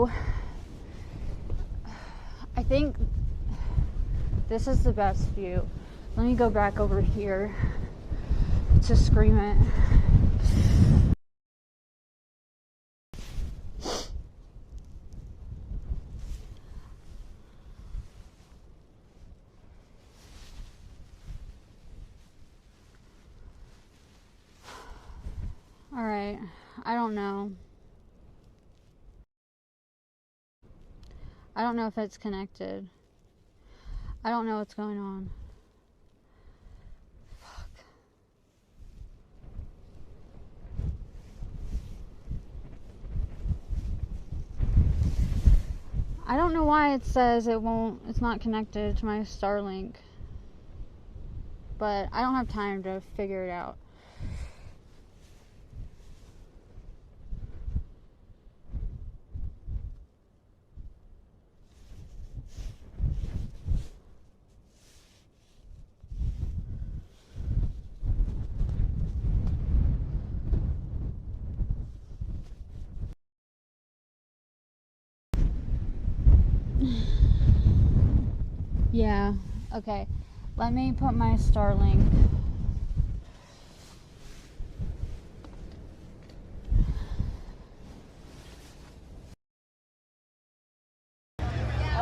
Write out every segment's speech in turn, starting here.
So I think this is the best view. Let me go back over here to scream it. All right, I don't know. I don't know if it's connected. I don't know what's going on. Fuck. I don't know why it says it's not connected to my Starlink. But I don't have time to figure it out. Yeah, okay. Let me put my Starlink.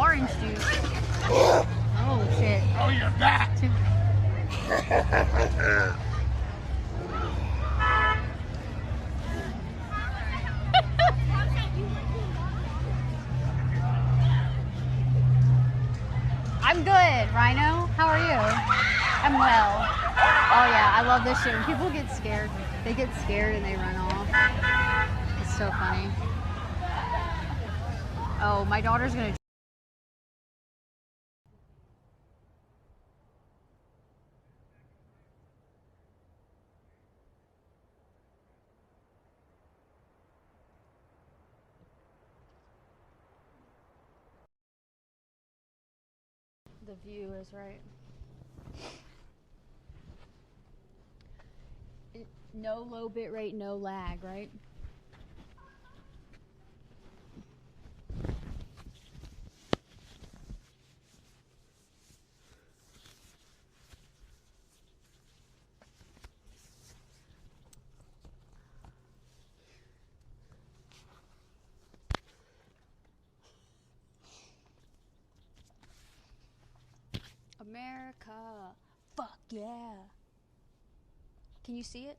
Orange juice. Oh shit. Oh, you're back. I'm good, Rhino. How are you? I'm well. Oh yeah, I love this shit. When people get scared, they get scared and they run off. It's so funny. Oh, my daughter's gonna. The view is right. No low bit rate, no lag, right? America. Fuck yeah. Can you see it?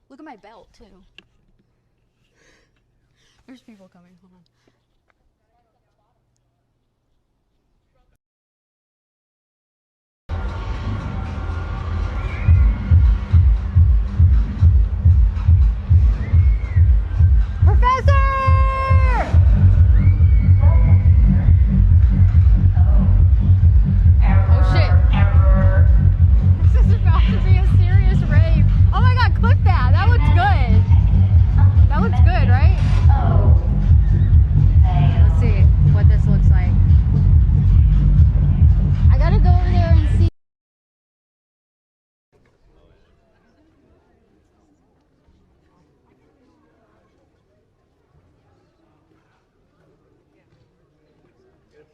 Look at my belt, too. There's people coming. Hold on.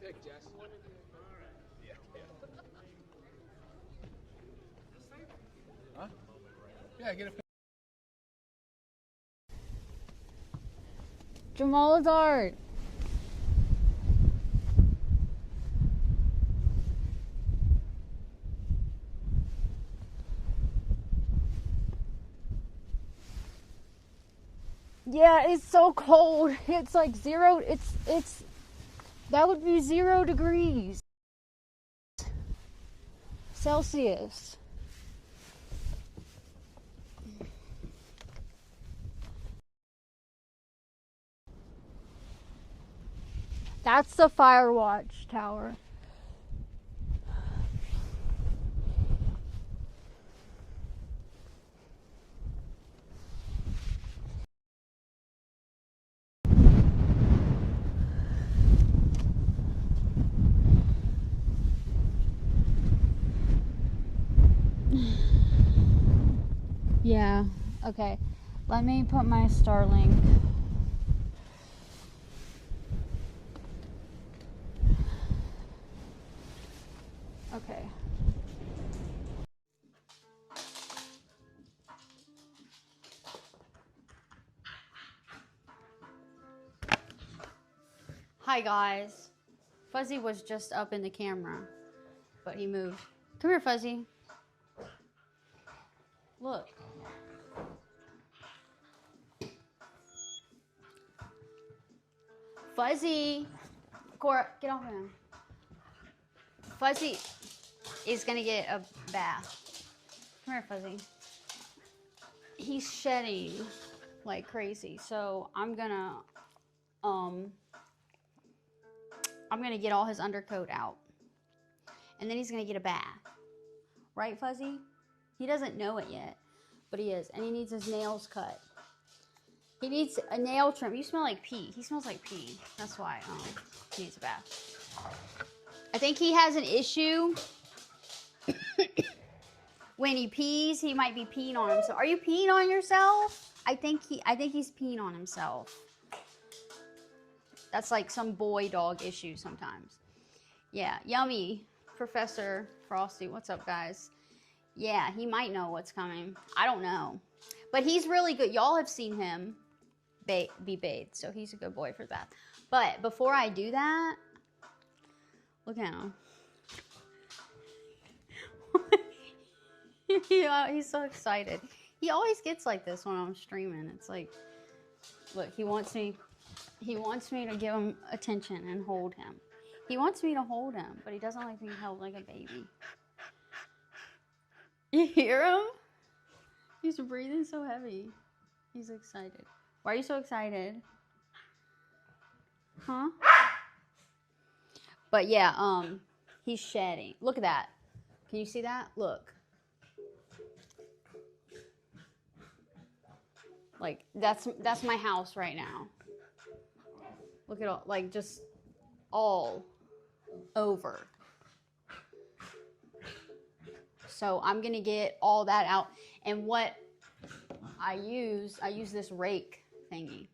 Pick, Jess. Huh? Yeah, get a pick. Jamal Lazard. Yeah, it's so cold. It's like zero. It's that would be 0 degrees Celsius. That's the Firewatch Tower. Yeah. Okay. Let me put my Starlink. Okay. Hi guys. Fuzzy was just up in the camera, but he moved. Come here, Fuzzy. Look. Fuzzy. Cora, get off him. Fuzzy is gonna get a bath. Come here, Fuzzy. He's shedding like crazy, so I'm gonna get all his undercoat out, and then he's gonna get a bath. Right, Fuzzy? He doesn't know it yet, but he is, and he needs his nails cut. He needs a nail trim. You smell like pee. He smells like pee. That's why he needs a bath. I think he has an issue. When he pees, he might be peeing on himself. Are you peeing on yourself? I think he's peeing on himself. That's like some boy dog issue sometimes. Yeah, Yummy, Professor Frosty. What's up, guys? Yeah, he might know what's coming. I don't know. But he's really good. Y'all have seen him be bathed, so he's a good boy for that. But before I do that, look at him. He's so excited. He always gets like this when I'm streaming. It's like, look, he wants me to give him attention and hold him. He wants me to hold him, but he doesn't like being held like a baby. You hear him? He's breathing so heavy. He's excited. Why are you so excited? Huh? But yeah, he's shedding. Look at that. Can you see that? Look. Like, that's my house right now. Look at all, like, just all over. So I'm gonna get all that out. And what I use this rake thingy.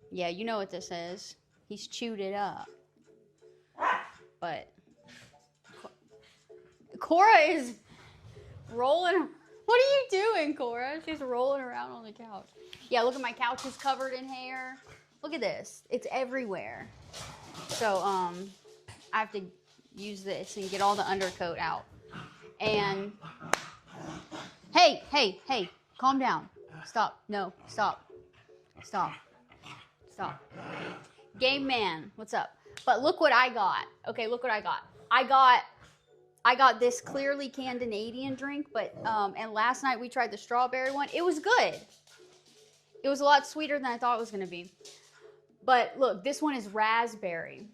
Yeah, you know what this is. He's chewed it up. But Cora is rolling. What are you doing, Cora? She's rolling around on the couch. Yeah, look at my couch is covered in hair. Look at this. It's everywhere. So, I have to use this and get all the undercoat out. And, hey, calm down. Stop. No, stop. Game man, what's up? But look what I got. Okay, look what I got. I got this clearly Canadian drink, but and last night we tried the strawberry one. It was good. It was a lot sweeter than I thought it was going to be. But look, this one is raspberry.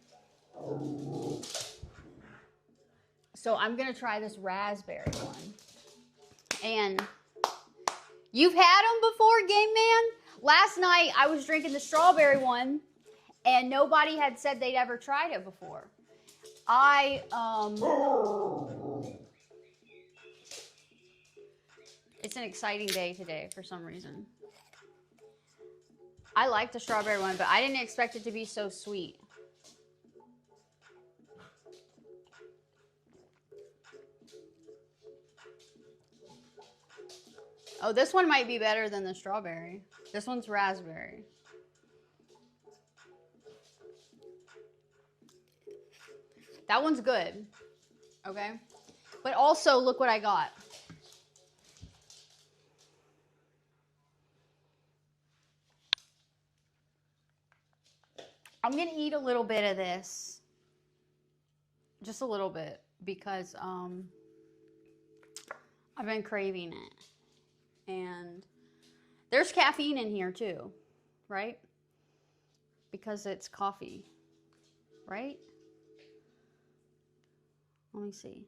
So I'm going to try this raspberry one. And you've had them before, Game Man? Last night I was drinking the strawberry one, and nobody had said they'd ever tried it before. It's an exciting day today for some reason. I like the strawberry one, but I didn't expect it to be so sweet. Oh, this one might be better than the strawberry. This one's raspberry. That one's good, okay? But also, look what I got. I'm gonna eat a little bit of this. Just a little bit, because I've been craving it. And there's caffeine in here too, right? Because it's coffee, right? Let me see.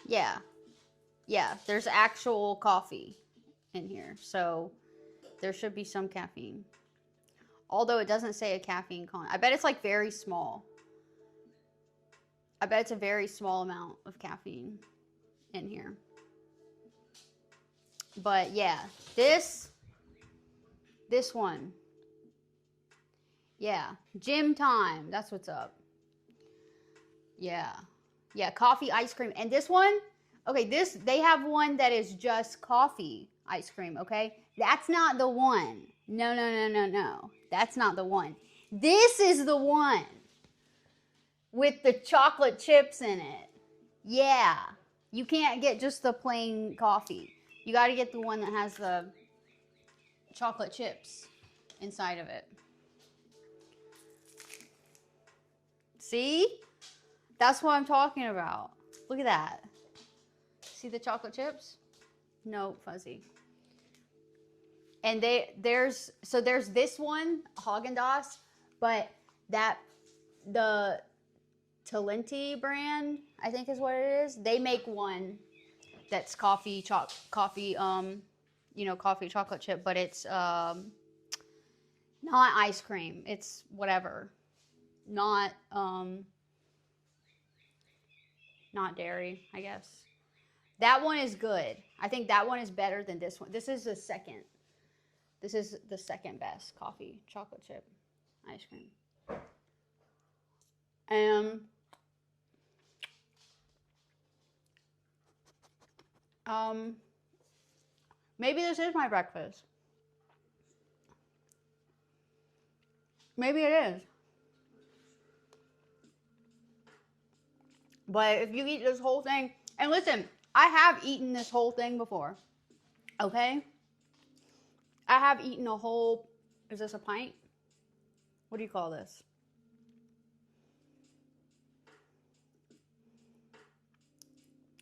Yeah, there's actual coffee in here, so there should be some caffeine. Although it doesn't say a caffeine content. I bet it's like very small. I bet it's a very small amount of caffeine in here. But yeah, this one. Yeah, gym time. That's what's up. Yeah. Yeah, coffee ice cream. And this one, okay, they have one that is just coffee ice cream, okay? That's not the one. No, no, no, no, no. That's not the one. This is the one with the chocolate chips in it. Yeah. You can't get just the plain coffee. You got to get the one that has the chocolate chips inside of it. See? That's what I'm talking about. Look at that. See the chocolate chips? No, fuzzy. And there's this one, Haagen-Dazs, but the Talenti brand, I think is what it is. They make one that's coffee chocolate chip, but it's not ice cream. It's whatever. Not dairy, I guess. That one is good. I think that one is better than this one. This is the second best coffee chocolate chip ice cream. Maybe this is my breakfast. Maybe it is. But if you eat this whole thing, and listen, I have eaten this whole thing before. Okay? I have eaten a whole, is this a pint? What do you call this?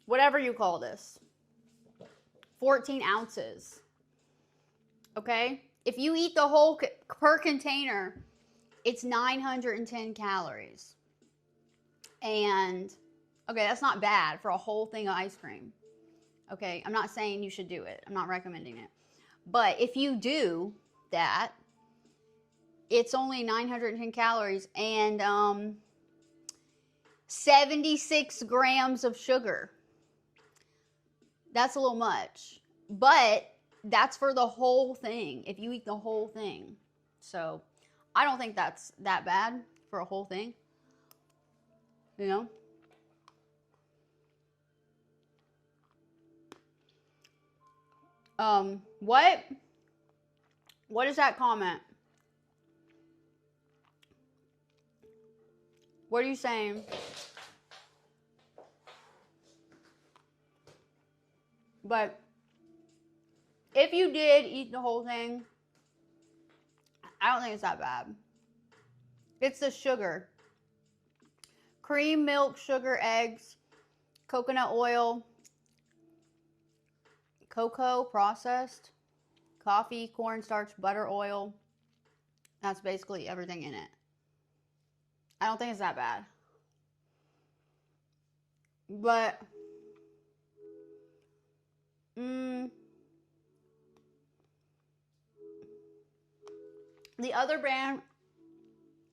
Whatever you call this. 14 ounces. Okay? If you eat the whole, per container, it's 910 calories. And, okay, that's not bad for a whole thing of ice cream. Okay? I'm not saying you should do it. I'm not recommending it. But if you do that, it's only 910 calories and 76 grams of sugar. That's a little much. But that's for the whole thing, if you eat the whole thing. So I don't think that's that bad for a whole thing. You know? What is that comment? What are you saying? But if you did eat the whole thing, I don't think it's that bad. It's the sugar. Cream, milk, sugar, eggs, coconut oil, cocoa, processed, coffee, cornstarch, butter, oil. That's basically everything in it. I don't think it's that bad. But the other brand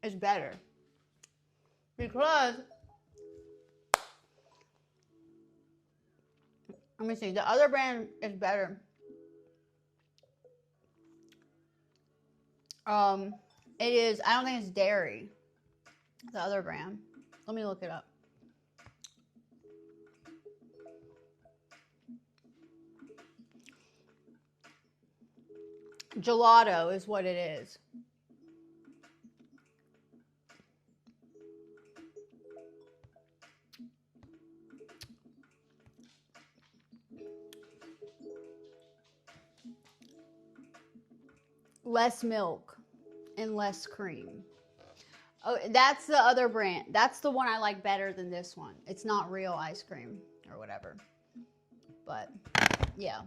is better. Because, let me see, the other brand is better. It is, I don't think it's dairy. The other brand. Let me look it up. Gelato is what it is. Less milk and less cream. Oh, that's the other brand. That's the one I like better than this one. It's not real ice cream or whatever. But, yeah.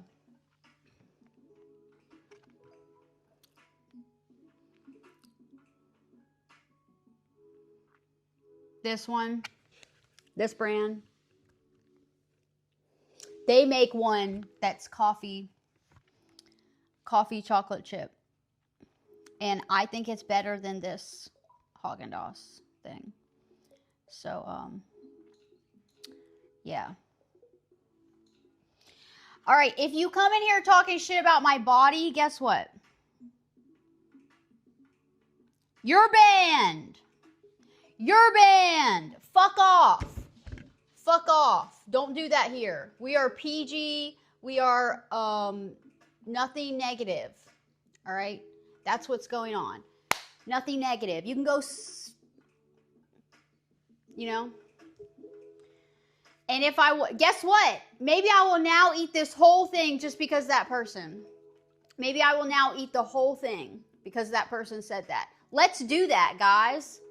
This one, this brand, they make one that's coffee chocolate chip. And I think it's better than this Haagen-Dazs thing. So, yeah. All right, if you come in here talking shit about my body, guess what? You're banned. You're banned. Fuck off. Fuck off. Don't do that here. We are PG. We are nothing negative. All right? That's what's going on. Nothing negative. You can go, you know. And if guess what? Maybe I will now eat this whole thing just because that person. Maybe I will now eat the whole thing because that person said that. Let's do that, guys.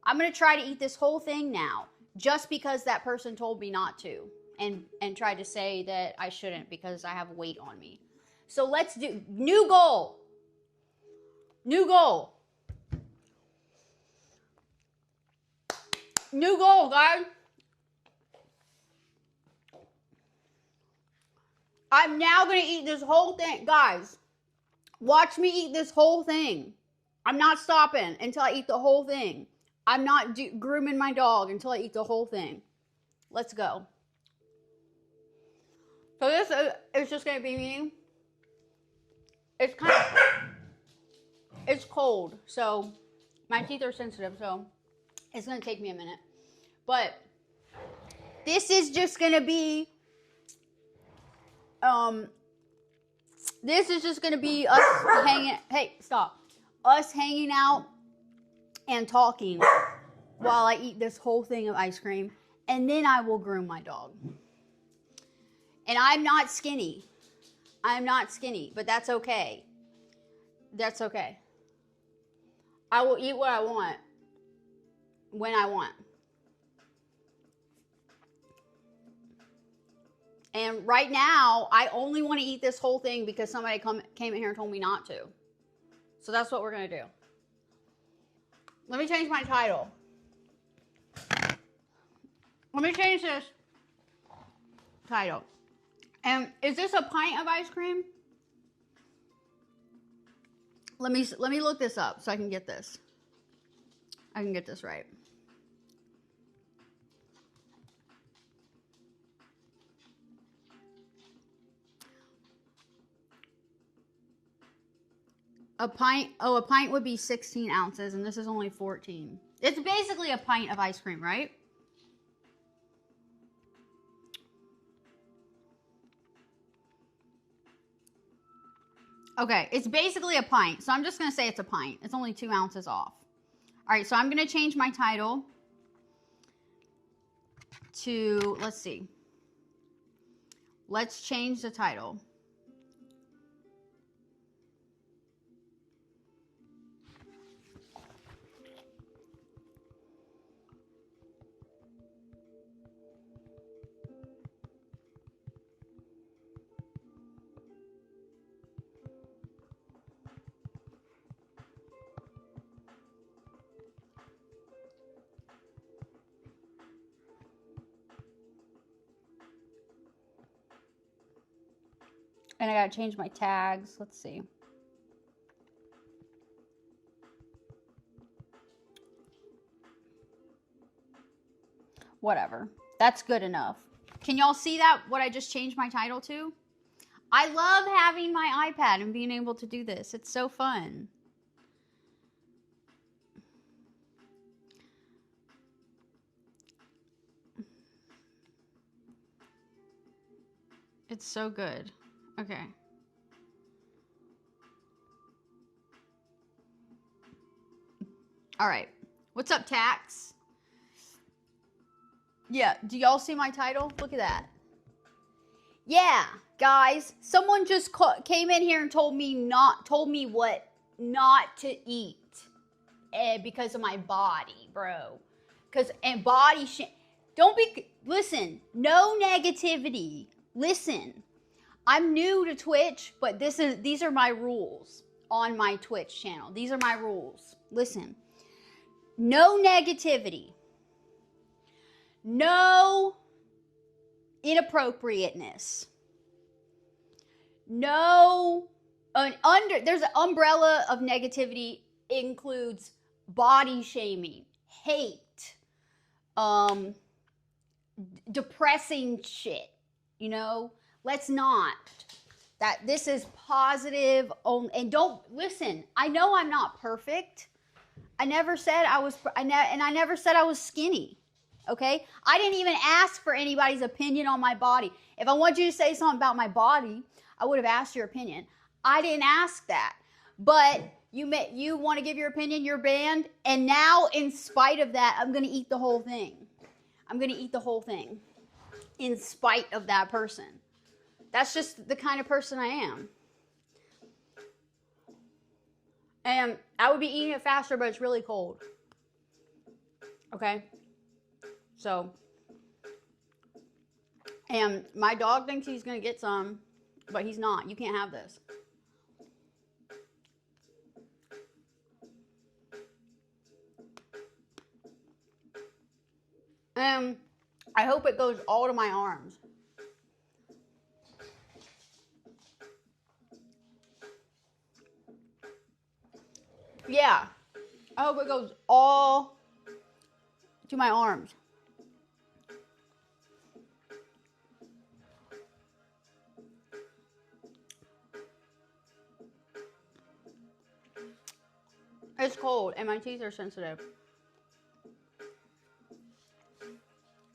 I'm going to try to eat this whole thing now just because that person told me not to and tried to say that I shouldn't because I have weight on me. So let's do new goal. New goal. New goal, guys. I'm now going to eat this whole thing. Guys, watch me eat this whole thing. I'm not stopping until I eat the whole thing. I'm not grooming my dog until I eat the whole thing. Let's go. So this is just going to be me. It's it's cold. So my teeth are sensitive. So it's going to take me a minute. But this is just going to be, this is just going to be us hanging, hey, stop. Us hanging out and talking while I eat this whole thing of ice cream. And then I will groom my dog. And I'm not skinny. I'm not skinny, but that's okay. That's okay. I will eat what I want when I want. And right now, I only want to eat this whole thing because somebody came in here and told me not to. So that's what we're going to do. Let me change my title. Let me change this title. And is this a pint of ice cream? Let me look this up so I can get this. I can get this right. A pint would be 16 ounces, and this is only 14. It's basically a pint of ice cream, right? Okay, it's basically a pint, so I'm just going to say it's a pint. It's only 2 ounces off. All right, so I'm going to change my title to, let's see. Let's change the title. And I gotta change my tags. Let's see. Whatever. That's good enough. Can y'all see that, what I just changed my title to? I love having my iPad and being able to do this. It's so fun. It's so good. Okay. All right. What's up, Tax? Yeah, do y'all see my title? Look at that. Yeah, guys, someone just came in here and told me what not to eat because of my body, bro. And body shame. Listen, no negativity. Listen, I'm new to Twitch, but these are my rules on my Twitch channel. These are my rules. Listen, no negativity. No inappropriateness. No, there's an umbrella of negativity, includes body shaming, hate, depressing shit, you know, Let's not. That this is positive only. And don't listen. I know I'm not perfect. I never said I was, and I never said I was skinny. Okay? I didn't even ask for anybody's opinion on my body. If I want you to say something about my body, I would have asked your opinion. I didn't ask that. But you want to give your opinion, you're banned. And now, in spite of that, I'm going to eat the whole thing. I'm going to eat the whole thing in spite of that person. That's just the kind of person I am. And I would be eating it faster, but it's really cold. Okay? So, and my dog thinks he's going to get some, but he's not. You can't have this. And I hope it goes all to my arms. Yeah. I hope it goes all to my arms. It's cold and my teeth are sensitive.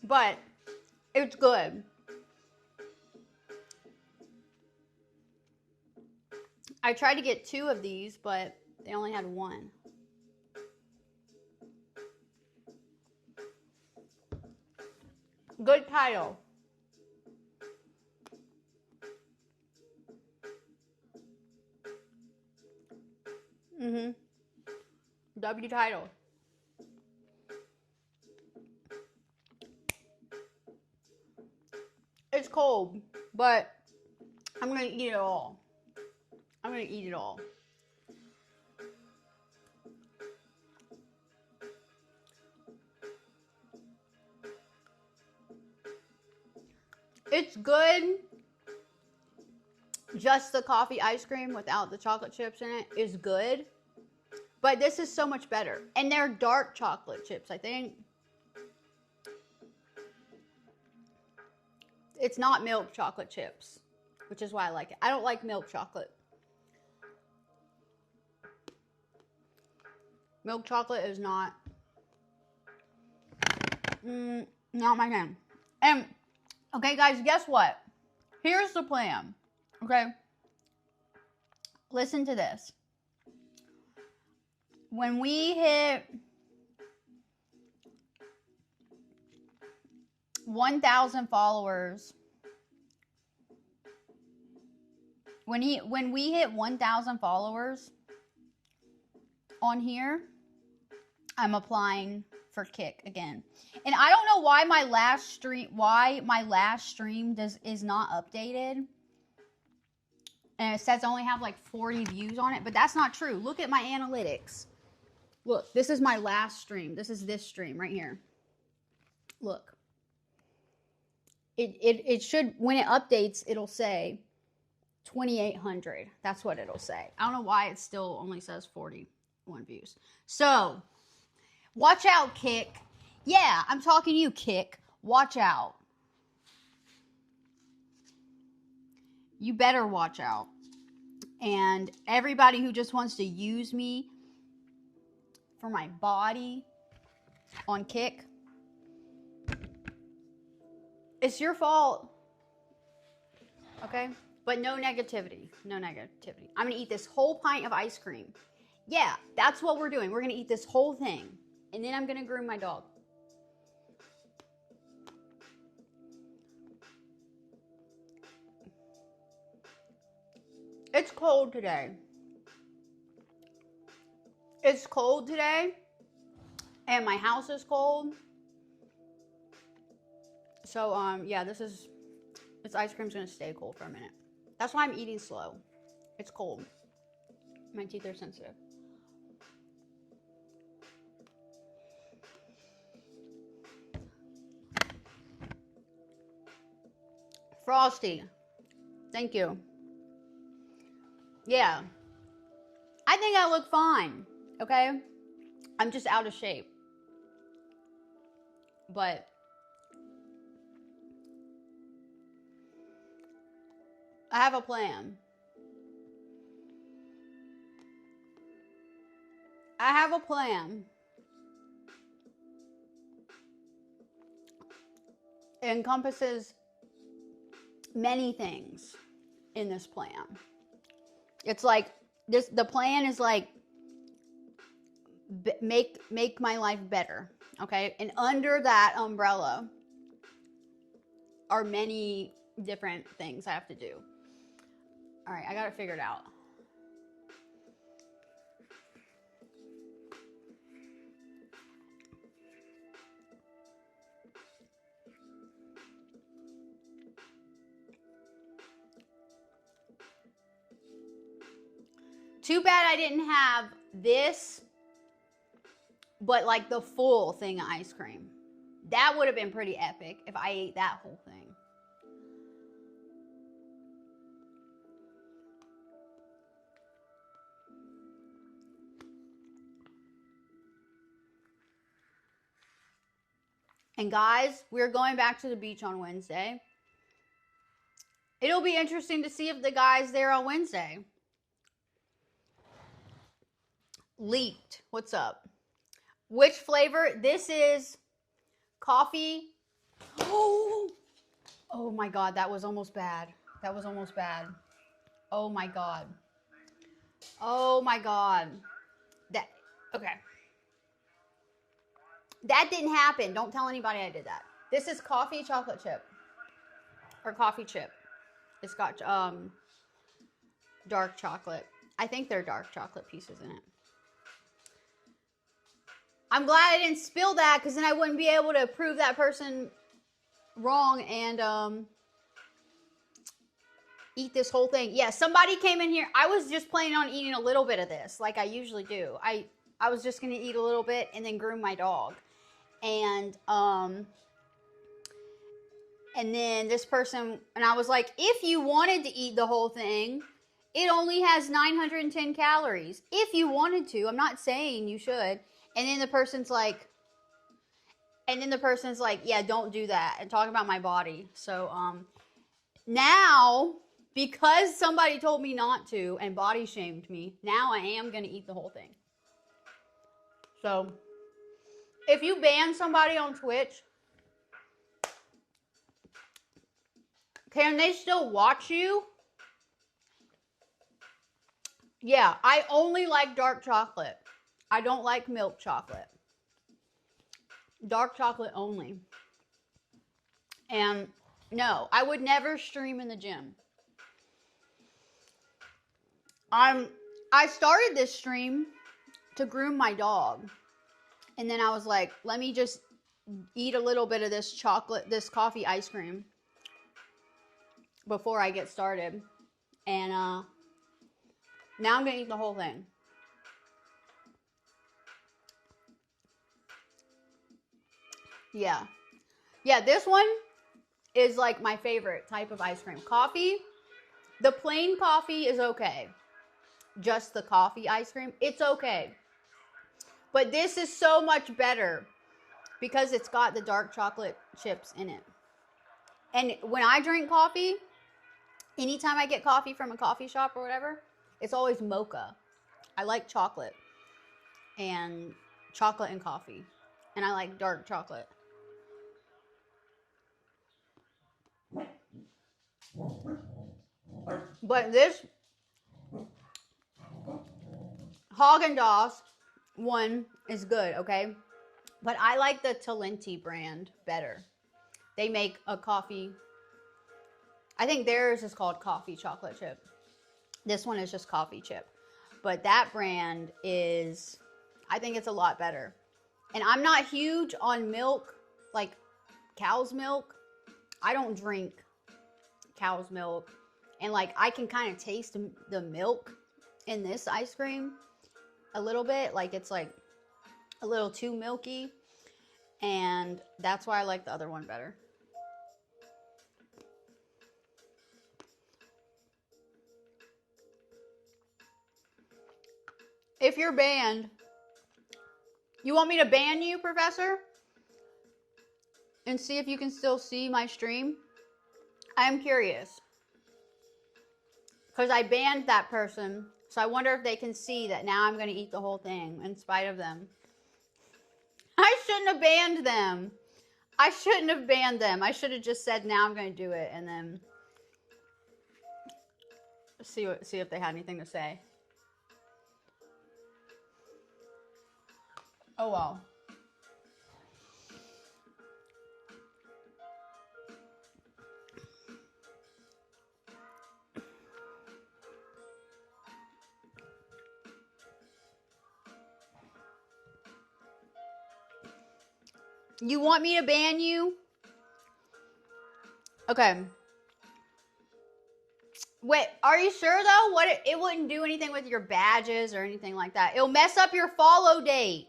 But it's good. I tried to get 2 of these, but they only had 1. Good title. W title. It's cold, but I'm going to eat it all. I'm going to eat it all. It's good. Just the coffee ice cream without the chocolate chips in it is good. But this is so much better. And they're dark chocolate chips, I think. It's not milk chocolate chips, which is why I like it. I don't like milk chocolate. Milk chocolate is not my thing. And, okay, guys, guess what? Here's the plan, okay? Listen to this. When we hit 1,000 followers, when we hit 1,000 followers on here, I'm applying for Kick again. And I don't know why my last stream is not updated. And it says I only have like 40 views on it, but that's not true. Look at my analytics. Look, this is my last stream. This is this stream right here. Look. It should, when it updates, it'll say 2,800. That's what it'll say. I don't know why it still only says 41 views. So, watch out, Kick. Yeah, I'm talking to you, Kick. Watch out. You better watch out. And everybody who just wants to use me for my body on Kick, it's your fault. Okay? But no negativity. No negativity. I'm going to eat this whole pint of ice cream. Yeah, that's what we're doing. We're going to eat this whole thing. And then I'm going to groom my dog. It's cold today. It's cold today. And my house is cold. So, yeah, this ice cream's going to stay cold for a minute. That's why I'm eating slow. It's cold. My teeth are sensitive. Frosty. Thank you. Yeah. I think I look fine. Okay? I'm just out of shape. But I have a plan. I have a plan. It encompasses many things in this plan. It's like this, the plan is like make my life better, okay? And under that umbrella are many different things I have to do. All right, I got it figured out. Too bad I didn't have this, but like the full thing of ice cream. That would have been pretty epic if I ate that whole thing. And guys, we're going back to the beach on Wednesday. It'll be interesting to see if the guys there on Wednesday. Leaked. What's up? Which flavor? This is coffee. Oh my God, that was almost bad. That was almost bad. Oh my God. Oh my God. Okay. That didn't happen. Don't tell anybody I did that. This is coffee chocolate chip. Or coffee chip. It's got dark chocolate. I think they're dark chocolate pieces in it. I'm glad I didn't spill that, because then I wouldn't be able to prove that person wrong and eat this whole thing. Yeah, somebody came in here. I was just planning on eating a little bit of this, like I usually do. I was just going to eat a little bit and then groom my dog. And then this person, and I was like, if you wanted to eat the whole thing, it only has 910 calories. If you wanted to, I'm not saying you should. And then the person's like, yeah, don't do that. And talking about my body. So, now, because somebody told me not to and body shamed me, now I am going to eat the whole thing. So, if you ban somebody on Twitch, can they still watch you? Yeah, I only like dark chocolate. I don't like milk chocolate. Dark chocolate only. And no, I would never stream in the gym. I started this stream to groom my dog. And then I was like, let me just eat a little bit of this coffee ice cream before I get started. And now I'm going to eat the whole thing. Yeah. Yeah, this one is like my favorite type of ice cream. Coffee, the plain coffee is okay. Just the coffee ice cream, it's okay. But this is so much better because it's got the dark chocolate chips in it. And when I drink coffee, anytime I get coffee from a coffee shop or whatever, it's always mocha. I like chocolate and coffee. And I like dark chocolate. But this Haagen-Dazs one is good, okay? But I like the Talenti brand better. They make a coffee. I think theirs is called coffee chocolate chip. This one is just coffee chip. But that brand is, I think it's a lot better. And I'm not huge on milk, like cow's milk. I don't drink cow's milk. And like I can kind of taste the milk in this ice cream a little bit. Like it's like a little too milky. And that's why I like the other one better. If you're banned, you want me to ban you, Professor? And see if you can still see my stream? I am curious. Because I banned that person. So I wonder if they can see that now I'm going to eat the whole thing in spite of them. I shouldn't have banned them. I shouldn't have banned them. I should have just said, now I'm going to do it. And then see if they had anything to say. Oh, well. You want me to ban you? Okay. Wait, are you sure though? What it wouldn't do anything with your badges or anything like that. It'll mess up your follow date.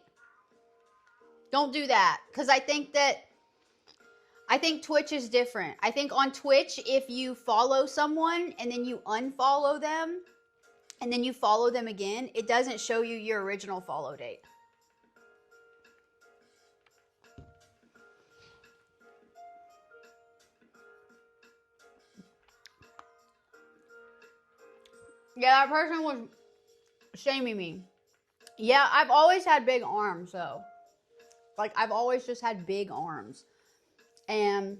Don't do that. Because I think Twitch is different. I think on Twitch, if you follow someone and then you unfollow them and then you follow them again, it doesn't show you your original follow date. Yeah, that person was shaming me. Yeah, I've always had big arms, though. Like, I've always just had big arms. And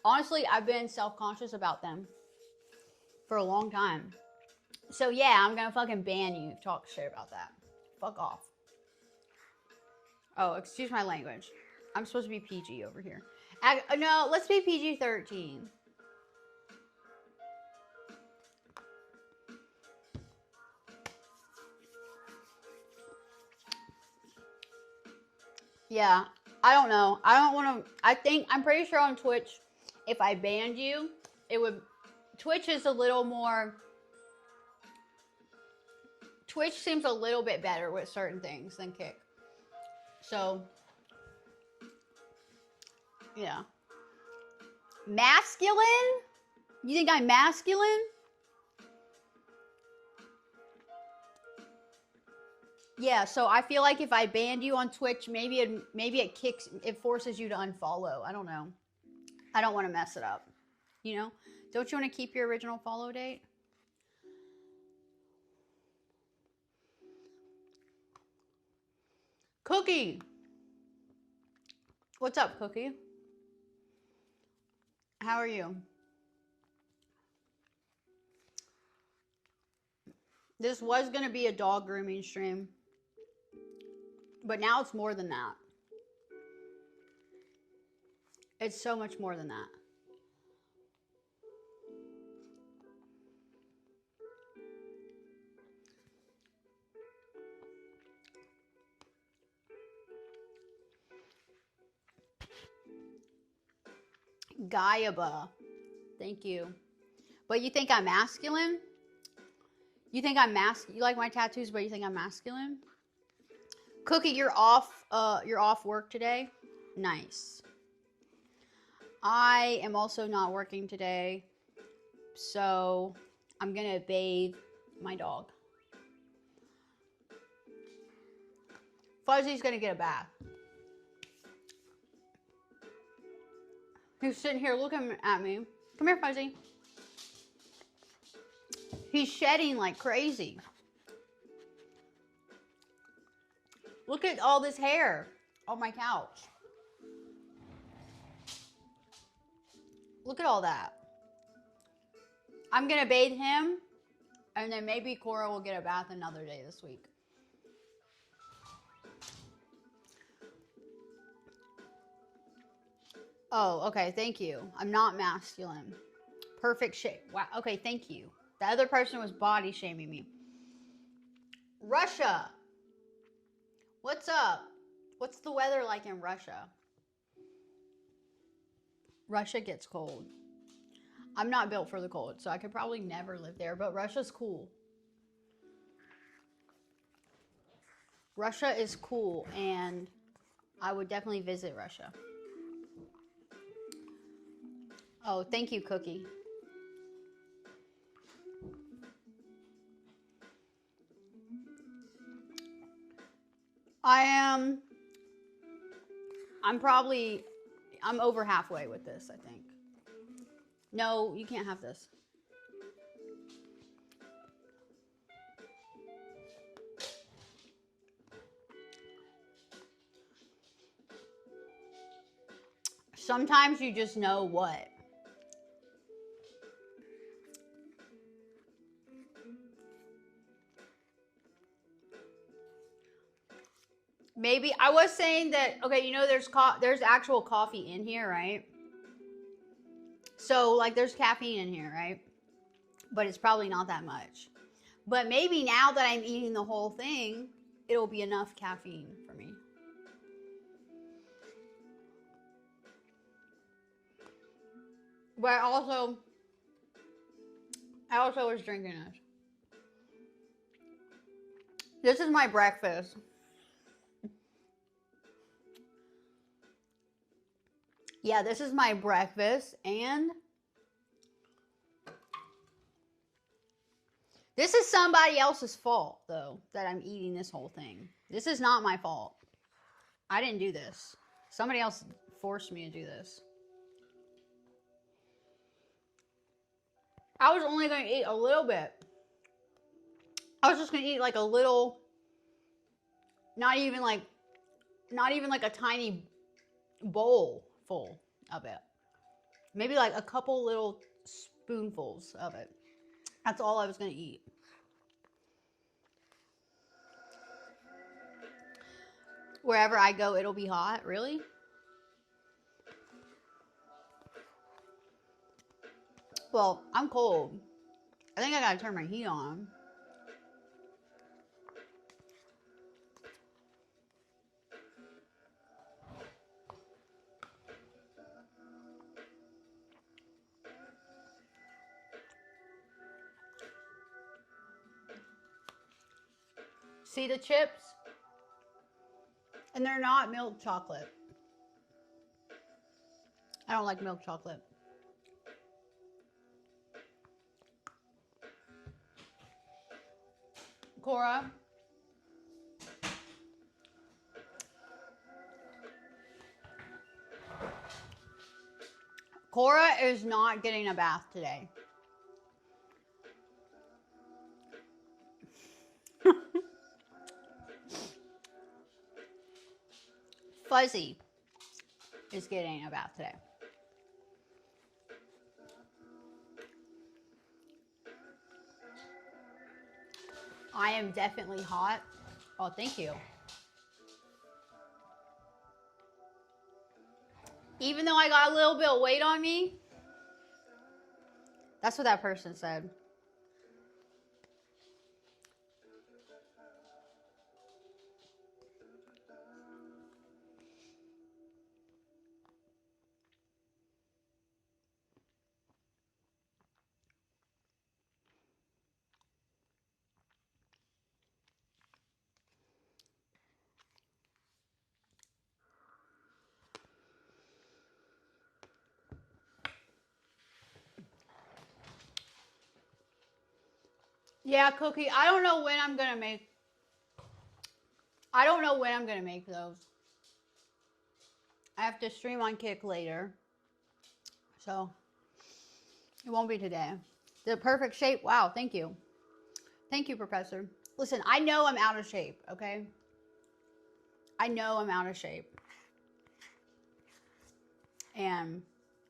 honestly, I've been self-conscious about them for a long time. So, yeah, I'm gonna fucking ban you. Talk shit about that. Fuck off. Oh, excuse my language. I'm supposed to be PG over here. No, let's be PG-13. Yeah, I don't know. I don't want to. I'm pretty sure on Twitch, if I banned you, it would. Twitch is a little more. Twitch seems a little bit better with certain things than Kick. So, yeah. Masculine? You think I'm masculine? Yeah, so I feel like if I banned you on Twitch, maybe it forces you to unfollow. I don't know. I don't want to mess it up. You know? Don't you want to keep your original follow date? Cookie! What's up, Cookie? How are you? This was going to be a dog grooming stream. But now it's more than that. It's so much more than that. Gaiaba. Thank you. But you think I'm masculine? You think I'm masculine? You like my tattoos, but you think I'm masculine? Cookie, you're off work today? Nice. I am also not working today, so I'm gonna bathe my dog. Fuzzy's gonna get a bath. He's sitting here looking at me. Come here, Fuzzy. He's shedding like crazy. Look at all this hair on my couch. Look at all that. I'm gonna bathe him, and then maybe Cora will get a bath another day this week. Oh, okay, thank you. I'm not masculine. Perfect shape. Wow, okay, thank you. The other person was body shaming me. Russia. What's up? What's the weather like in Russia? Russia gets cold. I'm not built for the cold, so I could probably never live there, but Russia's cool. Russia is cool, and I would definitely visit Russia. Oh, thank you, Cookie. I'm over halfway with this, I think. No, you can't have this. Sometimes you just know what. Maybe I was saying that, okay, you know there's actual coffee in here, right? So like there's caffeine in here, right? But it's probably not that much. But maybe now that I'm eating the whole thing, it'll be enough caffeine for me. But I also was drinking this. This is my breakfast. Yeah, this is my breakfast, and this is somebody else's fault, though, that I'm eating this whole thing. This is not my fault. I didn't do this. Somebody else forced me to do this. I was only going to eat a little bit. I was just going to eat like a little, not even like a tiny bowl full of it. Maybe like a couple little spoonfuls of it. That's all I was going to eat. Wherever I go, it'll be hot. Really? Well, I'm cold. I think I gotta turn my heat on. See the chips? And they're not milk chocolate. I don't like milk chocolate. Cora. Cora is not getting a bath today. Fuzzy is getting a bath today. I am definitely hot. Oh, thank you. Even though I got a little bit of weight on me. That's what that person said. Yeah, Cookie, I don't know when I'm going to make those. I have to stream on Kick later. So, it won't be today. The perfect shape. Wow, thank you. Thank you, Professor. Listen, I know I'm out of shape, okay? I know I'm out of shape. And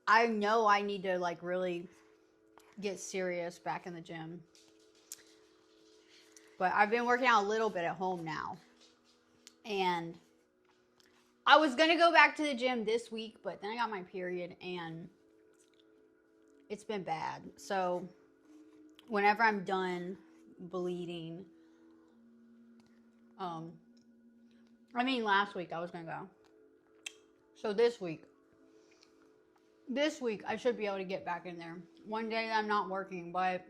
I know I need to, like, really get serious back in the gym. But I've been working out a little bit at home now. And I was going to go back to the gym this week, but then I got my period and it's been bad. So whenever I'm done bleeding, last week I was going to go. So this week I should be able to get back in there. One day I'm not working, but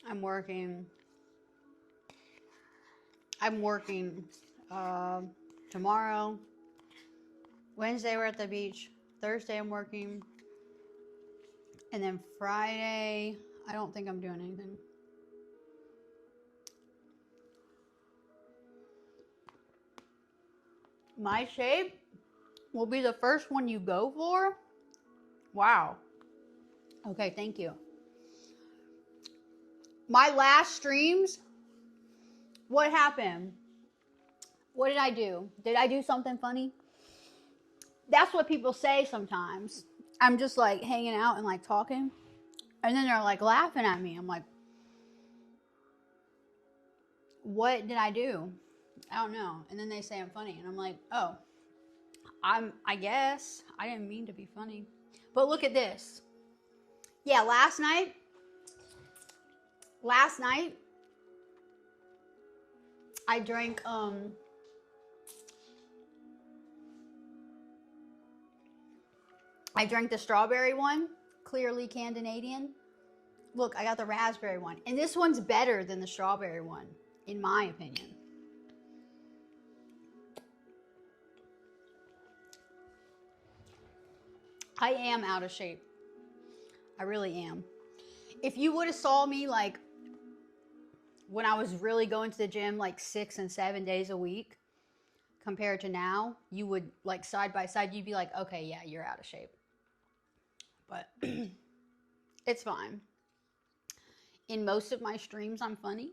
I'm working tomorrow. Wednesday we're at the beach. Thursday I'm working. And then Friday, I don't think I'm doing anything. My shape will be the first one you go for? Wow. Okay, thank you. My last streams, what happened? What did I do? Did I do something funny? That's what people say sometimes. I'm just like hanging out and like talking. And then they're like laughing at me. I'm like, what did I do? I don't know. And then they say I'm funny. And I'm like, oh, I guess I didn't mean to be funny. But look at this. Yeah, last night, I drank, the strawberry one, clearly Canadian. Look, I got the raspberry one. And this one's better than the strawberry one, in my opinion. I am out of shape. I really am. If you would have saw me like when I was really going to the gym like 6 and 7 days a week compared to now, you would like side by side, you'd be like, okay, yeah, you're out of shape. But it's fine. In most of my streams, I'm funny.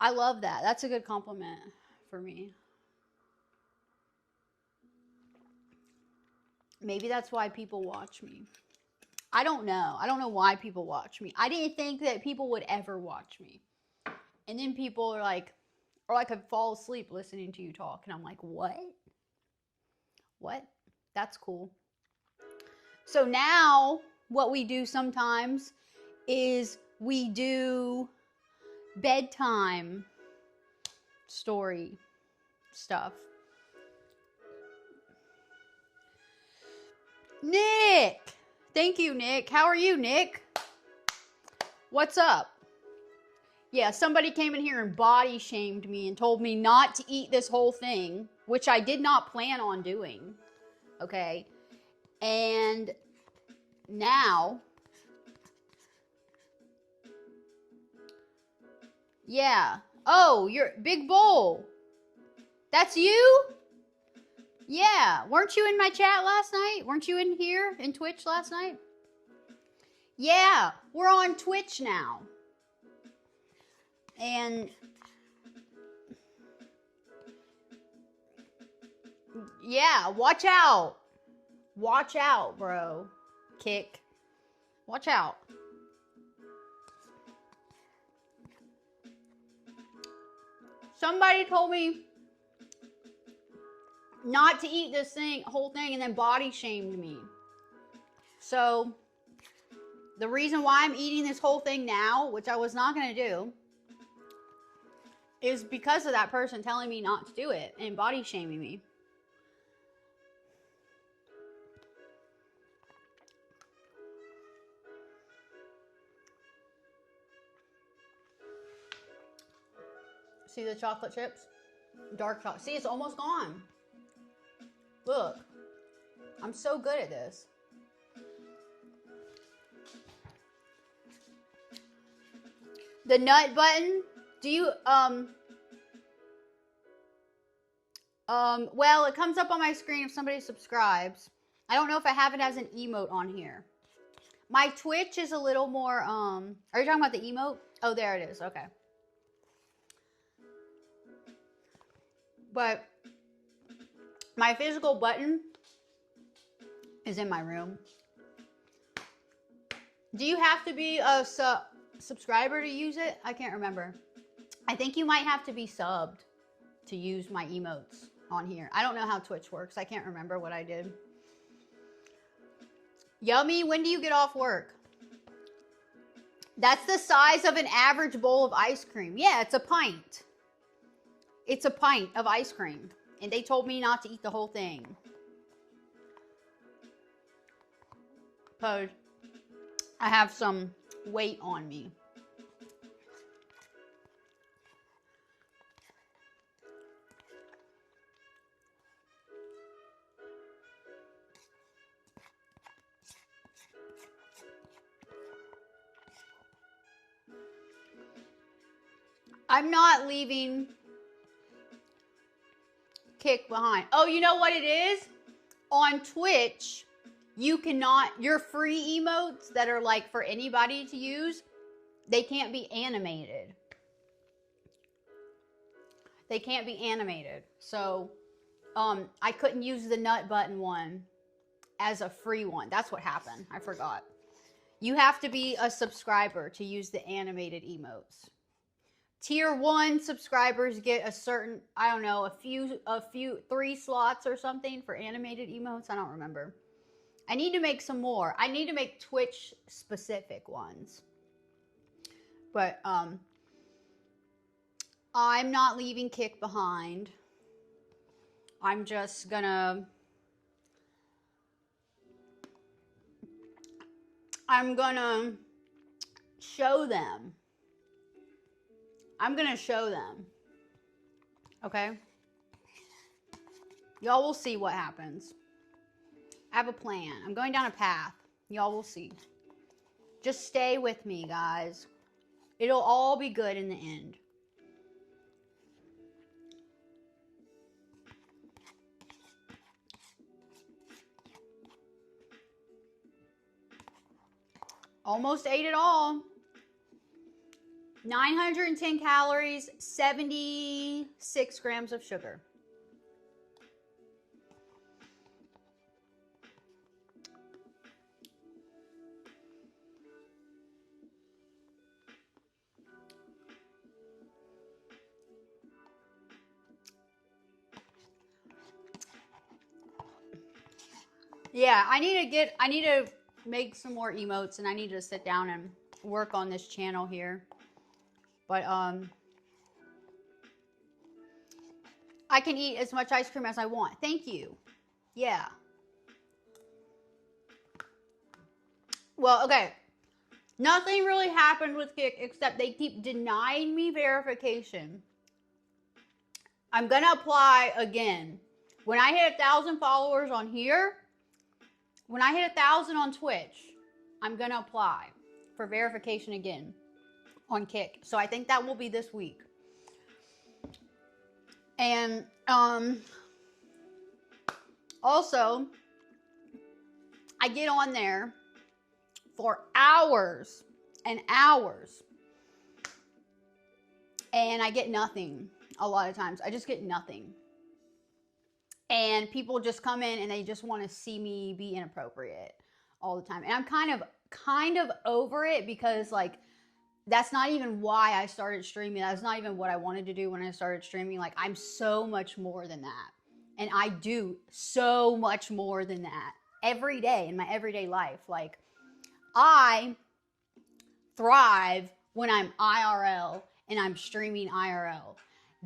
I love that. That's a good compliment for me. Maybe that's why people watch me. I don't know. I don't know why people watch me. I didn't think that people would ever watch me. And then people are like, or I could fall asleep listening to you talk. And I'm like, what? What? That's cool. So now what we do sometimes is we do bedtime story stuff. Nick! Thank you, Nick. How are you, Nick? What's up? Yeah, somebody came in here and body shamed me and told me not to eat this whole thing, which I did not plan on doing. Okay? And now, yeah. Oh, you're Big Bowl. That's you? Yeah. Weren't you in my chat last night? Weren't you in here in Twitch last night? Yeah. We're on Twitch now. And yeah, watch out. Watch out, bro. Kick. Watch out. Somebody told me not to eat this whole thing, and then body shamed me. So the reason why I'm eating this whole thing now, which I was not going to do, is because of that person telling me not to do it and body shaming me. See the chocolate chips? Dark chocolate. See, it's almost gone. Look. I'm so good at this. The nut button. Do you, well, it comes up on my screen if somebody subscribes. I don't know if I have it as an emote on here. My Twitch is a little more, are you talking about the emote? Oh, there it is. Okay. But my physical button is in my room. Do you have to be a subscriber to use it? I can't remember. I think you might have to be subbed to use my emotes on here. I don't know how Twitch works. I can't remember what I did. Yummy, when do you get off work? That's the size of an average bowl of ice cream. Yeah, it's a pint. It's a pint of ice cream. And they told me not to eat the whole thing. Because I have some weight on me. I'm not leaving Kick behind. Oh, you know what it is? On Twitch, you cannot, your free emotes that are like for anybody to use, they can't be animated. they can't be animated. So I couldn't use the nut button one as a free one. That's what happened. I forgot. You have to be a subscriber to use the animated emotes. Tier 1 subscribers get a certain, I don't know, a few 3 slots or something for animated emotes. I don't remember. I need to make some more. I need to make Twitch specific ones. But I'm not leaving Kick behind. I'm just gonna show them. I'm gonna show them. Okay? Y'all will see what happens. I have a plan. I'm going down a path. Y'all will see. Just stay with me, guys. It'll all be good in the end. Almost ate it all. 910 calories, 76 grams of sugar. Yeah, I need to make some more emotes, and I need to sit down and work on this channel here. But I can eat as much ice cream as I want. Thank you. Yeah. Well, okay. Nothing really happened with Kick except they keep denying me verification. I'm going to apply again. When I hit 1,000 followers on here, when I hit 1,000 on Twitch, I'm going to apply for verification again on Kick. So I think that will be this week. And also, I get on there for hours and hours, and I get nothing a lot of times. I just get nothing. And people just come in and they just want to see me be inappropriate all the time. And I'm kind of over it because, like, that's not even why I started streaming. That's not even what I wanted to do when I started streaming. Like, I'm so much more than that. And I do so much more than that every day in my everyday life. Like, I thrive when I'm IRL and I'm streaming IRL.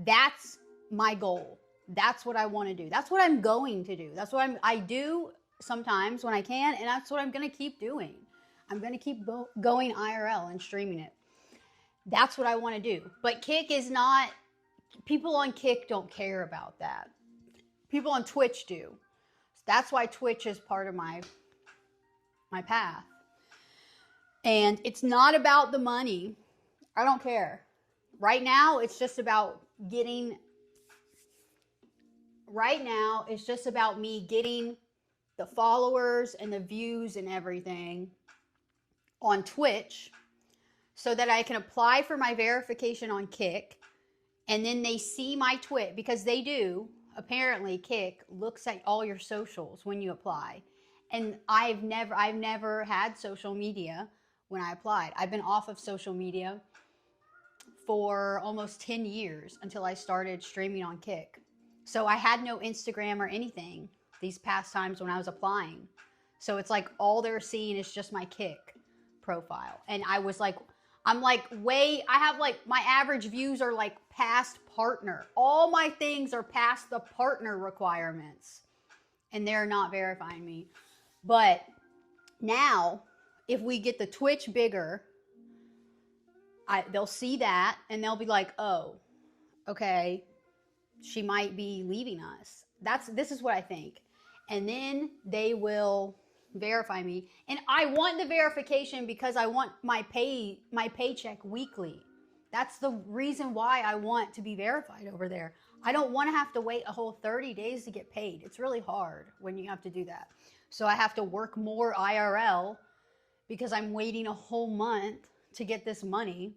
That's my goal. That's what I want to do. That's what I'm going to do. That's what I do sometimes when I can, and that's what I'm going to keep doing. I'm going to keep going IRL and streaming it. That's what I want to do. But Kick is not, people on Kick don't care about that. People on Twitch do. That's why Twitch is part of my path. And it's not about the money. I don't care. Right now, it's just about me getting the followers and the views and everything on Twitch so that I can apply for my verification on Kick, and then they see my Twitch, because they do. Apparently, Kick looks at all your socials when you apply. And I've never had social media when I applied. I've been off of social media for almost 10 years until I started streaming on Kick. So I had no Instagram or anything these past times when I was applying. So it's like all they're seeing is just my Kick profile. And I was like, I have like, my average views are like past partner. All my things are past the partner requirements. And they're not verifying me. But now, if we get the Twitch bigger, they'll see that and they'll be like, oh, okay, she might be leaving us. This is what I think. And then they will verify me. And I want the verification because I want my paycheck weekly. That's the reason why I want to be verified over there. I don't want to have to wait a whole 30 days to get paid. It's really hard when you have to do that. So I have to work more IRL because I'm waiting a whole month to get this money.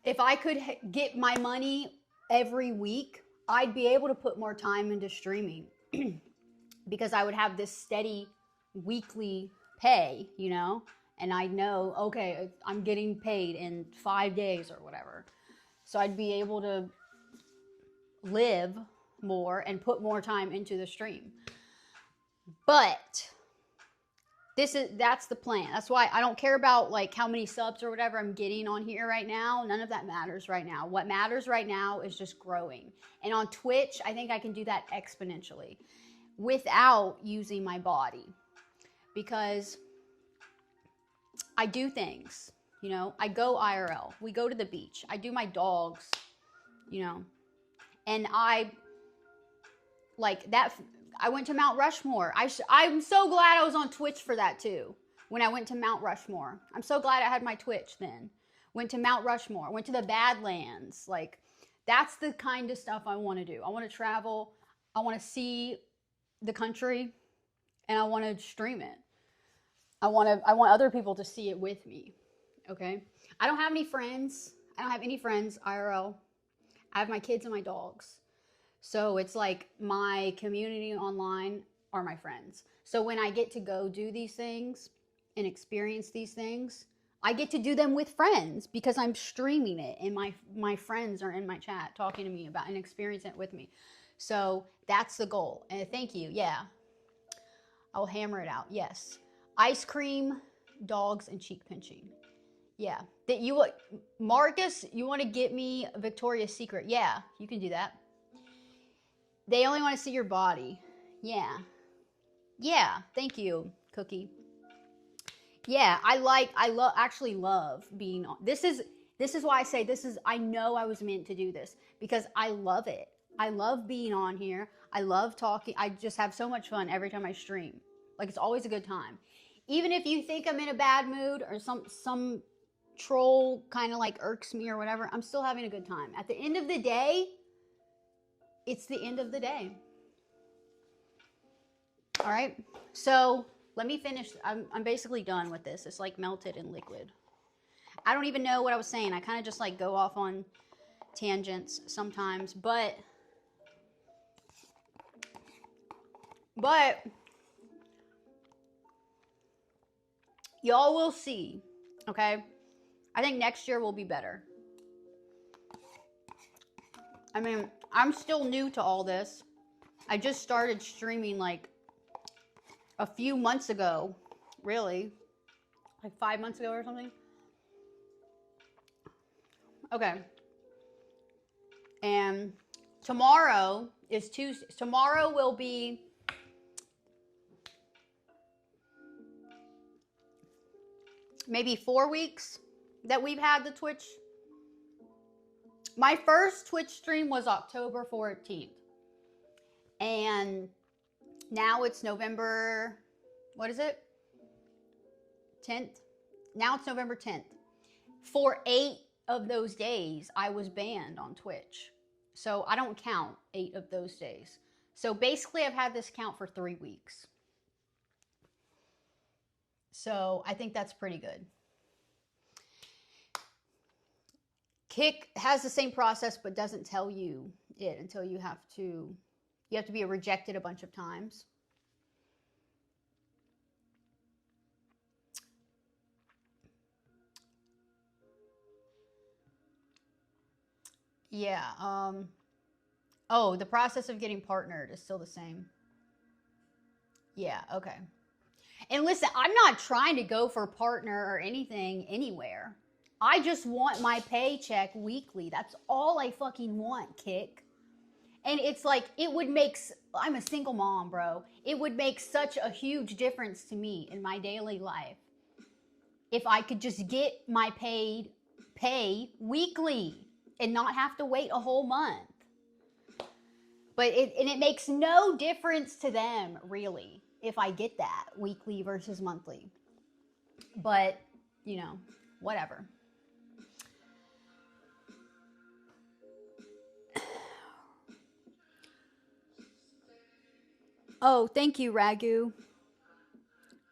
If I could get my money every week, I'd be able to put more time into streaming because I would have this steady weekly pay, you know, and I'd know, okay, I'm getting paid in 5 days or whatever. So I'd be able to live more and put more time into the stream. But that's the plan. That's why I don't care about like how many subs or whatever I'm getting on here right now. None of that matters right now. What matters right now is just growing. And on Twitch, I think I can do that exponentially without using my body, because I do things, you know, I go IRL, we go to the beach, I do my dogs, you know, and I like that. I went to Mount Rushmore. I'm so glad I was on Twitch for that too. When I went to Mount Rushmore, I'm so glad I had my Twitch then. Went to Mount Rushmore, went to the Badlands. Like, that's the kind of stuff I want to do. I want to travel. I want to see the country, and I want to stream it. I want other people to see it with me. Okay. I don't have any friends. I don't have any friends IRL. I have my kids and my dogs. So it's like my community online are my friends. So when I get to go do these things and experience these things, I get to do them with friends because I'm streaming it and my friends are in my chat talking to me about and experiencing it with me. So that's the goal. And thank you. Yeah. I'll hammer it out. Yes. Ice cream, dogs, and cheek pinching. Yeah. Marcus, you want to get me Victoria's Secret? Yeah, you can do that. They only want to see your body. Yeah. Yeah. Thank you, Cookie. Yeah, actually love being on. This is why I say I know I was meant to do this because I love it. I love being on here. I love talking. I just have so much fun every time I stream. Like, it's always a good time. Even if you think I'm in a bad mood or some troll kind of like irks me or whatever, I'm still having a good time. At the end of the day, it's the end of the day. All right. So let me finish. I'm basically done with this. It's like melted in liquid. I don't even know what I was saying. I kind of just like go off on tangents sometimes, but y'all will see. Okay. I think next year will be better. I mean, I'm still new to all this. I just started streaming like a few months ago, really, like 5 months ago or something. Okay. And tomorrow is Tuesday. Tomorrow will be maybe 4 weeks that we've had the Twitch. My first Twitch stream was October 14th. And now it's November, what is it? 10th? Now it's November 10th. For 8 of those days, I was banned on Twitch. So I don't count 8 of those days. So basically, I've had this count for 3 weeks. So I think that's pretty good. Kick has the same process, but doesn't tell you it until you have to be rejected a bunch of times. Yeah. Oh, the process of getting partnered is still the same. Yeah, okay. And listen, I'm not trying to go for partner or anything anywhere. I just want my paycheck weekly. That's all I fucking want, Kick. And it's like, I'm a single mom, bro. It would make such a huge difference to me in my daily life if I could just get my pay weekly and not have to wait a whole month. But it makes no difference to them, really, if I get that weekly versus monthly. But, you know, whatever. Oh, thank you, Ragu.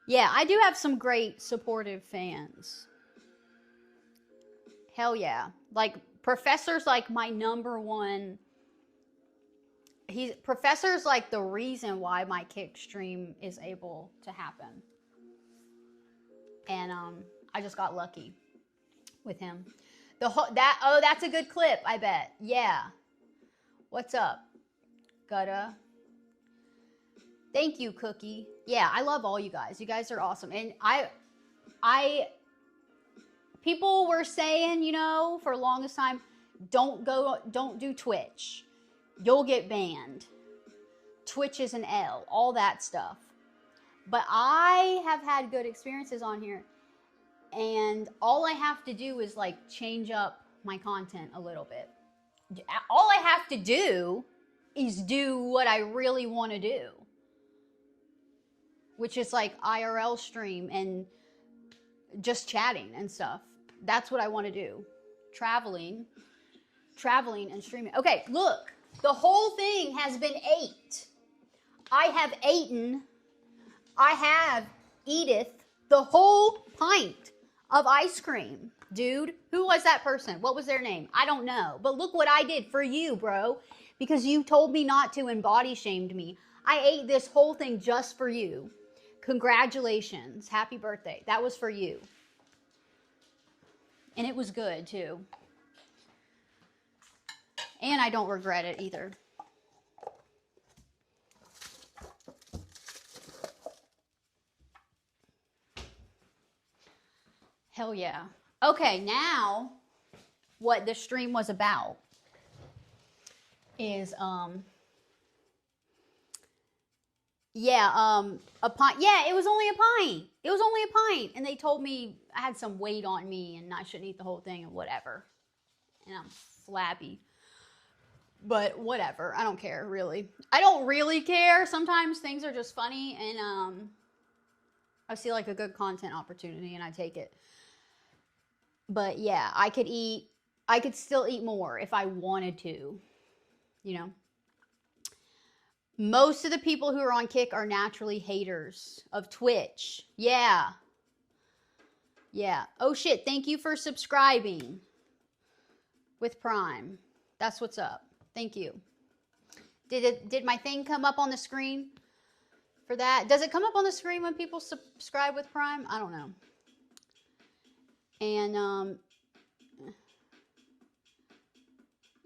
Yeah, I do have some great supportive fans. Hell yeah. Like, Professor's like my number one. Professor's like the reason why my kick stream is able to happen. And I just got lucky with him. That's a good clip, I bet. Yeah. What's up? Gutta. Thank you, Cookie. Yeah, I love all you guys. You guys are awesome. And people were saying, you know, for the longest time, don't do Twitch. You'll get banned. Twitch is an L, all that stuff. But I have had good experiences on here. And all I have to do is like change up my content a little bit. All I have to do is do what I really want to do, which is like IRL stream and just chatting and stuff. That's what I want to do. Traveling and streaming. Okay, look, the whole thing has been ate. I have Edith the whole pint of ice cream. Dude, who was that person? What was their name? I don't know. But look what I did for you, bro. Because you told me not to and body shamed me. I ate this whole thing just for you. Congratulations. Happy birthday. That was for you. And it was good, too. And I don't regret it either. Hell yeah. Okay, now what the stream was about is a pint. Yeah, it was only a pint. It was only a pint. And they told me I had some weight on me and I shouldn't eat the whole thing and whatever. And I'm flabby. But whatever. I don't care, really. I don't really care. Sometimes things are just funny and I see like a good content opportunity and I take it. But yeah, I could still eat more if I wanted to, you know. Most of the people who are on Kick are naturally haters of Twitch. Yeah. Yeah. Oh shit, thank you for subscribing with Prime. That's what's up. Thank you. Did my thing come up on the screen for that? Does it come up on the screen when people subscribe with Prime? I don't know. And,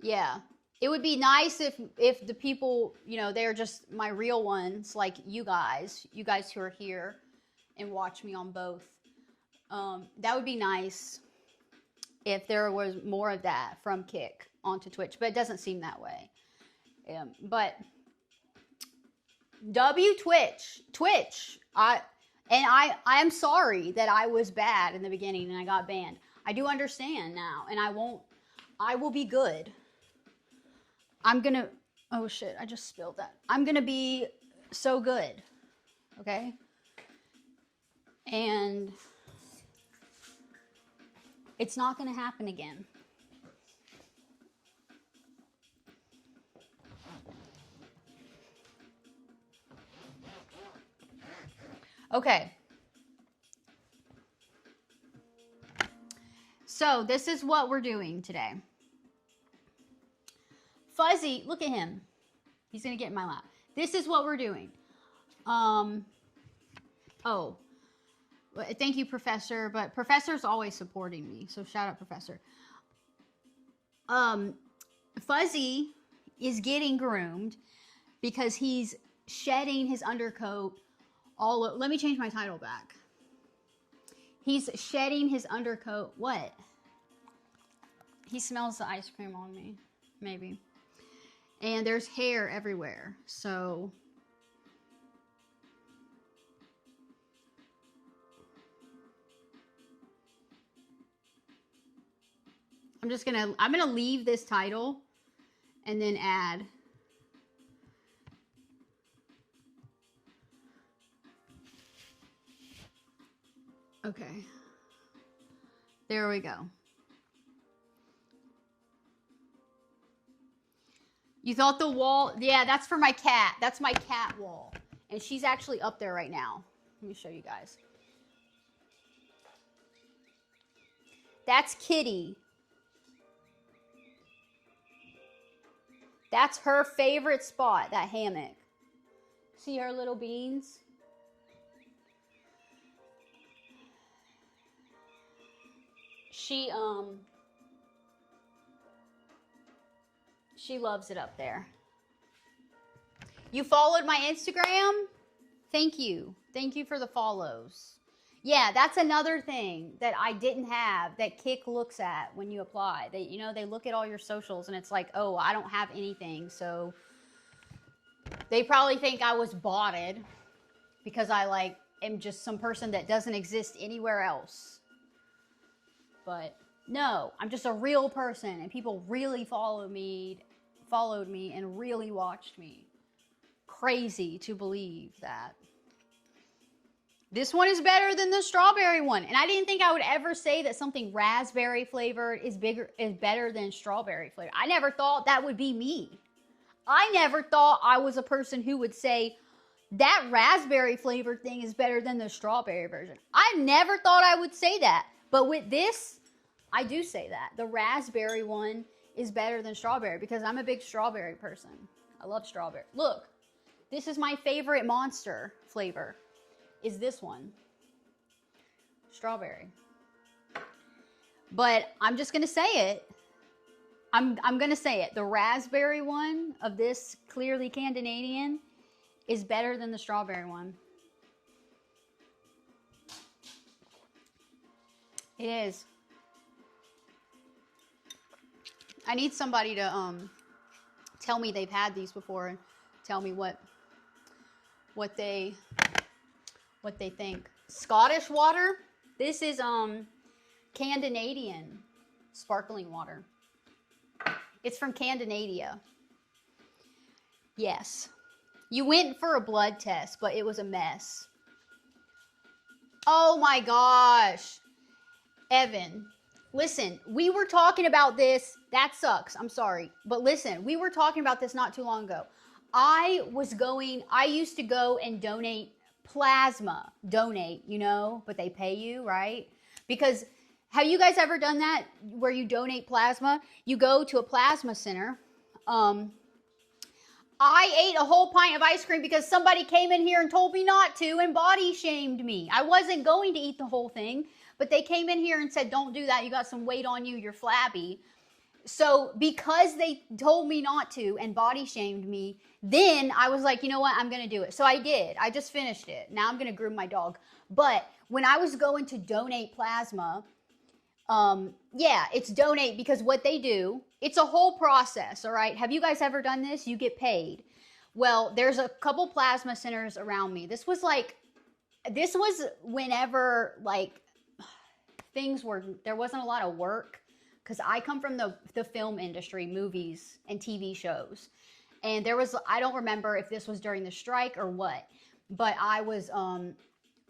yeah, it would be nice if the people, you know, they're just my real ones, like you guys who are here and watch me on both. That would be nice if there was more of that from Kick onto Twitch, but it doesn't seem that way. But Twitch, I am sorry that I was bad in the beginning and I got banned. I do understand now, and I will be good. Oh shit, I just spilled that. I'm gonna be so good, okay? And it's not gonna happen again. Okay. So this is what we're doing today. Fuzzy, look at him. He's going to get in my lap. This is what we're doing. Oh, thank you, Professor. But Professor's always supporting me. So shout out, Professor. Fuzzy is getting groomed because he's shedding his undercoat. Let me change my title back. He's shedding his undercoat. What? He smells the ice cream on me. Maybe. And there's hair everywhere. So I'm gonna leave this title and then add. Okay. There we go. You thought the wall, yeah, that's for my cat. That's my cat wall. And she's actually up there right now. Let me show you guys. That's Kitty. That's her favorite spot, that hammock. See her little beans? She loves it up there. You followed my Instagram? Thank you. Thank you for the follows. Yeah, that's another thing that I didn't have that Kick looks at when you apply. They, you know, they look at all your socials and it's like, oh, I don't have anything. So they probably think I was botted because I like am just some person that doesn't exist anywhere else. But no, I'm just a real person and people really followed me and really watched me. Crazy to believe that. This one is better than the strawberry one. And I didn't think I would ever say that something raspberry flavored is better than strawberry flavored. I never thought that would be me. I never thought I was a person who would say that raspberry flavored thing is better than the strawberry version. I never thought I would say that. But with this, I do say that. The raspberry one is better than strawberry because I'm a big strawberry person. I love strawberry. Look, this is my favorite Monster flavor. Is this one. Strawberry. But I'm just going to say it. I'm going to say it. The raspberry one of this clearly Canadian is better than the strawberry one. It is. I need somebody to tell me they've had these before and tell me what they think. Scottish water. This is Canadian sparkling water. It's from Scandinavia. Yes. You went for a blood test, but it was a mess. Oh my gosh. Evan, listen, we were talking about this. That sucks. I'm sorry. But listen, we were talking about this not too long ago. I used to go and donate plasma. Donate, you know, but they pay you, right? Because have you guys ever done that where you donate plasma? You go to a plasma center. I ate a whole pint of ice cream because somebody came in here and told me not to and body shamed me. I wasn't going to eat the whole thing, but they came in here and said, don't do that. You got some weight on you. You're flabby. So because they told me not to and body shamed me, then I was like, you know what? I'm going to do it. So I did. I just finished it. Now I'm going to groom my dog. But when I was going to donate plasma, yeah, it's donate because what they do, it's a whole process, all right? Have you guys ever done this? You get paid. Well, there's a couple plasma centers around me. This was whenever, like, there wasn't a lot of work because I come from the film industry, movies and TV shows. And I don't remember if this was during the strike or what, but I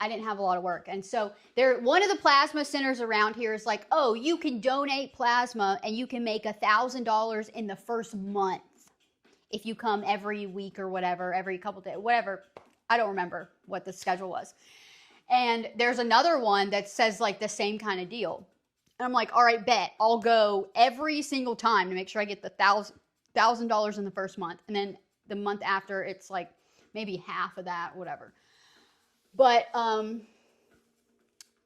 didn't have a lot of work. And so one of the plasma centers around here is like, oh, you can donate plasma and you can make $1,000 in the first month if you come every week or whatever, every couple days, whatever. I don't remember what the schedule was. And there's another one that says like the same kind of deal. And I'm like, all right, bet. I'll go every single time to make sure I get the $1,000 in the first month. And then the month after, it's like maybe half of that, whatever. But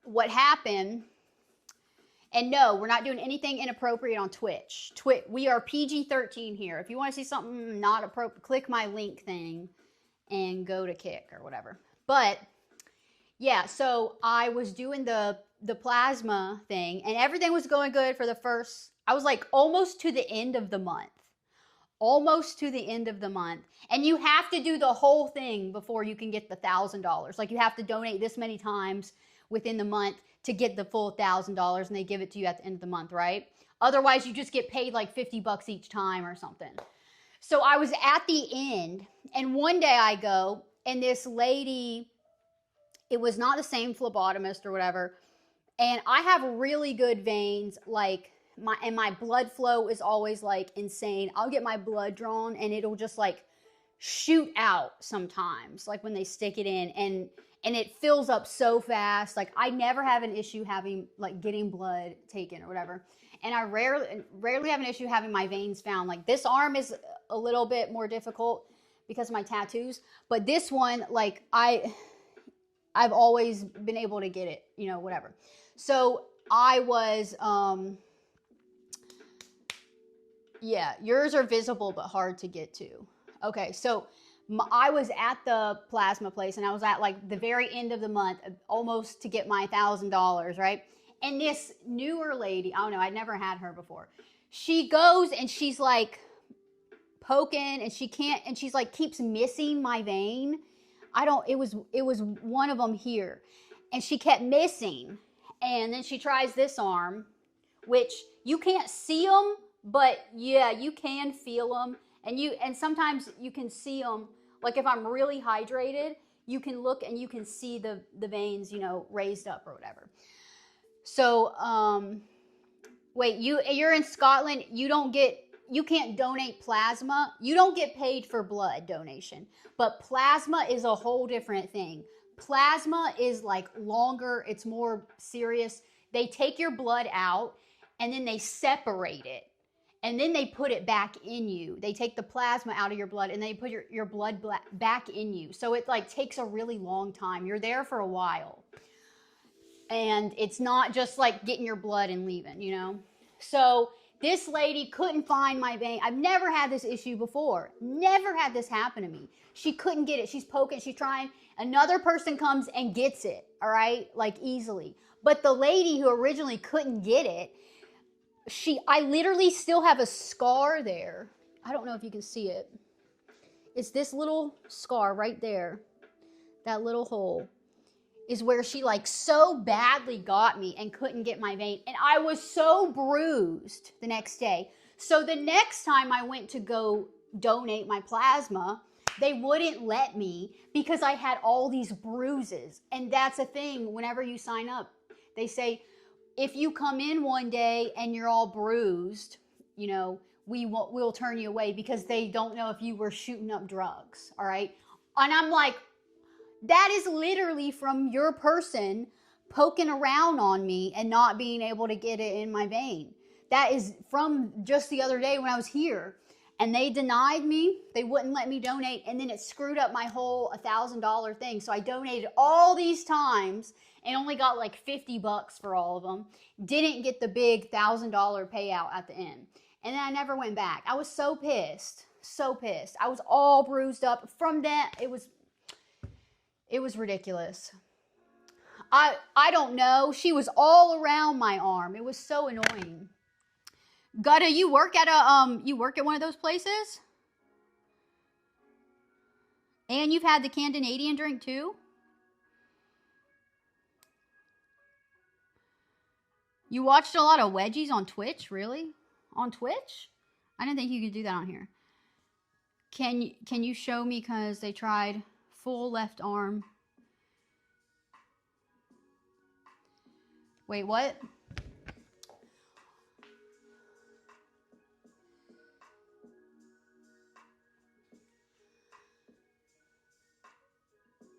what happened, and no, we're not doing anything inappropriate on Twitch. We are PG-13 here. If you want to see something not appropriate, click my link thing and go to Kick or whatever. But yeah, so I was doing the plasma thing and everything was going good for I was like almost to the end of the month. Almost to the end of the month. And you have to do the whole thing before you can get the $1,000. Like you have to donate this many times within the month to get the full $1,000 and they give it to you at the end of the month, right? Otherwise you just get paid like $50 each time or something. So I was at the end and one day I go and this lady, it was not the same phlebotomist or whatever. And I have really good veins, like my blood flow is always like insane. I'll get my blood drawn and it'll just like shoot out sometimes, like when they stick it in and it fills up so fast. Like I never have an issue getting blood taken or whatever. And I rarely have an issue having my veins found. Like this arm is a little bit more difficult because of my tattoos. But this one, like I've always been able to get it, you know, whatever. So I was, yeah, yours are visible but hard to get to. Okay, so I was at the plasma place and I was at like the very end of the month, almost to get my $1,000, right? And this newer lady, I don't know, I'd never had her before. She goes and she's like poking and she can't, and she's like keeps missing my vein. It was one of them here. And she kept missing. And then she tries this arm, which you can't see them, but yeah, you can feel them. And sometimes you can see them. Like if I'm really hydrated, you can look and you can see the veins, you know, raised up or whatever. So, wait, you're in Scotland. You can't donate plasma. You don't get paid for blood donation, but plasma is a whole different thing. Plasma is like longer. It's more serious. They take your blood out and then they separate it. And then they put it back in you. They take the plasma out of your blood and they put your blood back in you. So it like takes a really long time. You're there for a while. And it's not just like getting your blood and leaving, you know? So this lady couldn't find my vein. I've never had this issue before. Never had this happen to me. She couldn't get it. She's poking, she's trying. Another person comes and gets it, all right? Like easily. But the lady who originally couldn't get it, I literally still have a scar there. I don't know if you can see it. It's this little scar right there. That little hole is where she like so badly got me and couldn't get my vein. And I was so bruised the next day. So the next time I went to go donate my plasma, they wouldn't let me because I had all these bruises. And that's a thing whenever you sign up. They say, if you come in one day and you're all bruised, you know, we'll turn you away because they don't know if you were shooting up drugs, all right? And I'm like, that is literally from your person poking around on me and not being able to get it in my vein. That is from just the other day when I was here. And they denied me. They wouldn't let me donate. And then it screwed up my whole $1,000 thing. So I donated all these times and only got like $50 for all of them. Didn't get the big $1,000 payout at the end. And then I never went back. I was so pissed. So pissed. I was all bruised up. From that, it was ridiculous. I don't know. She was all around my arm. It was so annoying. Gutta, you work at one of those places? And you've had the Canadian drink too? You watched a lot of wedgies on Twitch, really? On Twitch? I didn't think you could do that on here. Can you show me, because they tried full left arm. Wait, what?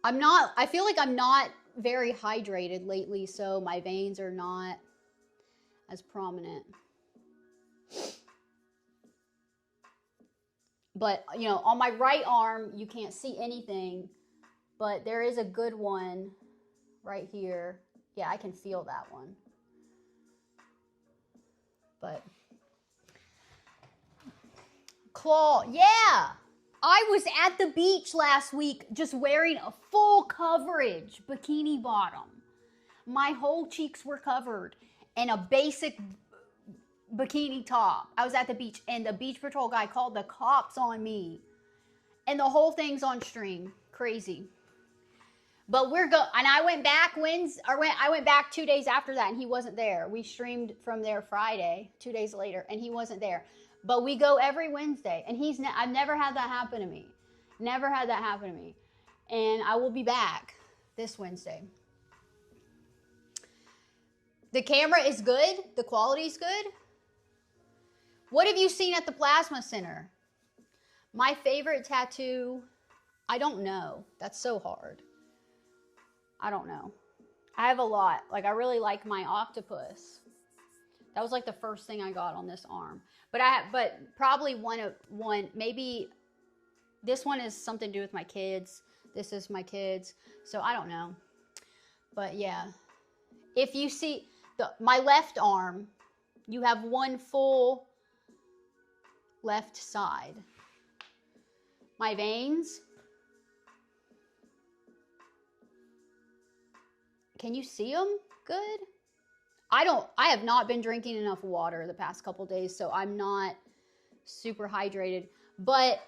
I feel like I'm not very hydrated lately, so my veins are not as prominent. But, you know, on my right arm, you can't see anything, but there is a good one right here. Yeah, I can feel that one. But, claw, yeah! I was at the beach last week just wearing a full coverage bikini bottom. My whole cheeks were covered and a basic bikini top. I was at the beach and the beach patrol guy called the cops on me. And the whole thing's on stream. Crazy. But and I went back I went back 2 days after that and he wasn't there. We streamed from there Friday, 2 days later, and he wasn't there. But we go every Wednesday, and I've never had that happen to me. Never had that happen to me. And I will be back this Wednesday. The camera is good. The quality is good. What have you seen at the Plasma Center? My favorite tattoo, I don't know. That's so hard. I don't know. I have a lot. Like, I really like my octopus. That was like the first thing I got on this arm. But probably one, maybe this one is something to do with my kids. This is my kids. So I don't know. But yeah, if you see my left arm, you have one full left side. My veins. Can you see them good? I have not been drinking enough water the past couple days, so I'm not super hydrated. But,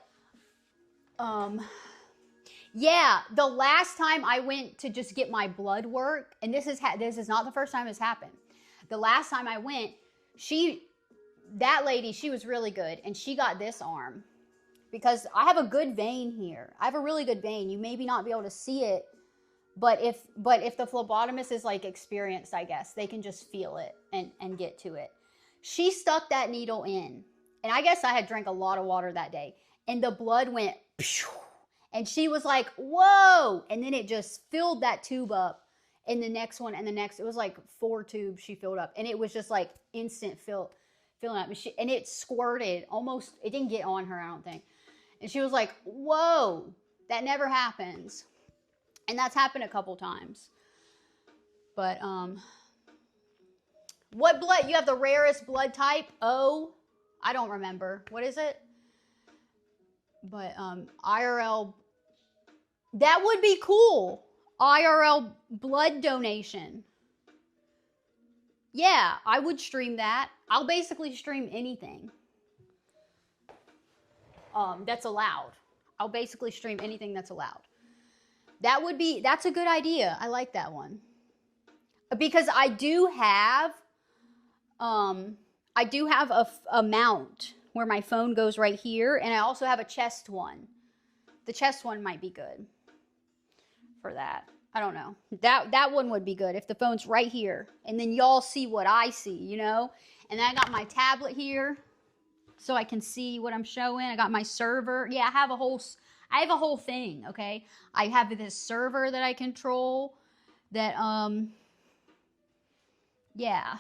yeah, the last time I went to just get my blood work, and this is not the first time it's happened. The last time I went, that lady, she was really good, and she got this arm because I have a good vein here. I have a really good vein. You maybe not be able to see it, but if the phlebotomist is like experienced, I guess they can just feel it and get to it. She stuck that needle in, and I guess I had drank a lot of water that day, and the blood went, and she was like, "Whoa!" And then it just filled that tube up. And the next one and the next, it was like 4 tubes she filled up, and it was just like instant filling up. And it squirted almost. It didn't get on her, I don't think. And she was like, "Whoa, that never happens." And that's happened a couple times. But what blood? You have the rarest blood type? O. I don't remember. What is it? But IRL. That would be cool. IRL blood donation. Yeah, I would stream that. I'll basically stream anything that's allowed. I'll basically stream anything that's allowed. That's a good idea. I like that one. Because I do have a mount where my phone goes right here, and I also have a chest one. The chest one might be good for that. I don't know. That one would be good if the phone's right here, and then y'all see what I see, you know? And then I got my tablet here so I can see what I'm showing. I got my server. Yeah, I have a whole thing, okay? I have this server that I control that yeah.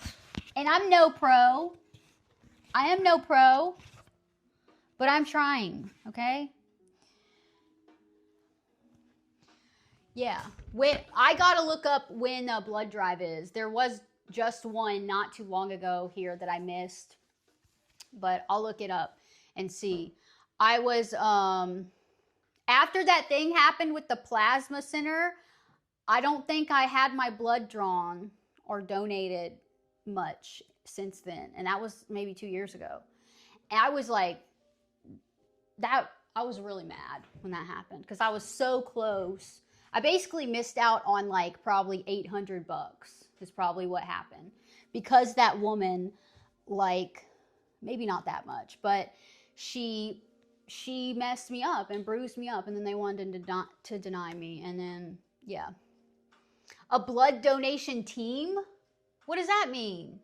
And I'm no pro. I am no pro, but I'm trying, okay? Yeah. I gotta look up when a blood drive is. There was just one not too long ago here that I missed, but I'll look it up and see. I was after that thing happened with the plasma center, I don't think I had my blood drawn or donated much since then, and that was maybe 2 years ago. And I was like, I was really mad when that happened because I was so close. I basically missed out on like probably $800 is probably what happened because that woman, like, maybe not that much, but she messed me up and bruised me up, and then they wanted to deny me, and then yeah. A blood donation team? What does that mean?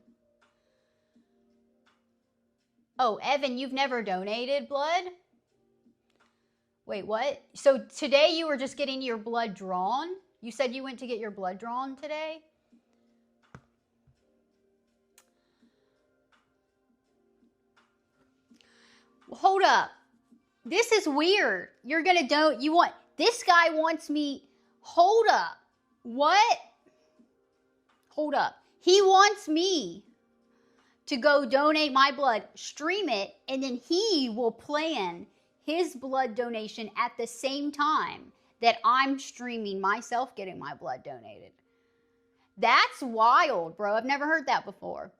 Oh, Evan, you've never donated blood? Wait, what? So today you were just getting your blood drawn? You said you went to get your blood drawn today? Well, hold up. This is weird. You're gonna this guy wants me, hold up. What? Hold up. He wants me to go donate my blood, stream it, and then he will plan his blood donation at the same time that I'm streaming myself getting my blood donated. That's wild, bro. I've never heard that before.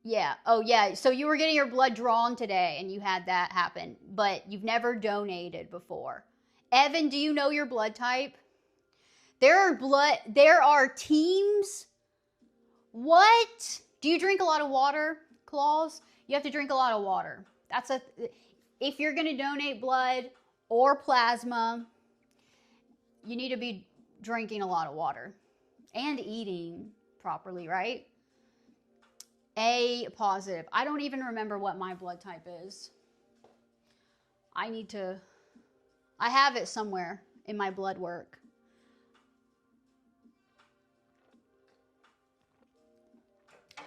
Yeah. Oh, yeah. So you were getting your blood drawn today and you had that happen, but you've never donated before. Evan, do you know your blood type? There are teams. What? Do you drink a lot of water, Claus? You have to drink a lot of water. If you're going to donate blood or plasma, you need to be drinking a lot of water and eating properly, right? A positive. I don't even remember what my blood type is. I have it somewhere in my blood work.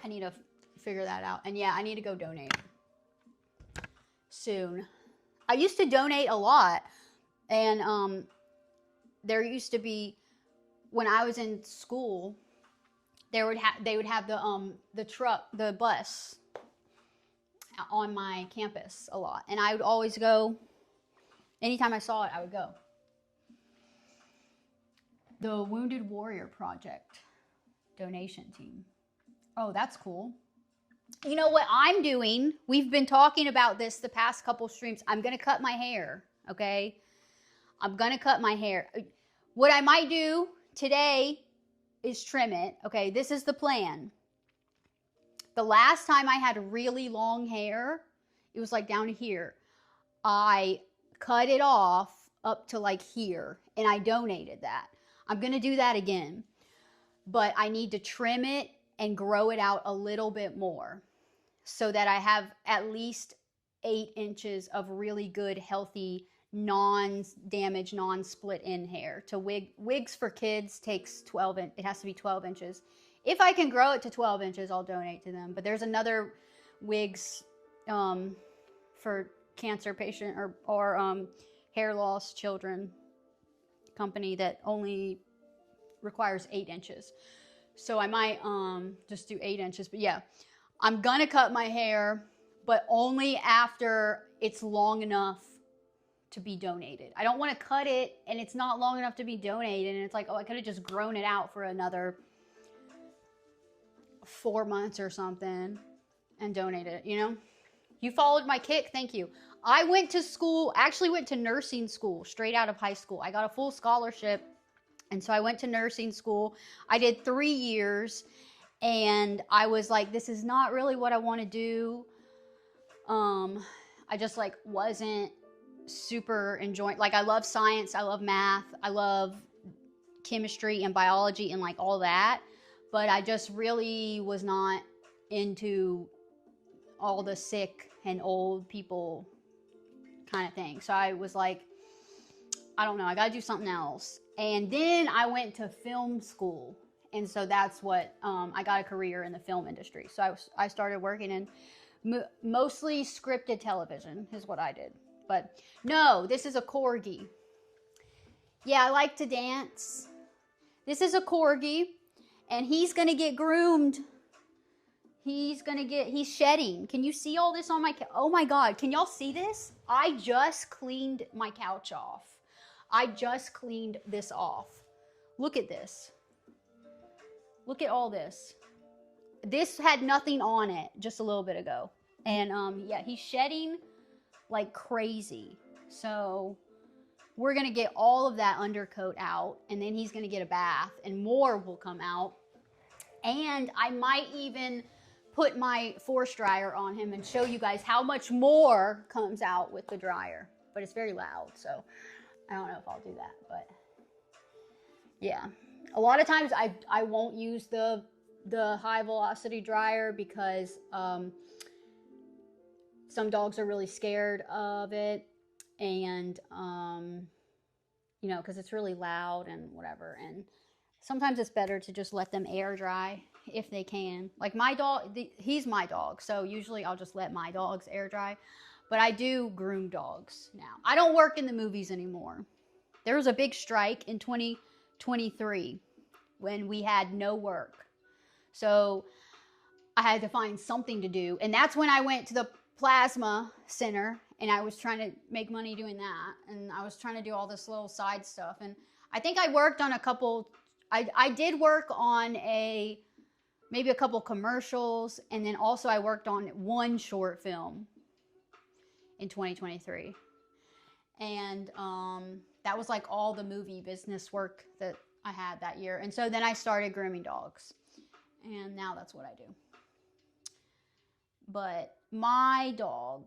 I need to figure that out. And yeah, I need to go donate soon. I used to donate a lot. And there used to be, when I was in school, they would have the truck, the bus on my campus a lot. And I would always go. Anytime I saw it, I would go. The Wounded Warrior Project donation team. Oh, that's cool. You know what I'm doing? We've been talking about this the past couple streams. I'm going to cut my hair, okay? I'm going to cut my hair. What I might do today is trim it. Okay, this is the plan. The last time I had really long hair, it was like down here. I cut it off up to like here, and I donated that. I'm going to do that again, but I need to trim it and grow it out a little bit more so that I have at least 8 inches of really good, healthy, non-damaged, non-split in hair. To wigs for kids takes 12, it has to be 12 inches. If I can grow it to 12 inches, I'll donate to them. But there's another wigs for cancer patient or hair loss children company that only requires 8 inches. So I might just do 8 inches. But yeah, I'm gonna cut my hair, but only after it's long enough to be donated. I don't want to cut it and it's not long enough to be donated, and it's like, oh, I could have just grown it out for another 4 months or something and donated it, you know? You followed my kick, thank you. I went to school, actually went to nursing school straight out of high school. I got a full scholarship, and so I went to nursing school. I did 3 years, and I was like, this is not really what I want to do. I just like wasn't super enjoying, like I love science, I love math, I love chemistry and biology and like all that, but I just really was not into all the sick and old people kind of thing. So I was like, I don't know, I gotta do something else. And then I went to film school, and so that's what I got a career in the film industry. So I started working in mostly scripted television is what I did. But no, this is a corgi. Yeah, I like to dance. This is a corgi, and he's gonna get groomed. He's shedding. Can you see all this on my oh my God, can y'all see this? I just cleaned my couch off. I just cleaned this off. Look at this. Look at all this. This had nothing on it just a little bit ago. And yeah, he's shedding like crazy. So we're gonna get all of that undercoat out, and then he's gonna get a bath, and more will come out. And I might even put my force dryer on him and show you guys how much more comes out with the dryer. But it's very loud, so I don't know if I'll do that. But yeah, a lot of times I won't use the high velocity dryer because some dogs are really scared of it, and you know, because it's really loud and whatever. And sometimes it's better to just let them air dry if they can. Like my dog, he's my dog, so usually I'll just let my dogs air dry. But I do groom dogs now. I don't work in the movies anymore. There was a big strike in 2023 when we had no work. So I had to find something to do. And that's when I went to the plasma center, and I was trying to make money doing that. And I was trying to do all this little side stuff. And I think I worked on a couple, I did work on maybe a couple commercials. And then also I worked on one short film in 2023. And that was like all the movie business work that I had that year. And so then I started grooming dogs. And now that's what I do. But my doggy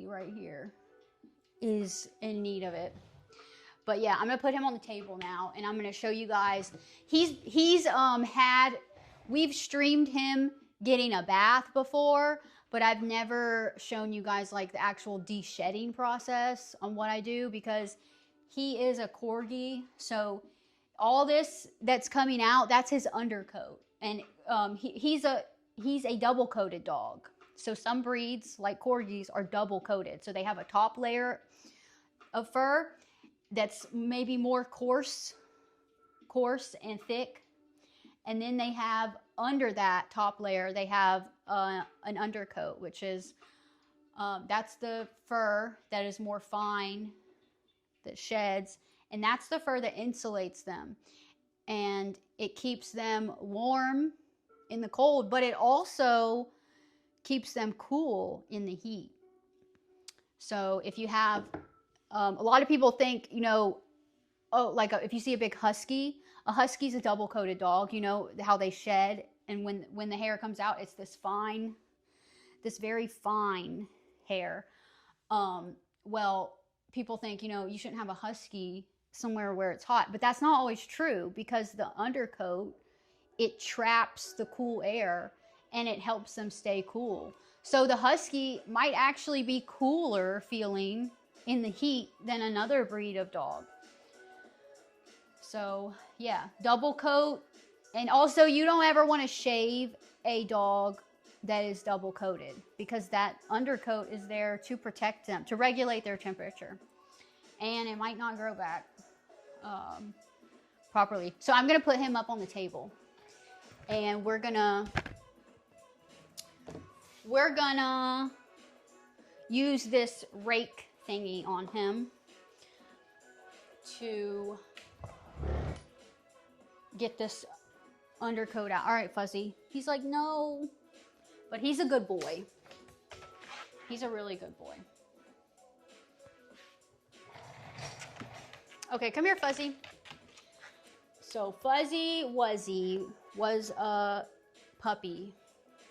right here is in need of it. But yeah, I'm gonna put him on the table now, and I'm gonna show you guys. We've streamed him getting a bath before, but I've never shown you guys like the actual de-shedding process on what I do, because he is a corgi, so all this that's coming out, that's his undercoat. And he's a double coated dog. So some breeds like corgis are double coated. So they have a top layer of fur that's maybe more coarse and thick. And then they have under that top layer, they have an undercoat, which is, that's the fur that is more fine, that sheds. And that's the fur that insulates them. And it keeps them warm in the cold, but it also keeps them cool in the heat. So if you have, a lot of people think, you know, oh, like if you see a big husky's a double coated dog, you know, how they shed. And when the hair comes out, it's this very fine hair. Well, people think, you know, you shouldn't have a husky somewhere where it's hot, but that's not always true, because the undercoat, it traps the cool air and it helps them stay cool. So the husky might actually be cooler feeling in the heat than another breed of dog. So yeah, double coat. And also, you don't ever want to shave a dog that is double coated, because that undercoat is there to protect them, to regulate their temperature, and it might not grow back properly. So I'm gonna put him up on the table, and we're gonna use this rake thingy on him to get this undercoat out. All right, Fuzzy. He's like, no, but he's a good boy. He's a really good boy. Okay, come here, Fuzzy. So Fuzzy Wuzzy was a puppy,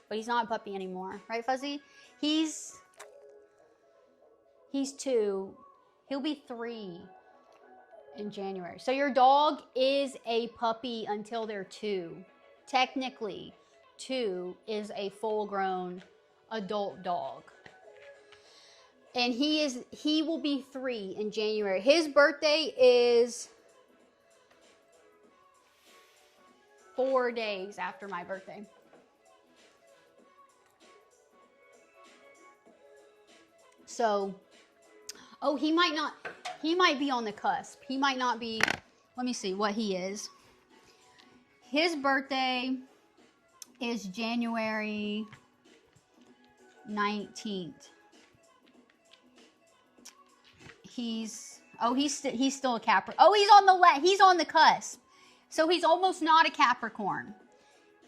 but he's not a puppy anymore, right, Fuzzy? He's 2. He'll be 3 in January. So your dog is a puppy until they're 2. Technically, 2 is a full-grown adult dog. And he will be 3 in January. His birthday is 4 days after my birthday. So, oh, he might be on the cusp. He might not be, let me see what he is. His birthday is January 19th. He's still a Capricorn. Oh, he's on the cusp. So he's almost not a Capricorn.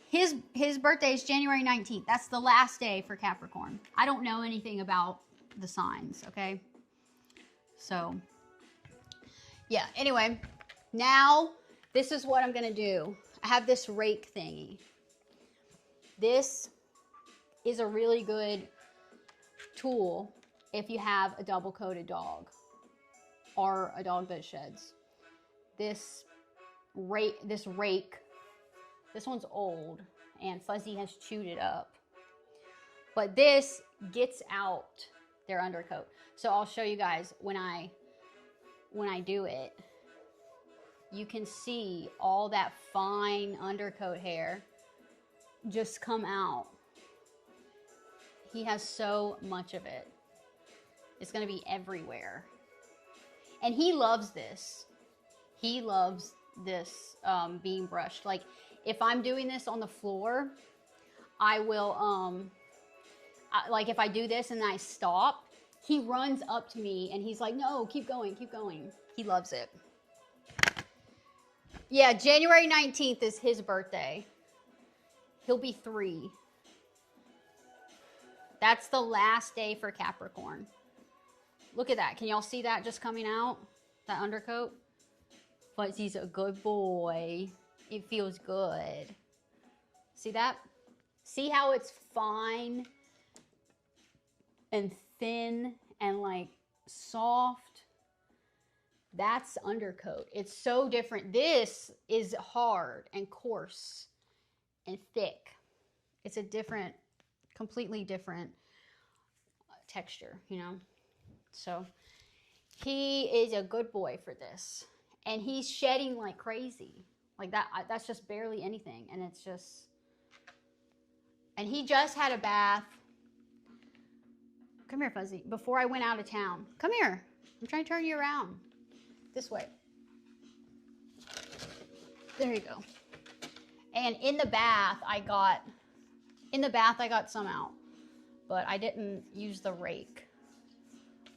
His birthday is January 19th. That's the last day for Capricorn. I don't know anything about the signs, okay? So, yeah. Anyway, now this is what I'm going to do. I have this rake thingy. This is a really good tool if you have a double-coated dog or a dog that sheds. This rake, this one's old and Fuzzy has chewed it up. But this gets out their undercoat. So I'll show you guys when I do it. You can see all that fine undercoat hair just come out. He has so much of it. It's going to be everywhere. And he loves this. He loves this being brushed. Like, if I'm doing this on the floor, I will, like if I do this and I stop, he runs up to me and he's like, no, keep going, keep going. He loves it. Yeah, January 19th is his birthday. He'll be 3. That's the last day for Capricorn. Look at that. Can y'all see that just coming out? That undercoat? Fuzzy's a good boy. It feels good. See that? See how it's fine and thin and like soft? That's undercoat. It's so different. This is hard and coarse and thick. It's a different, completely different texture, you know? So he is a good boy for this. And he's shedding like crazy. Like that's just barely anything. And it's just, and he just had a bath. Come here, Fuzzy. Before I went out of town. Come here. I'm trying to turn you around. This way. There you go. And in the bath, I got some out. But I didn't use the rake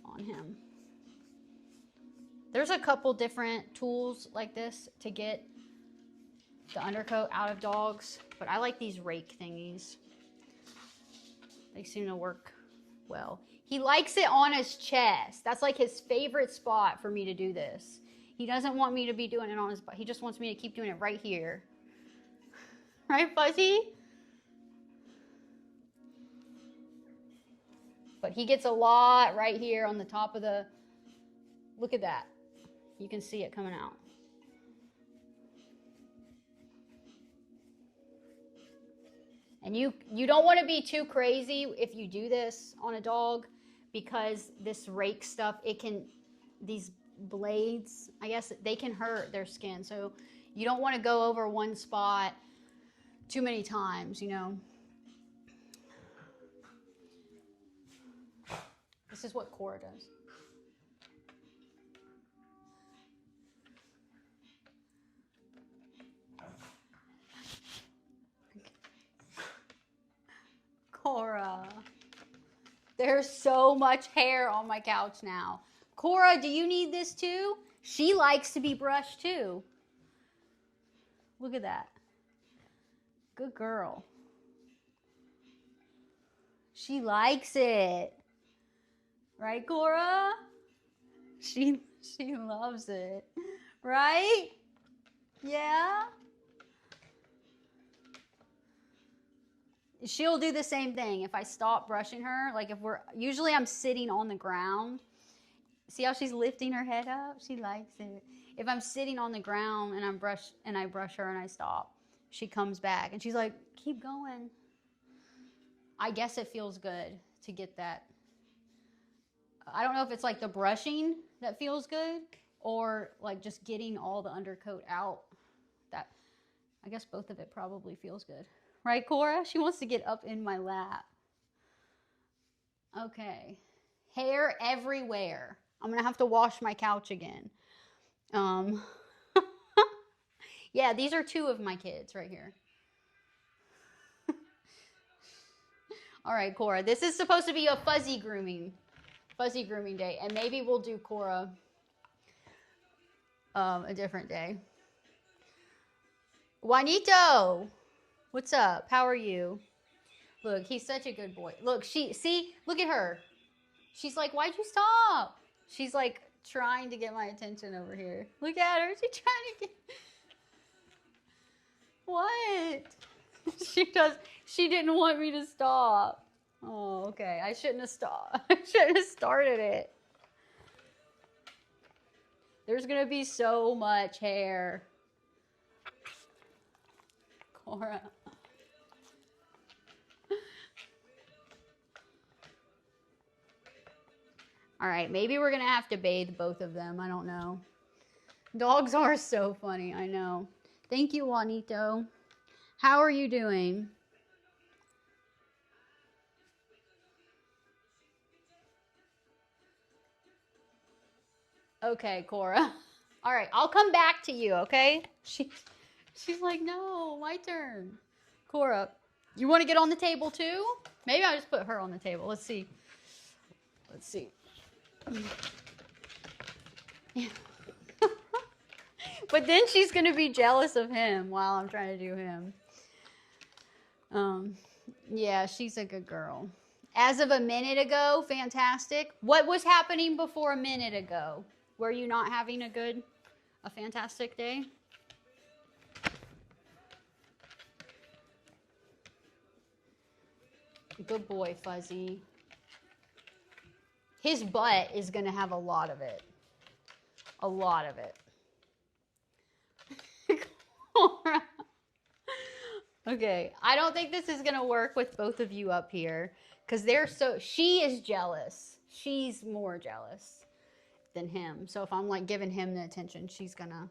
on him. There's a couple different tools like this to get the undercoat out of dogs. But I like these rake thingies. They seem to work well. He likes it on his chest. That's like his favorite spot for me to do this. He doesn't want me to be doing it on his butt. He just wants me to keep doing it right here. Right, Fuzzy? But he gets a lot right here on the top of the... Look at that. You can see it coming out. And you don't want to be too crazy if you do this on a dog, because this rake stuff, these blades, I guess, they can hurt their skin. So you don't want to go over one spot too many times, you know. This is what Cora does. Cora. There's so much hair on my couch now. Cora, do you need this too? She likes to be brushed too. Look at that. Good girl. She likes it. Right, Cora? She loves it. Right? Yeah? She'll do the same thing if I stop brushing her. Like usually I'm sitting on the ground. See how she's lifting her head up? She likes it. If I'm sitting on the ground and I brush her and I stop, she comes back and she's like, keep going. I guess it feels good to get that. I don't know if it's like the brushing that feels good or like just getting all the undercoat out. I guess both of it probably feels good. Right, Cora? She wants to get up in my lap. Okay. Hair everywhere. I'm going to have to wash my couch again. Yeah, these are two of my kids right here. All right, Cora. This is supposed to be a fuzzy grooming day. And maybe we'll do Cora a different day. Juanito! What's up? How are you? Look, he's such a good boy. Look, look at her. She's like, why'd you stop? She's like trying to get my attention over here. Look at her. She's trying to get... What? She didn't want me to stop. Oh, okay. I shouldn't have stopped. I shouldn't have started it. There's going to be so much hair. Cora. All right, maybe we're going to have to bathe both of them. I don't know. Dogs are so funny, I know. Thank you, Juanito. How are you doing? Okay, Cora. All right, I'll come back to you, okay? She's like, no, my turn. Cora, you want to get on the table too? Maybe I'll just put her on the table. Let's see. Let's see. Yeah. But then she's going to be jealous of him while I'm trying to do him. Yeah, she's a good girl. As of a minute ago, fantastic. What was happening before a minute ago? Were you not having a fantastic day? Good boy, Fuzzy. His butt is going to have a lot of it. A lot of it. Okay, I don't think this is going to work with both of you up here. Because she is jealous. She's more jealous. than him. So if I'm like giving him the attention, she's gonna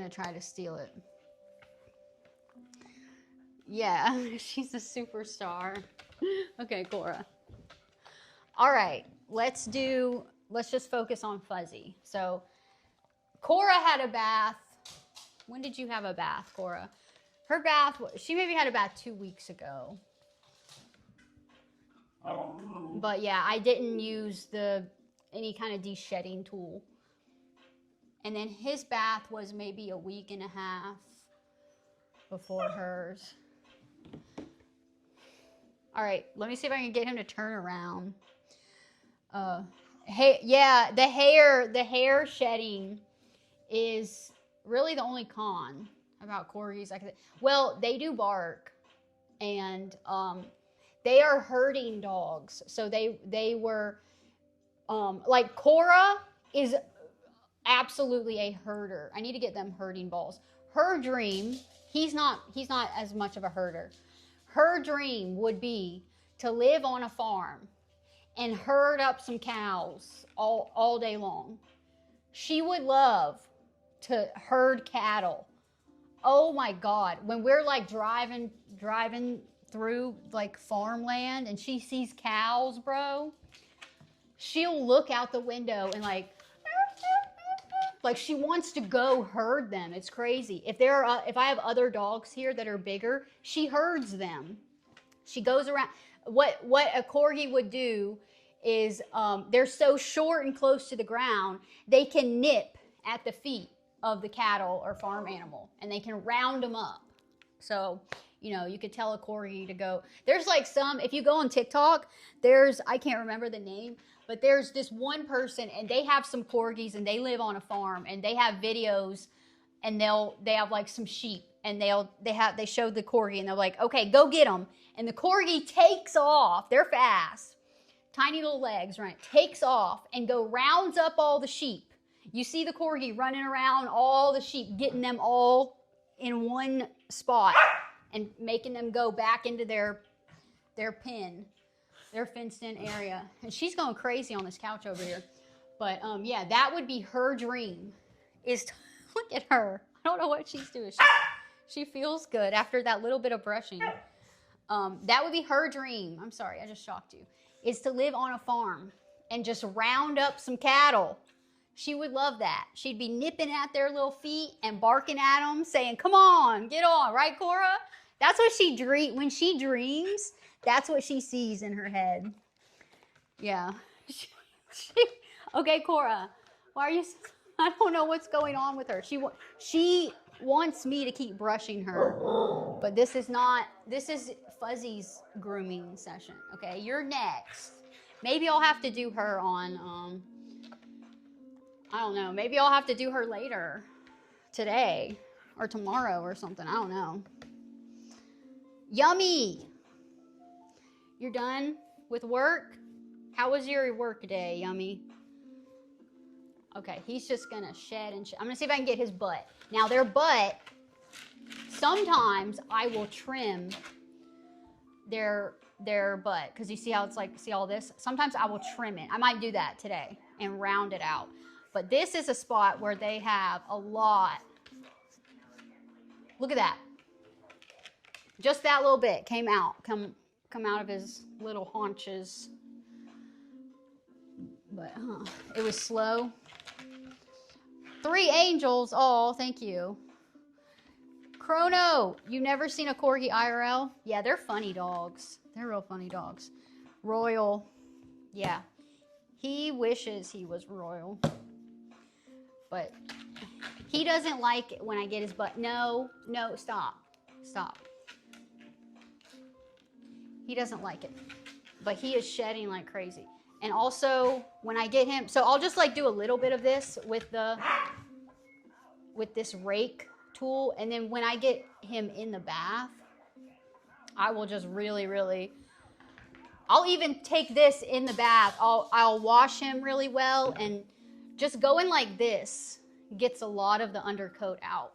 try to steal it. Yeah, she's a superstar. Okay, Cora. All right, let's just focus on Fuzzy. So Cora had a bath. When did you have a bath, Cora? Her bath, she maybe had a bath 2 weeks ago. But yeah, I didn't use any kind of de-shedding tool. And then his bath was maybe a week and a half before hers. All right, let me see if I can get him to turn around. Hey, yeah, the hair shedding is really the only con about corgis. Well, they do bark, and they are herding dogs. So they were like Cora is absolutely a herder. I need to get them herding balls. Her dream, he's not as much of a herder. Her dream would be to live on a farm and herd up some cows all day long. She would love to herd cattle. Oh my God. When we're like driving through like farmland and she sees cows, bro, she'll look out the window and like she wants to go herd them. It's crazy. If I have other dogs here that are bigger, she herds them. She goes around. What a corgi would do is they're so short and close to the ground, they can nip at the feet of the cattle or farm animal, and they can round them up. So, you could tell a corgi to go. There's like if you go on TikTok, I can't remember the name, but there's this one person, and they have some corgis, and they live on a farm, and they have videos, and they have like some sheep, and they show the corgi, and they're like, okay, go get them. And the corgi takes off. They're fast. Tiny little legs, right? Takes off and rounds up all the sheep. You see the corgi running around all the sheep, getting them all in one spot and making them go back into their pen, their fenced-in area. And she's going crazy on this couch over here. But yeah, that would be her dream. Look at her. I don't know what she's doing. She feels good after that little bit of brushing. That would be her dream. I'm sorry, I just shocked you. Is to live on a farm and just round up some cattle. She would love that. She'd be nipping at their little feet and barking at them, saying, come on, get on. Right, Cora? That's what when she dreams, that's what she sees in her head. Yeah. Okay, Cora, why are you, I don't know what's going on with her. She wants me to keep brushing her, but this is Fuzzy's grooming session. Okay, you're next. Maybe I'll have to do her on, I don't know. Maybe I'll have to do her later today or tomorrow or something. I don't know. Yummy. You're done with work? How was your work day, Yummy? Okay, he's just going to shed and I'm going to see if I can get his butt. Now, their butt, sometimes I will trim their butt because you see how it's like, see all this? Sometimes I will trim it. I might do that today and round it out. But this is a spot where they have a lot. Look at that. Just that little bit came out, come out of his little haunches. But it was slow. 3 angels. Oh, thank you. Chrono, you never seen a corgi IRL? Yeah, they're funny dogs. They're real funny dogs. Royal. Yeah. He wishes he was Royal. But he doesn't like it when I get his butt. No, stop. He doesn't like it. But he is shedding like crazy. And also, when I get him, so I'll just like do a little bit of this with this rake tool. And then when I get him in the bath, I will just really, I'll even take this in the bath. I'll wash him really well, and just going like this gets a lot of the undercoat out.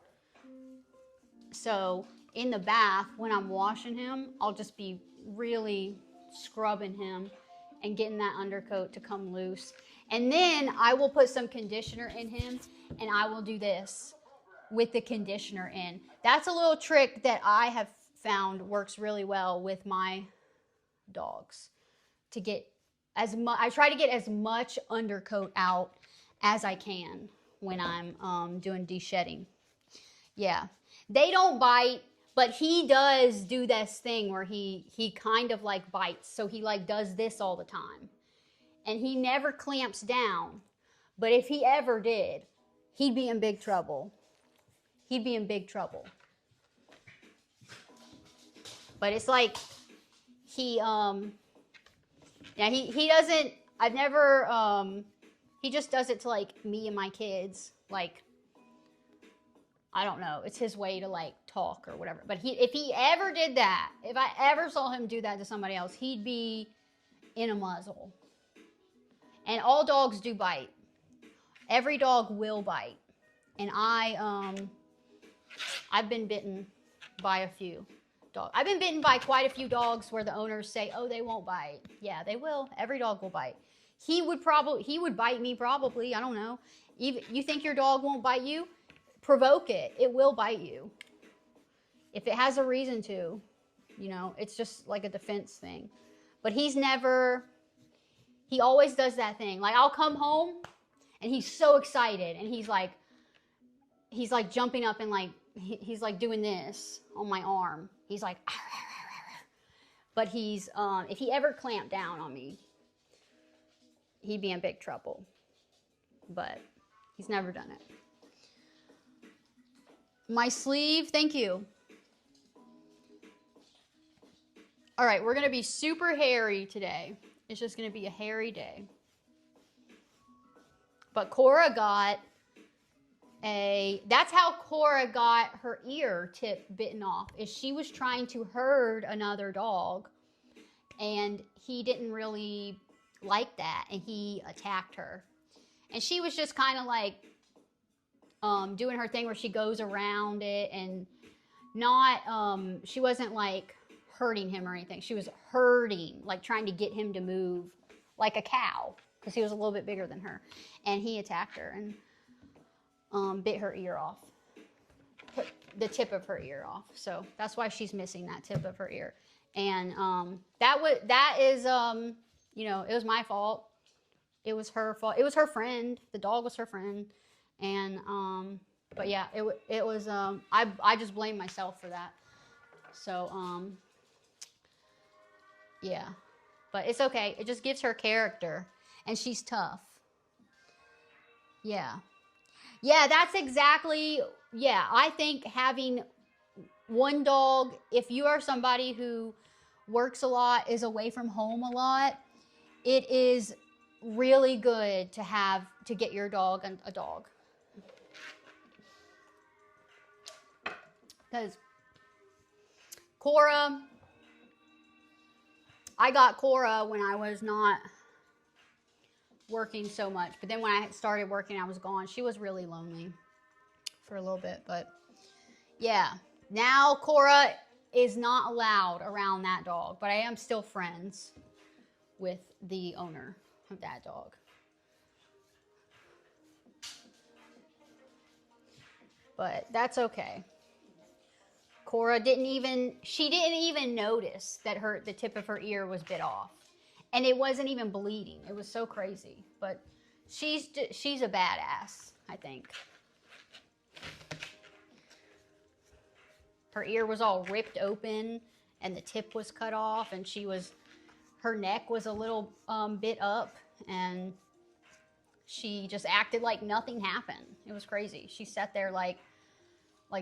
So in the bath, when I'm washing him, I'll just be really scrubbing him and getting that undercoat to come loose. And then I will put some conditioner in him, and I will do this with the conditioner in. That's a little trick that I have found works really well with my dogs. To get as much, I try to get as much undercoat out as I can when I'm doing de-shedding. Yeah, they don't bite, but he does do this thing where he kind of like bites. So he like does this all the time. And he never clamps down. But if he ever did, he'd be in big trouble. He'd be in big trouble. But it's like he doesn't, I've never, he just does it to like me and my kids. Like, I don't know. It's his way to like talk or whatever. But if he ever did that, if I ever saw him do that to somebody else, he'd be in a muzzle. And all dogs do bite. Every dog will bite. And I've been bitten by a few dogs. I've been bitten by quite a few dogs where the owners say, oh, they won't bite. Yeah, they will. Every dog will bite. He would bite me probably. I don't know. You think your dog won't bite you? Provoke it. It will bite you. If it has a reason to, you know, it's just like a defense thing. But he always does that thing. Like I'll come home and he's so excited and he's like jumping up and like, he's like doing this on my arm. He's like, arr, arr, arr, arr. But if he ever clamped down on me, he'd be in big trouble. But he's never done it. My sleeve, thank you. All right, we're going to be super hairy today. It's just going to be a hairy day. But Cora got that's how Cora got her ear tip bitten off, is she was trying to herd another dog, and he didn't really like that, and he attacked her. And she was just kind of like doing her thing where she goes around it and she wasn't like hurting him or anything. She was herding, like trying to get him to move like a cow because he was a little bit bigger than her. And he attacked her and bit her ear off, put the tip of her ear off. So that's why she's missing that tip of her ear. And that is, you know, it was my fault. It was her fault. It was her friend. The dog was her friend. And, but yeah, it was, I just blame myself for that. So, yeah, but it's okay. It just gives her character, and she's tough. Yeah. Yeah, that's exactly, yeah, I think having one dog, if you are somebody who works a lot, is away from home a lot, it is really good to get your dog a dog. Because Cora, I got Cora when I was not working so much. But then when I started working, I was gone. She was really lonely for a little bit. But yeah, now Cora is not allowed around that dog. But I am still friends with the owner of that dog. But that's okay. Cora didn't even notice that the tip of her ear was bit off. And it wasn't even bleeding. It was so crazy. But she's a badass, I think. Her ear was all ripped open and the tip was cut off, and her neck was a little bit up, and she just acted like nothing happened. It was crazy. She sat there like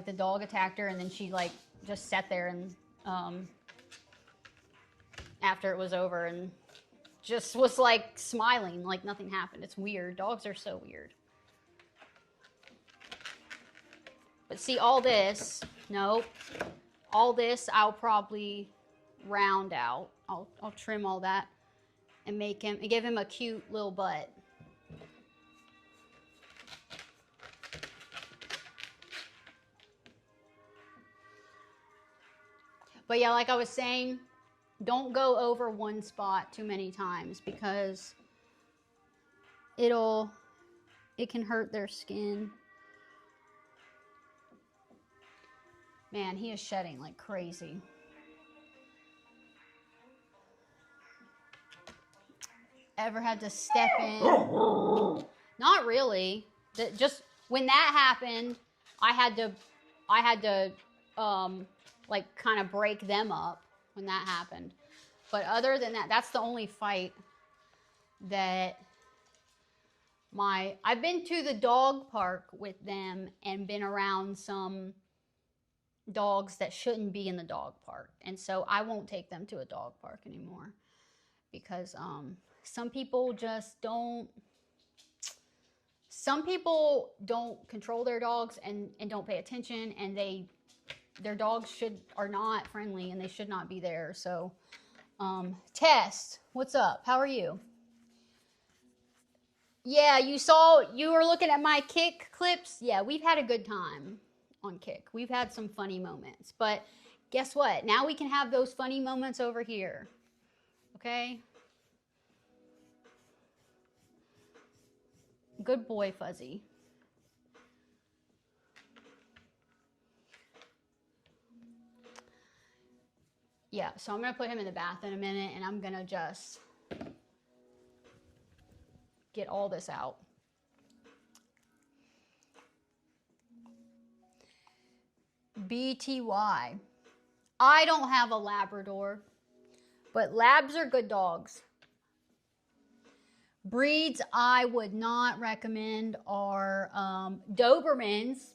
the dog attacked her, and then she like just sat there and after it was over and just was like smiling like nothing happened. It's weird. Dogs are so weird. But see, all this I'll probably round out. I'll trim all that and give him a cute little butt. But yeah, like I was saying, Don't go over one spot too many times because it can hurt their skin. Man, he is shedding like crazy. Ever had to step in? Not really. Just when that happened, I had to like kind of break them up when that happened. But other than that, that's the only fight that I've been to the dog park with them and been around some dogs that shouldn't be in the dog park. And so I won't take them to a dog park anymore because some people don't control their dogs and don't pay attention, and their dogs are not friendly and they should not be there. So Tess, what's up? How are you? Yeah, you were looking at my Kick clips. Yeah, we've had a good time on Kick. We've had some funny moments, but guess what? Now we can have those funny moments over here. Okay? Good boy, Fuzzy. Yeah, so I'm going to put him in the bath in a minute, and I'm going to just get all this out. BTY. I don't have a Labrador, but Labs are good dogs. Breeds I would not recommend are Dobermans.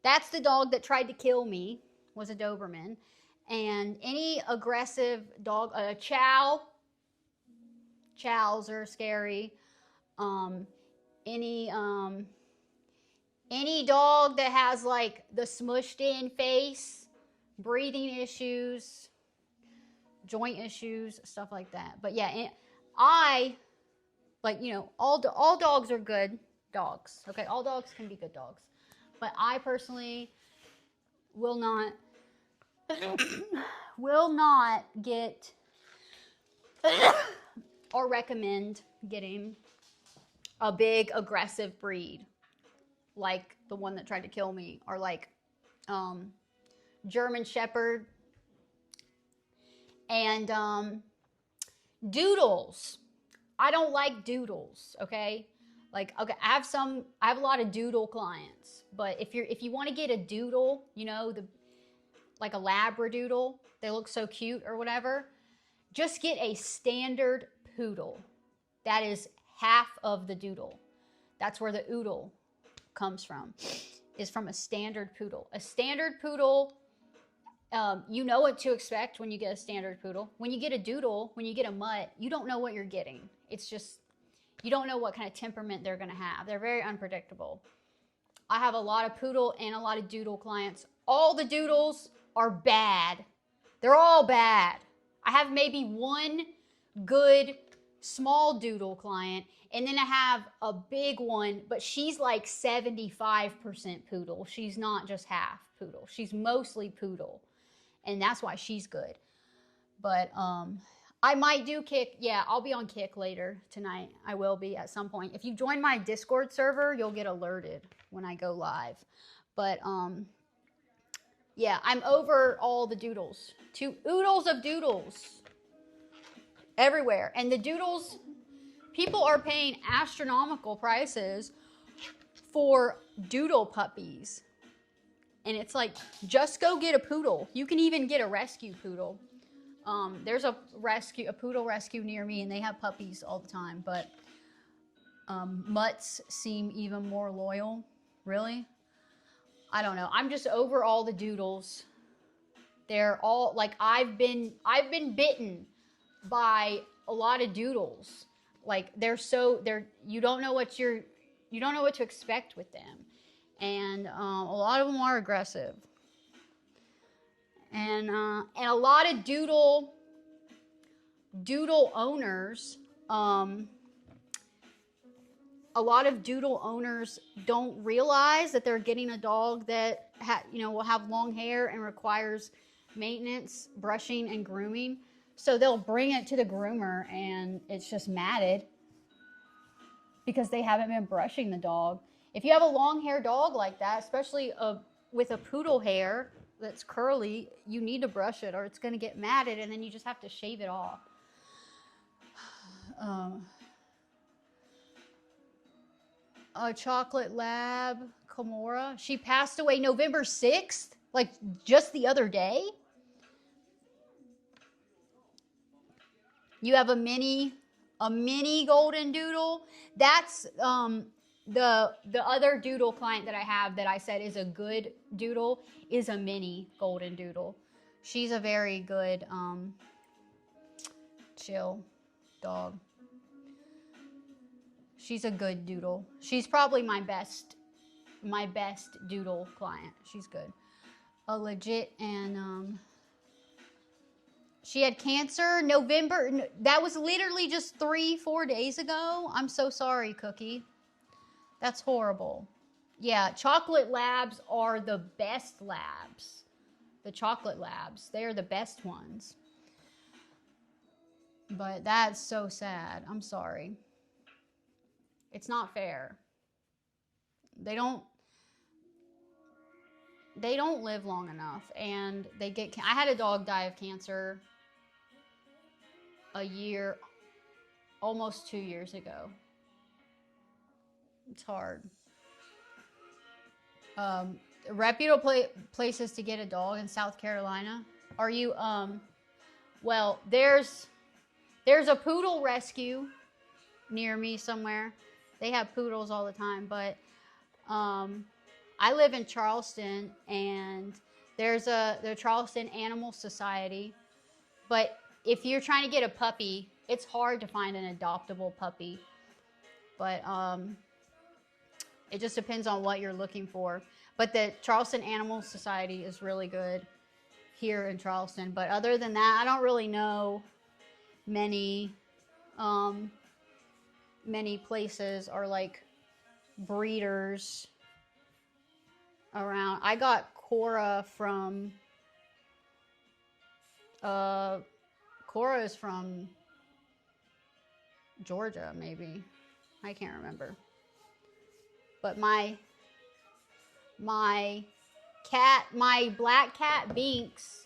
That's the dog that tried to kill me, was a Doberman. And any aggressive dog, chows are scary. Any dog that has like the smushed in face, breathing issues, joint issues, stuff like that. But yeah, I like, all dogs are good dogs. Okay, all dogs can be good dogs. But I personally will not get or recommend getting a big aggressive breed like the one that tried to kill me, or like German Shepherd and doodles. I don't like doodles, okay? Like, okay, I have a lot of doodle clients, but if you want to get a doodle, like a Labradoodle, they look so cute or whatever, just get a standard poodle. That is half of the doodle. That's where the oodle comes from, is from a standard poodle. A standard poodle, you know what to expect when you get a standard poodle. When you get a doodle, when you get a mutt, you don't know what you're getting. It's just, you don't know what kind of temperament they're going to have. They're very unpredictable. I have a lot of poodle and a lot of doodle clients. All the doodles are bad. They're all bad. I have maybe one good small doodle client, and then I have a big one, but she's like 75% poodle. She's not just half poodle. She's mostly poodle, and that's why she's good. But I might do Kick. Yeah, I'll be on Kick later tonight. I will be at some point. If you join my Discord server, you'll get alerted when I go live. But yeah, I'm over all the doodles. 2 oodles of doodles everywhere. And the doodles, people are paying astronomical prices for doodle puppies. And it's like, just go get a poodle. You can even get a rescue poodle. There's a poodle rescue near me, and they have puppies all the time. But mutts seem even more loyal. Really? I don't know. I'm just over all the doodles. They're all like, I've been bitten by a lot of doodles. Like, you don't know what to expect with them. And a lot of them are aggressive. And a lot of doodle owners, don't realize that they're getting a dog that will have long hair and requires maintenance, brushing, and grooming. So they'll bring it to the groomer and it's just matted because they haven't been brushing the dog. If you have a long hair dog like that, especially with a poodle hair that's curly, you need to brush it or it's going to get matted and then you just have to shave it off. A chocolate lab, Kimura. She passed away November 6th, like just the other day. You have a mini golden doodle. That's the other doodle client that I have that I said is a good doodle is a mini golden doodle. She's a very good chill dog. She's a good doodle. She's probably my best doodle client. She's good. A legit and she had cancer November. That was literally just 3-4 days ago. I'm so sorry, Cookie. That's horrible. Yeah, chocolate labs are the best labs. The chocolate labs, they're the best ones. But that's so sad. I'm sorry. It's not fair. They don't live long enough, and I had a dog die of cancer a year, almost 2 years ago. It's hard. Reputable places to get a dog in South Carolina. Are you, well, there's a poodle rescue near me somewhere. They have poodles all the time, but I live in Charleston, and there's the Charleston Animal Society. But if you're trying to get a puppy, it's hard to find an adoptable puppy. But it just depends on what you're looking for. But the Charleston Animal Society is really good here in Charleston. But other than that, I don't really know many places or like breeders around. I got Cora from Cora is from Georgia, maybe. I can't remember. But my cat, my black cat Binks,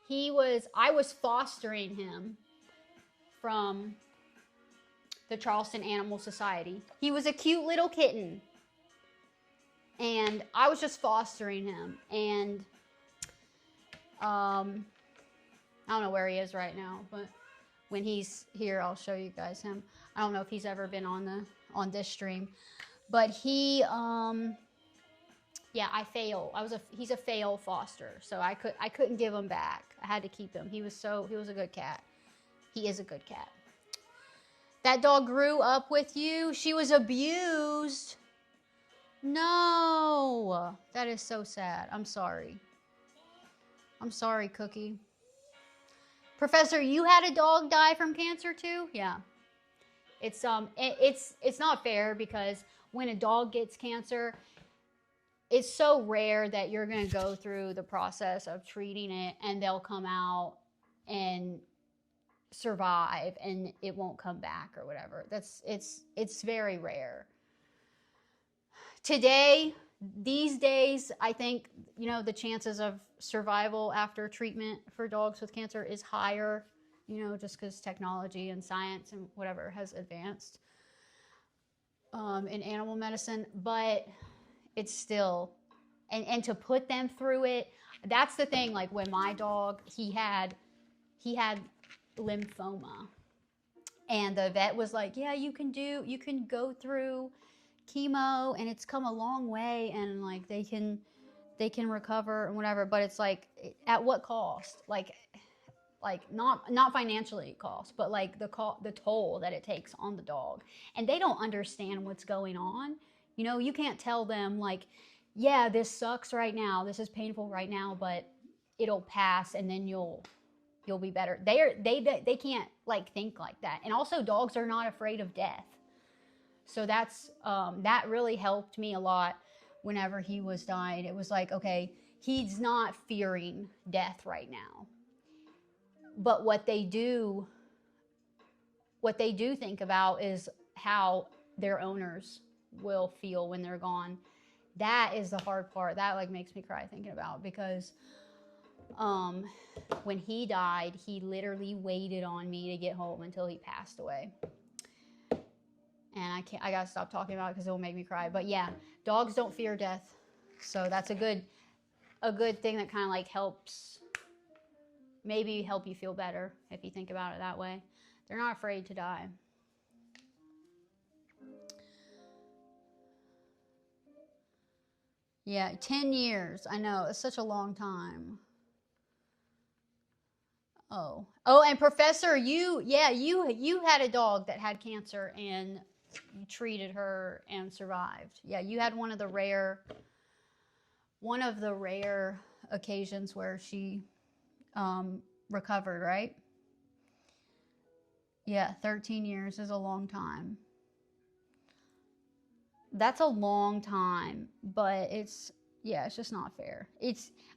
I was fostering him from the Charleston Animal Society. He was a cute little kitten, and I was just fostering him. And I don't know where he is right now, but when he's here, I'll show you guys him. I don't know if he's ever been on this stream, but he, yeah, he's a fail foster, so I couldn't give him back. I had to keep him. He was a good cat. He is a good cat. That dog grew up with you. She was abused. No, that is so sad. I'm sorry. I'm sorry, Cookie. Professor, you had a dog die from cancer too? Yeah. It's not fair because when a dog gets cancer, it's so rare that you're going to go through the process of treating it and they'll come out and survive and it won't come back or whatever. It's very rare. These days, I think, the chances of survival after treatment for dogs with cancer is higher, just because technology and science and whatever has advanced in animal medicine, but it's still, and to put them through it, that's the thing. Like when my dog, he had lymphoma, and the vet was like, yeah, you can go through chemo and it's come a long way, and like they can recover and whatever, but it's like, at what cost? Like not financially cost, but like the toll that it takes on the dog. And they don't understand what's going on. You can't tell them like, yeah, this sucks right now, this is painful right now, but it'll pass and then you'll be better. They can't like think like that. And also dogs are not afraid of death. So that's that really helped me a lot whenever he was dying. It was like, okay, he's not fearing death right now. But what they do think about is how their owners will feel when they're gone. That is the hard part. That like makes me cry thinking about, because when he died, he literally waited on me to get home until he passed away. And I gotta stop talking about it because it will make me cry. But yeah, dogs don't fear death. So that's a good thing that kind of like helps, maybe help you feel better if you think about it that way. They're not afraid to die. Yeah, 10 years. I know, it's such a long time. Oh, and Professor, you had a dog that had cancer and you treated her and survived. Yeah, you had one of the rare occasions where she recovered, right? Yeah, 13 years is a long time. That's a long time, but it's just not fair.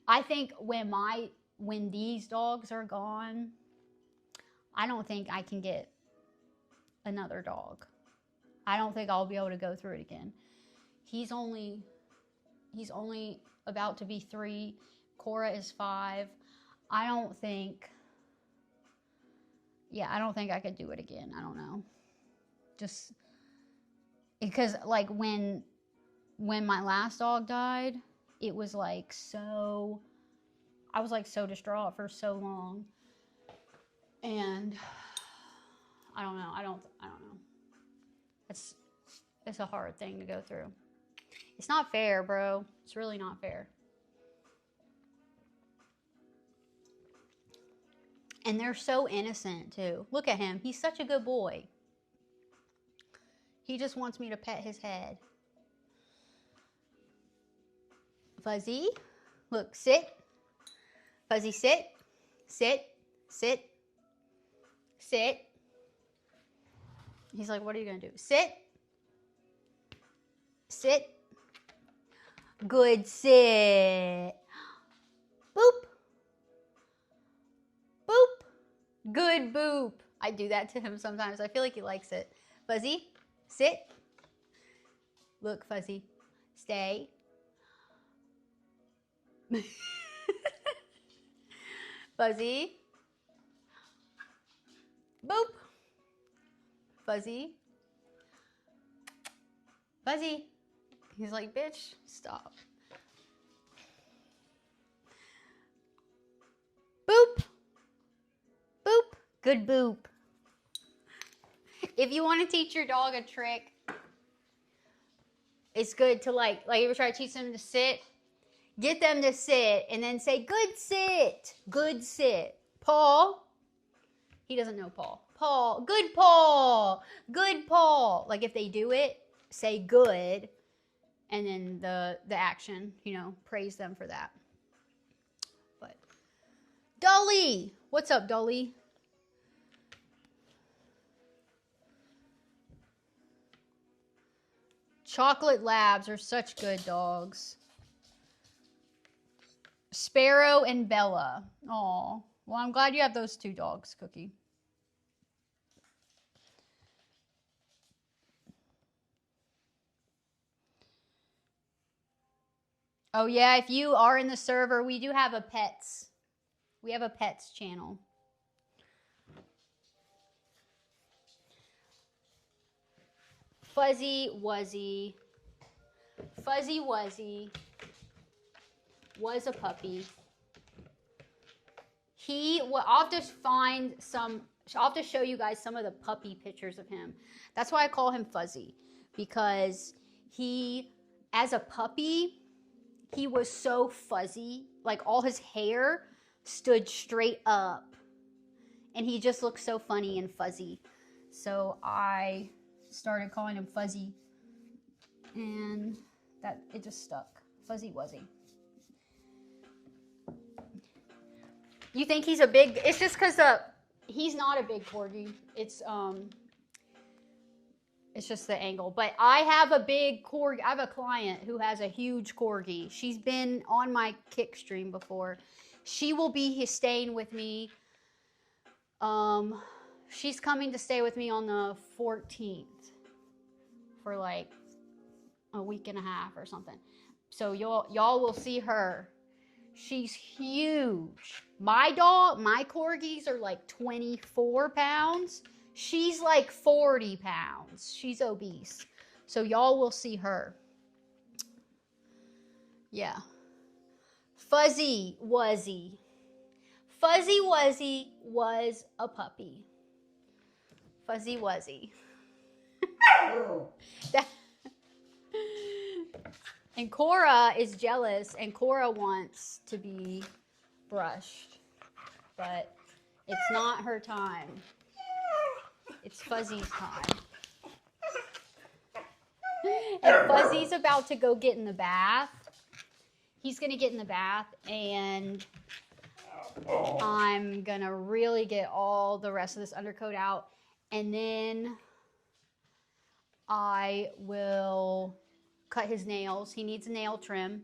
I think when these dogs are gone, I don't think I can get another dog. I don't think I'll be able to go through it again. He's only about to be 3. Cora is 5. I don't think I could do it again. I don't know. Just because like when my last dog died, it was like I was like so distraught for so long. And I don't know. I don't know. It's a hard thing to go through. It's not fair, bro. It's really not fair. And they're so innocent too. Look at him. He's such a good boy. He just wants me to pet his head. Fuzzy, look, sit. Fuzzy, sit. Sit. Sit. Sit. He's like, what are you going to do? Sit. Sit. Good sit. Boop. Boop. Good boop. I do that to him sometimes. I feel like he likes it. Fuzzy, sit. Look, Fuzzy, stay. Fuzzy. Boop. Fuzzy. Fuzzy. He's like, bitch, stop. Boop. Boop. Good boop. If you want to teach your dog a trick, it's good to like if you try to teach them to sit, get them to sit and then say, good sit. Good sit. Paw. He doesn't know paw. Paw. Good paw. Good paw. Like if they do it, say good. And then the action, praise them for that. But Dolly. What's up, Dolly? Chocolate Labs are such good dogs. Sparrow and Bella. Aw. Well, I'm glad you have those 2 dogs, Cookie. Oh, yeah, if you are in the server, we do have a pets. We have a pets channel. Fuzzy Wuzzy. Fuzzy Wuzzy was a puppy. I'll have to show you guys some of the puppy pictures of him. That's why I call him Fuzzy, because as a puppy, he was so fuzzy, like all his hair stood straight up and he just looked so funny and fuzzy. So I started calling him Fuzzy and it just stuck. Fuzzy Wuzzy. You think he's it's just because he's not a big corgi. It's just the angle. But I have a big corgi. I have a client who has a huge corgi. She's been on my kick stream before. She will be staying with me. She's coming to stay with me on the 14th for like a week and a half or something. So y'all will see her. She's huge. My corgis are like 24 pounds. She's like 40 pounds. She's obese. So y'all will see her. Yeah. Fuzzy Wuzzy. Fuzzy Wuzzy was a puppy. Fuzzy Wuzzy. And Cora is jealous, and Cora wants to be brushed. But it's not her time. It's Fuzzy's time. And Fuzzy's about to go get in the bath. He's going to get in the bath, and I'm going to really get all the rest of this undercoat out. And then I will cut his nails. He needs a nail trim.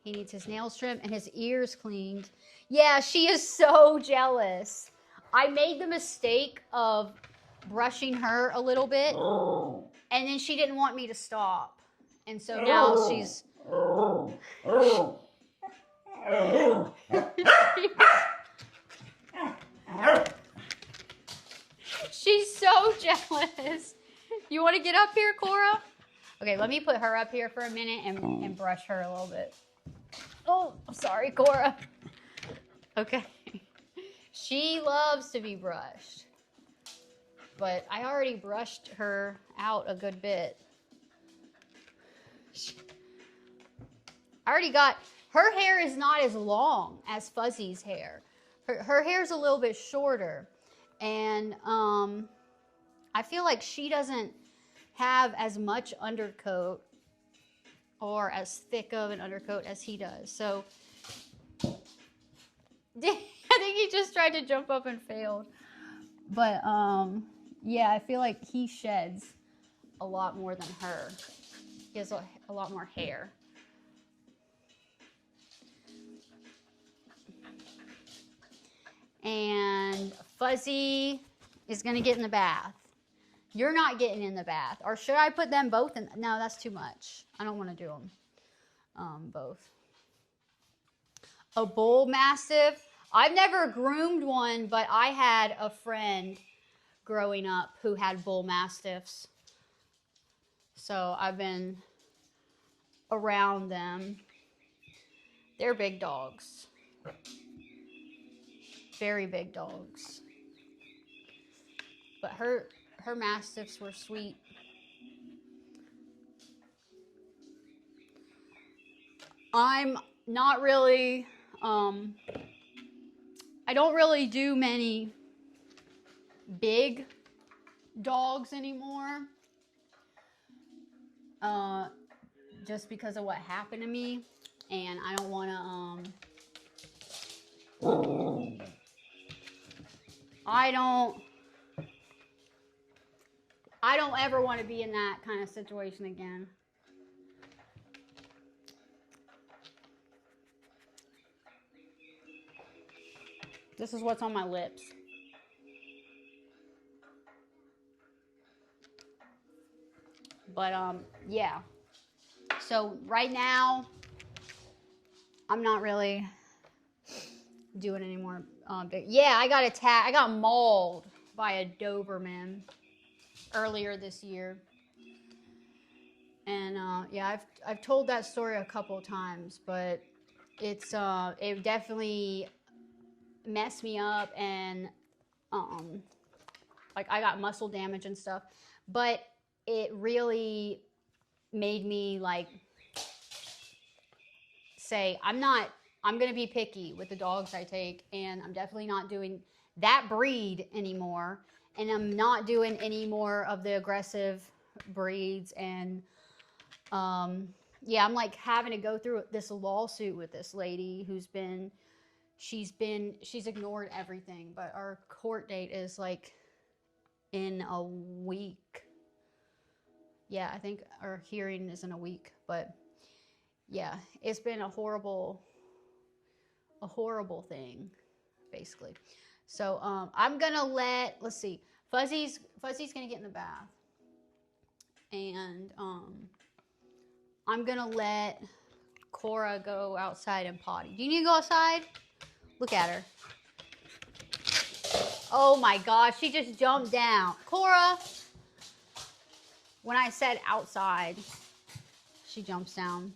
He needs his nails trimmed and his ears cleaned. Yeah, she is so jealous. I made the mistake of brushing her a little bit, and then she didn't want me to stop. And so now she's... She's so jealous. You want to get up here, Cora? Okay, let me put her up here for a minute and brush her a little bit. Oh, I'm sorry, Cora. Okay. She loves to be brushed. But I already brushed her out a good bit. I already got... Her hair is not as long as Fuzzy's hair. Her hair's a little bit shorter. And I feel like she doesn't have as much undercoat or as thick of an undercoat as he does. So I think he just tried to jump up and failed. But yeah, I feel like he sheds a lot more than her. He has a lot more hair. And Fuzzy is going to get in the bath. You're not getting in the bath. Or should I put them both in? No, that's too much. I don't want to do them both. A bull mastiff. I've never groomed one, but I had a friend growing up who had bull mastiffs. So I've been around them. They're big dogs. Very big dogs. But her mastiffs were sweet. I'm not really, I don't really do many big dogs anymore. Just because of what happened to me. And I don't want to, I don't ever want to be in that kind of situation again. This is what's on my lips. But yeah. So right now, I'm not really doing any more big. Yeah, I got attacked. I got mauled by a Doberman earlier this year. And yeah, I've told that story a couple times, but it definitely messed me up, and like I got muscle damage and stuff. But it really made me like say, I'm going to be picky with the dogs I take, and I'm definitely not doing that breed anymore. And I'm not doing any more of the aggressive breeds. And yeah, I'm like having to go through this lawsuit with this lady she's ignored everything. But our court date is like in a week. Yeah, I think our hearing is in a week, but yeah, it's been a horrible thing, basically. So I'm gonna let's see, Fuzzy's gonna get in the bath, and I'm gonna let Cora go outside and potty. Do you need to go outside? Look at her. Oh my gosh, she just jumped down. Cora, when I said outside, she jumps down.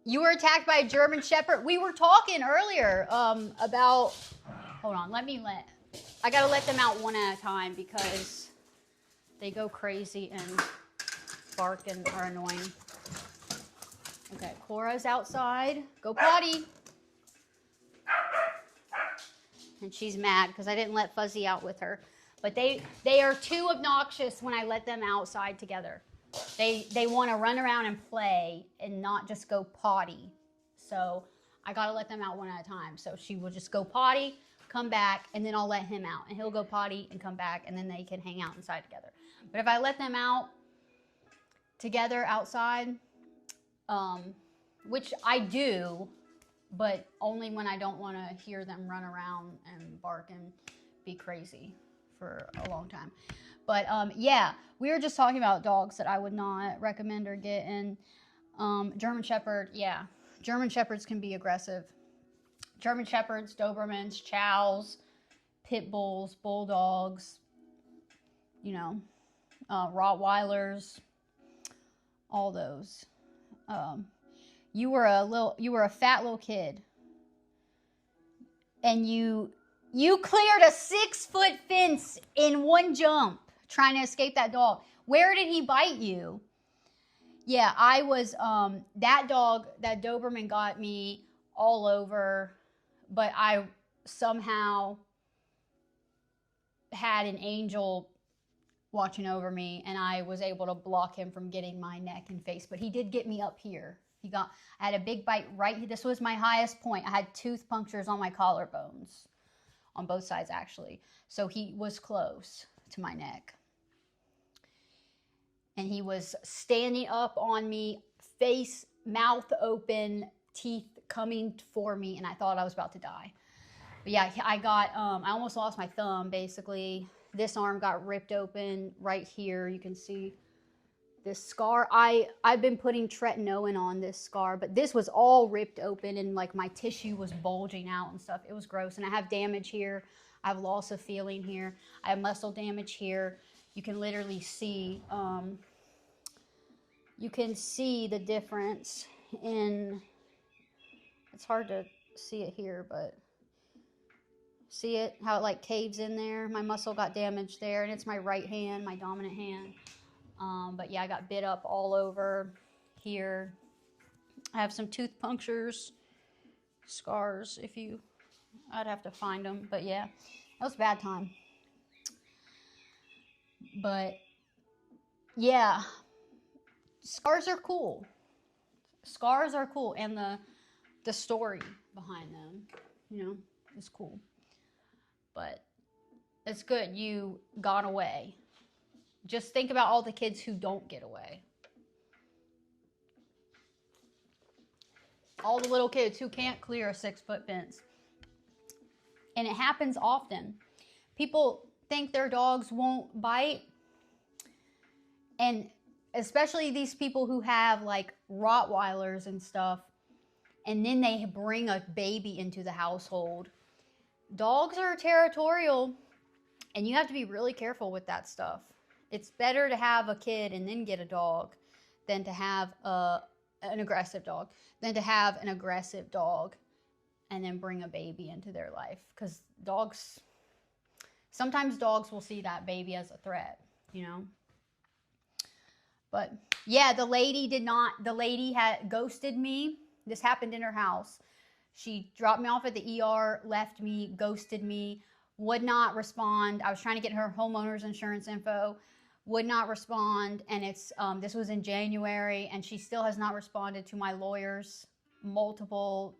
You were attacked by a German Shepherd. We were talking earlier about, hold on, I gotta let them out one at a time because they go crazy and bark and are annoying. Okay, Cora's outside. Go potty. And she's mad because I didn't let Fuzzy out with her. But they are too obnoxious when I let them outside together. They want to run around and play and not just go potty. So I got to let them out one at a time. So she will just go potty, come back, and then I'll let him out. And he'll go potty and come back, and then they can hang out inside together. But if I let them out together outside, which I do, but only when I don't want to hear them run around and bark and be crazy for a long time. But yeah, we were just talking about dogs that I would not recommend or get. And German Shepherd, yeah, German Shepherds can be aggressive. German Shepherds, Dobermans, Chows, Pit Bulls, Bulldogs, you know, Rottweilers, all those. You were a fat little kid, and you cleared a 6-foot fence in one jump trying to escape that dog. Where did he bite you? Yeah, I was, that Doberman got me all over, but I somehow had an angel watching over me, and I was able to block him from getting my neck and face, but he did get me up here. I had a big bite right, this was my highest point. I had tooth punctures on my collarbones, on both sides actually. So he was close to my neck. And he was standing up on me, face, mouth open, teeth coming for me, and I thought I was about to die. But yeah, I almost lost my thumb, basically. This arm got ripped open right here. You can see this scar. I've been putting tretinoin on this scar, but this was all ripped open and like my tissue was bulging out and stuff. It was gross. And I have damage here. I have loss of feeling here. I have muscle damage here. You can literally see, the difference in, it's hard to see it here, but see it, how it like caves in there. My muscle got damaged there, and it's my right hand, my dominant hand. But yeah, I got bit up all over here. I have some tooth punctures, scars, I'd have to find them. But yeah, that was a bad time. But yeah, scars are cool. Scars are cool, and the story behind them, is cool. But it's good you got away. Just think about all the kids who don't get away. All the little kids who can't clear a 6-foot fence. And it happens often. People think their dogs won't bite. And especially these people who have like Rottweilers and stuff, and then they bring a baby into the household. Dogs are territorial, and you have to be really careful with that stuff. It's better to have a kid and then get a dog than to have an aggressive dog, and then bring a baby into their life. Because sometimes dogs will see that baby as a threat, But yeah, the lady had ghosted me. This happened in her house. She dropped me off at the ER, left me, ghosted me, would not respond. I was trying to get her homeowner's insurance info, would not respond. And this was in January, and she still has not responded to my lawyers. Multiple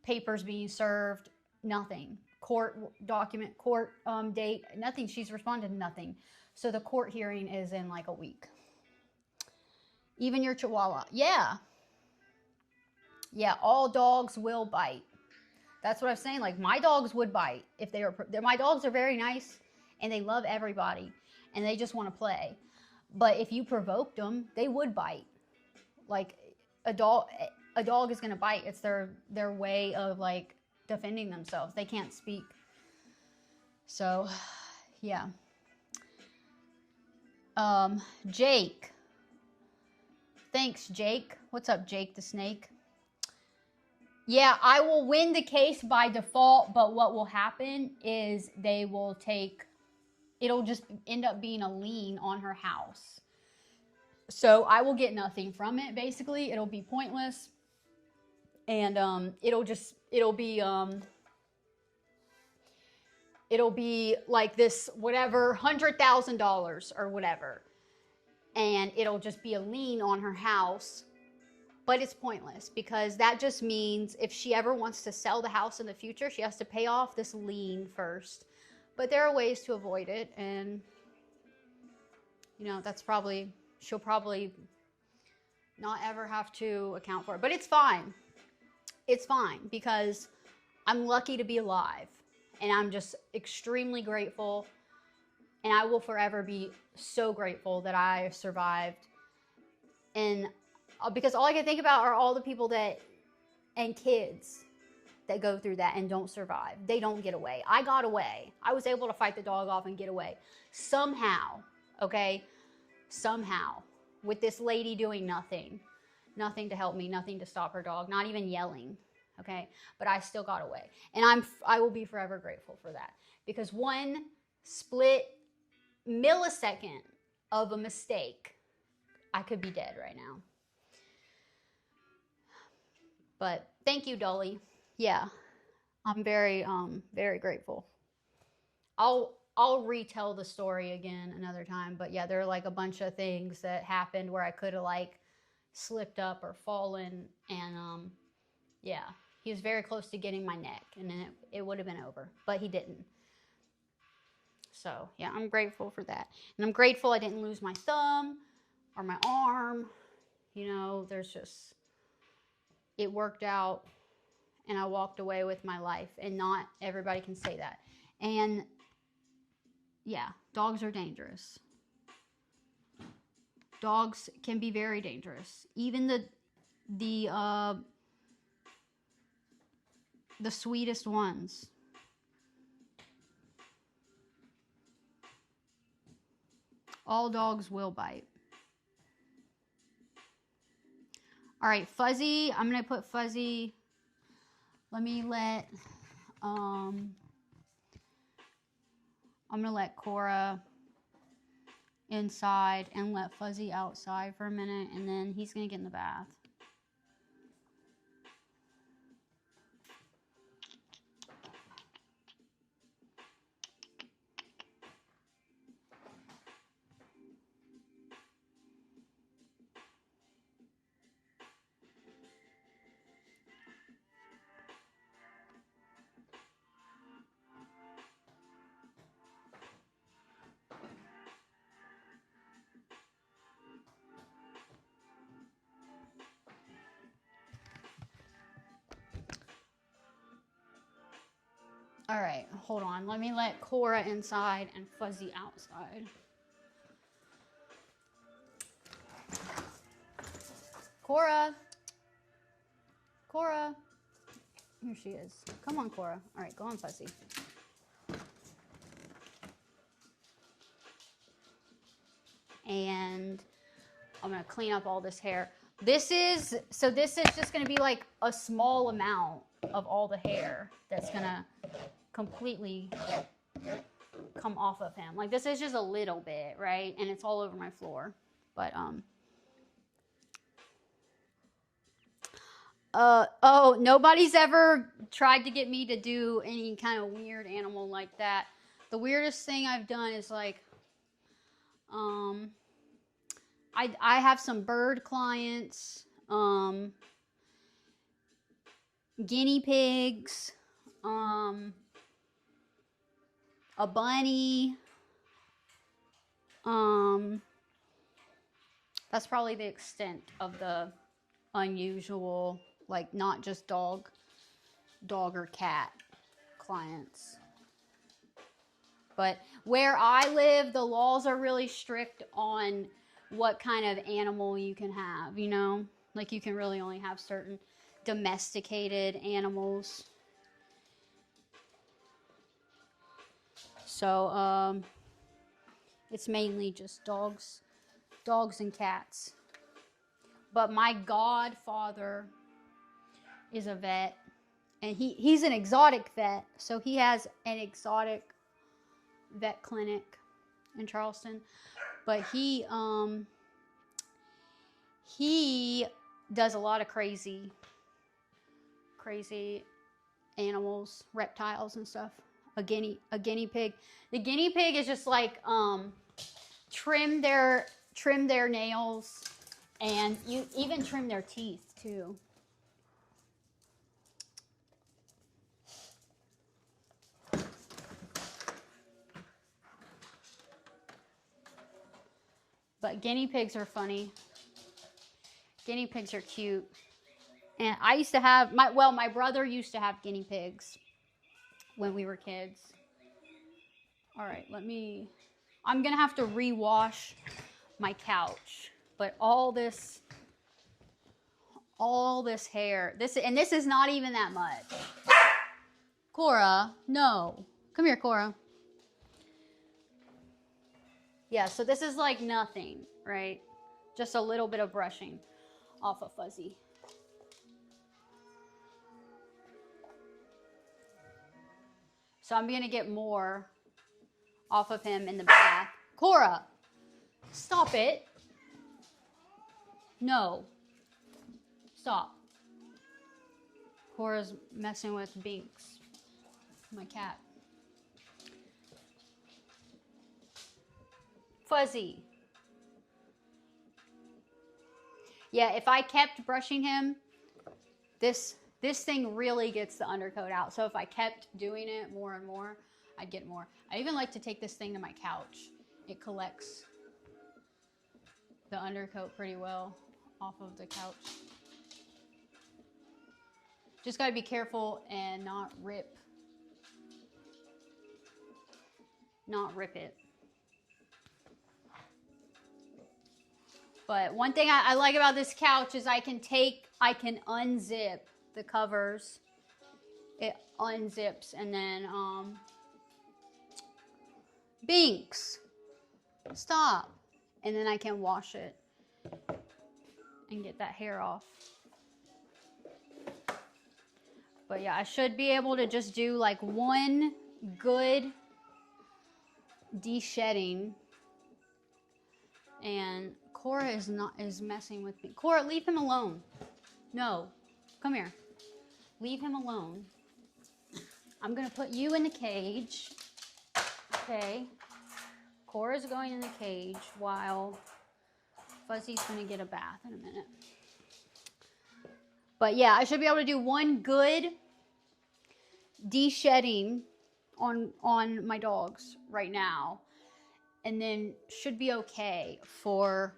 papers being served, nothing. court document, court date, nothing. She's responded to nothing. So the court hearing is in like a week. Even your Chihuahua. Yeah. Yeah, all dogs will bite. That's what I'm saying. Like, my dogs would bite if they were, my dogs are very nice and they love everybody and they just want to play. But if you provoked them, they would bite. Like, a dog is going to bite. It's their way of like defending themselves. They can't speak. So, yeah. Jake. Thanks, Jake. What's up, Jake the snake? Yeah, I will win the case by default, but what will happen is they will take, it'll just end up being a lien on her house. So I will get nothing from it, basically. It'll be pointless. And it'll be like this, whatever, $100,000 or whatever. And it'll just be a lien on her house. But it's pointless because that just means if she ever wants to sell the house in the future, she has to pay off this lien first. But there are ways to avoid it. And, you know, she'll probably not ever have to account for it. But it's fine. It's fine because I'm lucky to be alive. And I'm just extremely grateful. And I will forever be so grateful that I survived. And because all I can think about are all the people and kids that go through that and don't survive. They don't get away. I got away. I was able to fight the dog off and get away. Somehow, okay? Somehow. With this lady doing nothing. Nothing to help me. Nothing to stop her dog. Not even yelling. Okay? But I still got away. And I will be forever grateful for that. Because one split millisecond of a mistake, I could be dead right now. But thank you, Dolly. Yeah, I'm very grateful. I'll retell the story again another time. But yeah, there are like a bunch of things that happened where I could have like slipped up or fallen. And yeah, he was very close to getting my neck. And then it would have been over. But he didn't. So yeah, I'm grateful for that. And I'm grateful I didn't lose my thumb or my arm. You know, it worked out and I walked away with my life, and not everybody can say that. And yeah, dogs are dangerous. Dogs can be very dangerous. Even the sweetest ones. All dogs will bite. All right, Fuzzy. I'm going to put Fuzzy. Let me I'm going to let Cora inside and let Fuzzy outside for a minute, and then he's going to get in the bath. All right, hold on. Let me let Cora inside and Fuzzy outside. Cora. Cora. Here she is. Come on, Cora. All right, go on, Fuzzy. And I'm going to clean up all this hair. This is just going to be like a small amount of all the hair that's going to completely come off of him. Like, this is just a little bit, right? And it's all over my floor. But, oh, nobody's ever tried to get me to do any kind of weird animal like that. The weirdest thing I've done is like, I have some bird clients, guinea pigs, a bunny. That's probably the extent of the unusual, like not just dog or cat clients. But where I live, the laws are really strict on what kind of animal you can have, you know? Like you can really only have certain domesticated animals. So, it's mainly just dogs and cats. But my godfather is a vet, and he's an exotic vet, so he has an exotic vet clinic in Charleston. But he does a lot of crazy animals, reptiles and stuff. A guinea pig. The guinea pig is just like trim their nails, and you even trim their teeth too. But guinea pigs are funny. Guinea pigs are cute. And I used to have my brother used to have guinea pigs when we were kids. All right, I'm going to have to rewash my couch. But all this hair, this is not even that much. Cora, no. Come here, Cora. Yeah, so this is like nothing, right? Just a little bit of brushing off of Fuzzy. So I'm going to get more off of him in the bath. Cora, stop it. No. Stop. Cora's messing with Binks, my cat. Fuzzy. Yeah, if I kept brushing him, this thing really gets the undercoat out. So if I kept doing it more and more, I'd get more. I even like to take this thing to my couch. It collects the undercoat pretty well off of the couch. Just gotta be careful and not rip it. But one thing I like about this couch is I can unzip the covers. It unzips, and then Binks, stop. And then I can wash it and get that hair off. But yeah, I should be able to just do like one good de-shedding. And Cora is messing with me. Cora, leave him alone. No, come here. Leave him alone. I'm gonna put you in the cage. Okay. Cora's going in the cage while Fuzzy's gonna get a bath in a minute. But yeah, I should be able to do one good de-shedding on my dogs right now. And then should be okay for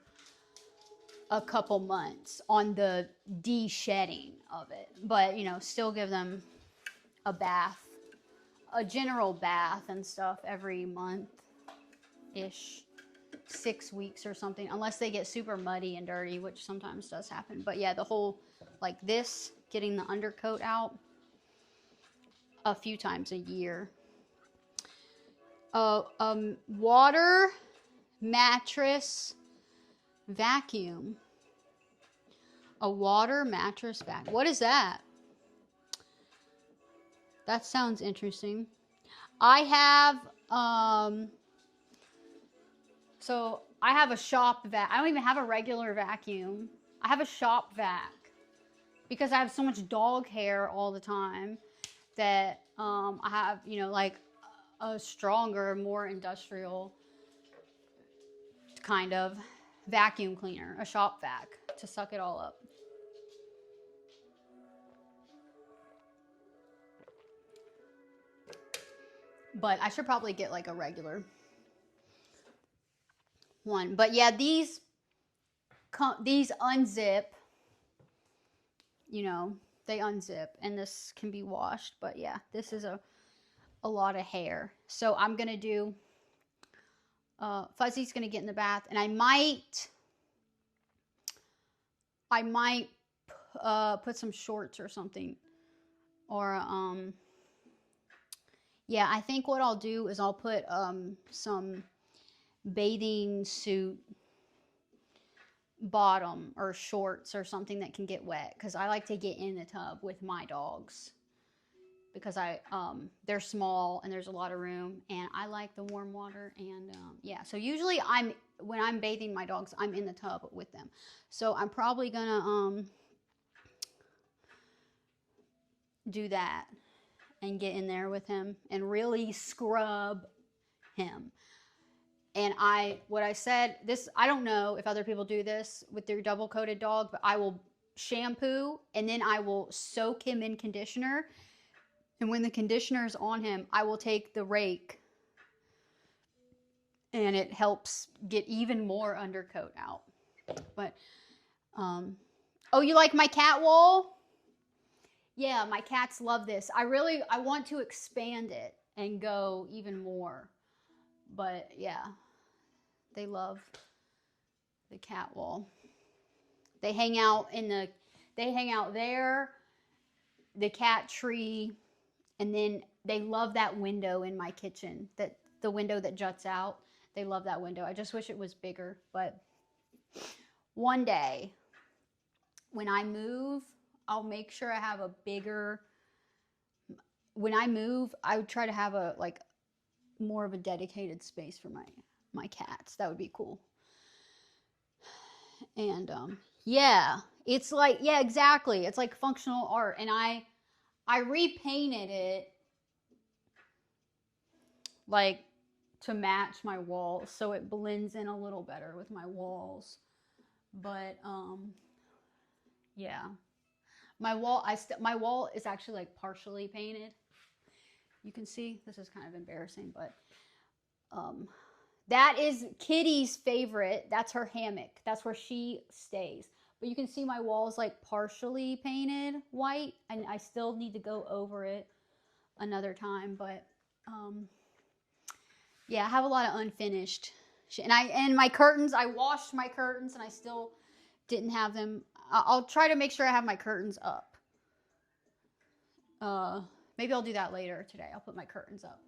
a couple months on the de-shedding of it. But, you know, still give them a bath, a general bath and stuff every month-ish, 6 weeks or something, unless they get super muddy and dirty, which sometimes does happen. But yeah, the whole, like this, getting the undercoat out a few times a year. Water mattress vacuum. A water mattress vacuum. What is that? That sounds interesting. I have, so I have a shop vac. I don't even have a regular vacuum. I have a shop vac because I have so much dog hair all the time that I have, you know, like a stronger, more industrial kind of vacuum cleaner, a shop vac to suck it all up. But I should probably get like a regular one. But yeah, these unzip, you know, they unzip and this can be washed. But yeah, this is a lot of hair. So I'm going to do, Fuzzy's going to get in the bath, and I might put some shorts or something. Or, yeah, I think what I'll do is I'll put some bathing suit bottom or shorts or something that can get wet, because I like to get in the tub with my dogs, because they're small and there's a lot of room, and I like the warm water. And yeah, so usually when I'm bathing my dogs, I'm in the tub with them. So I'm probably gonna do that and get in there with him and really scrub him. And what I said, this, I don't know if other people do this with their double coated dog, but I will shampoo and then I will soak him in conditioner. And when the conditioner is on him, I will take the rake, and it helps get even more undercoat out. But, oh, you like my cat wall? Yeah, my cats love this. I want to expand it and go even more. But yeah, they love the cat wall. They hang out there, the cat tree, and then they love that window in my kitchen, the window that juts out. They love that window. I just wish it was bigger. But one day when I move, I'll make sure I have a bigger, when I move, I would try to have more of a dedicated space for my cats. That would be cool. And yeah, it's like, yeah, exactly. It's like functional art. And I repainted it like to match my walls, so it blends in a little better with my walls. But yeah, my wall is actually like partially painted. You can see, this is kind of embarrassing, but that is Kitty's favorite. That's her hammock. That's where she stays. But you can see my wall is like partially painted white, and I still need to go over it another time. But yeah, I have a lot of unfinished shit. And my curtains, I washed my curtains and I still didn't have them. I'll try to make sure I have my curtains up. Maybe I'll do that later today. I'll put my curtains up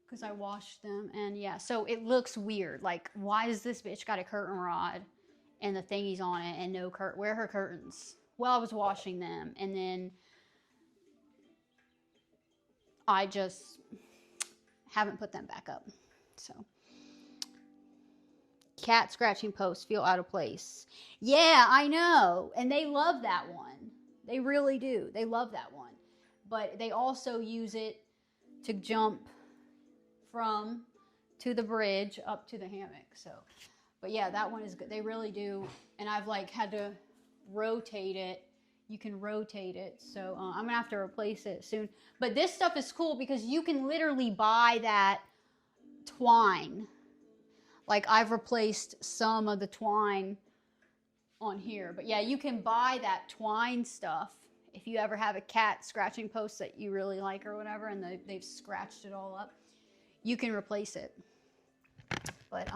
because I washed them. And yeah, so it looks weird. Like, why does this bitch got a curtain rod and the thingies on it and no curtain? Where are her curtains? Well, I was washing them, and then I just haven't put them back up. So, cat scratching posts feel out of place. Yeah, I know. And they love that one. They really do. They love that one. But they also use it to jump to the bridge up to the hammock. So, but yeah, that one is good. They really do. And I've like had to rotate it. You can rotate it. So I'm gonna have to replace it soon. But this stuff is cool because you can literally buy that twine. Like, I've replaced some of the twine on here. But yeah, you can buy that twine stuff if you ever have a cat scratching post that you really like or whatever, and they've scratched it all up. You can replace it. But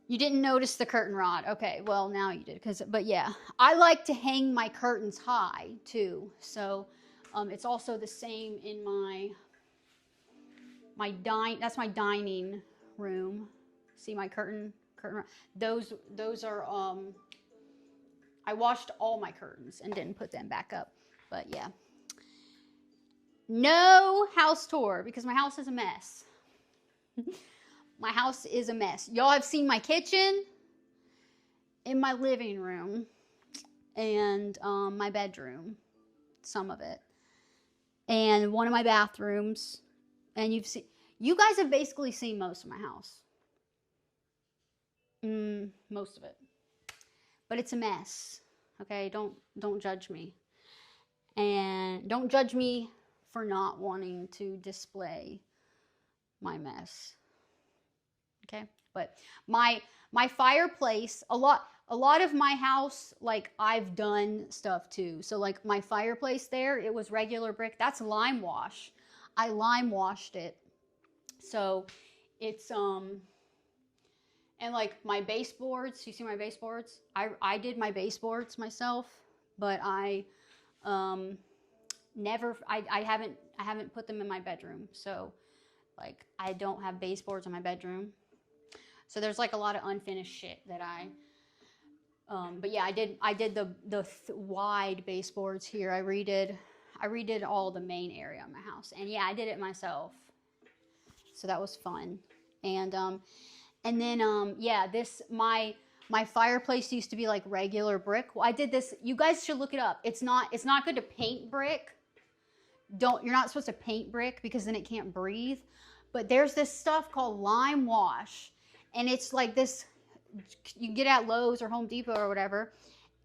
you didn't notice the curtain rod. Okay, well, now you did. But yeah, I like to hang my curtains high too. So it's also the same in that's my dining room. See my curtain rod? Those are I washed all my curtains and didn't put them back up. But yeah. No house tour because my house is a mess. My house is a mess. Y'all have seen my kitchen, in my living room, and my bedroom, some of it, and one of my bathrooms. And you guys have basically seen most of my house. Most of it. But it's a mess. Okay, don't judge me. And don't judge me for not wanting to display my mess. Okay, but my fireplace, a lot of my house, like I've done stuff too. So like my fireplace there, it was regular brick. That's lime wash. I lime washed it. So it's and like my baseboards, you see my baseboards? I did my baseboards myself, but I haven't put them in my bedroom. So like I don't have baseboards in my bedroom. So there's like a lot of unfinished shit that but yeah, I did the wide baseboards here. I redid all the main area of my house. And yeah, I did it myself. So that was fun. And then yeah, my fireplace used to be like regular brick. Well, I did this. You guys should look it up. It's not good to paint brick. You're not supposed to paint brick because then it can't breathe. But there's this stuff called lime wash, and it's like this. You can get it at Lowe's or Home Depot or whatever,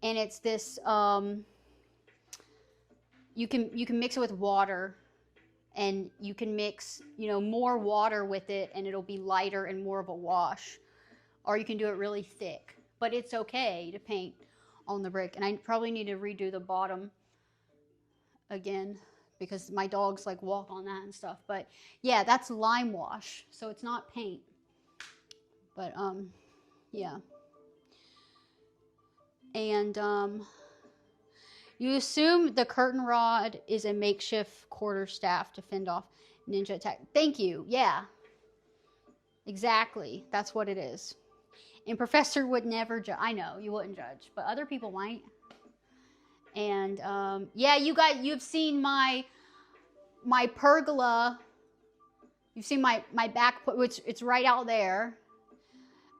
and it's this. You can mix it with water, and you can mix more water with it, and it'll be lighter and more of a wash, or you can do it really thick. But it's okay to paint on the brick, and I probably need to redo the bottom again, because my dogs like walk on that and stuff. But yeah, that's lime wash, so it's not paint. But yeah. And you assume the curtain rod is a makeshift quarterstaff to fend off ninja attack. Thank you. Yeah. Exactly. That's what it is. And Professor would never judge. I know you wouldn't judge, but other people might. And yeah, you've seen my pergola. You've seen my back, which it's right out there.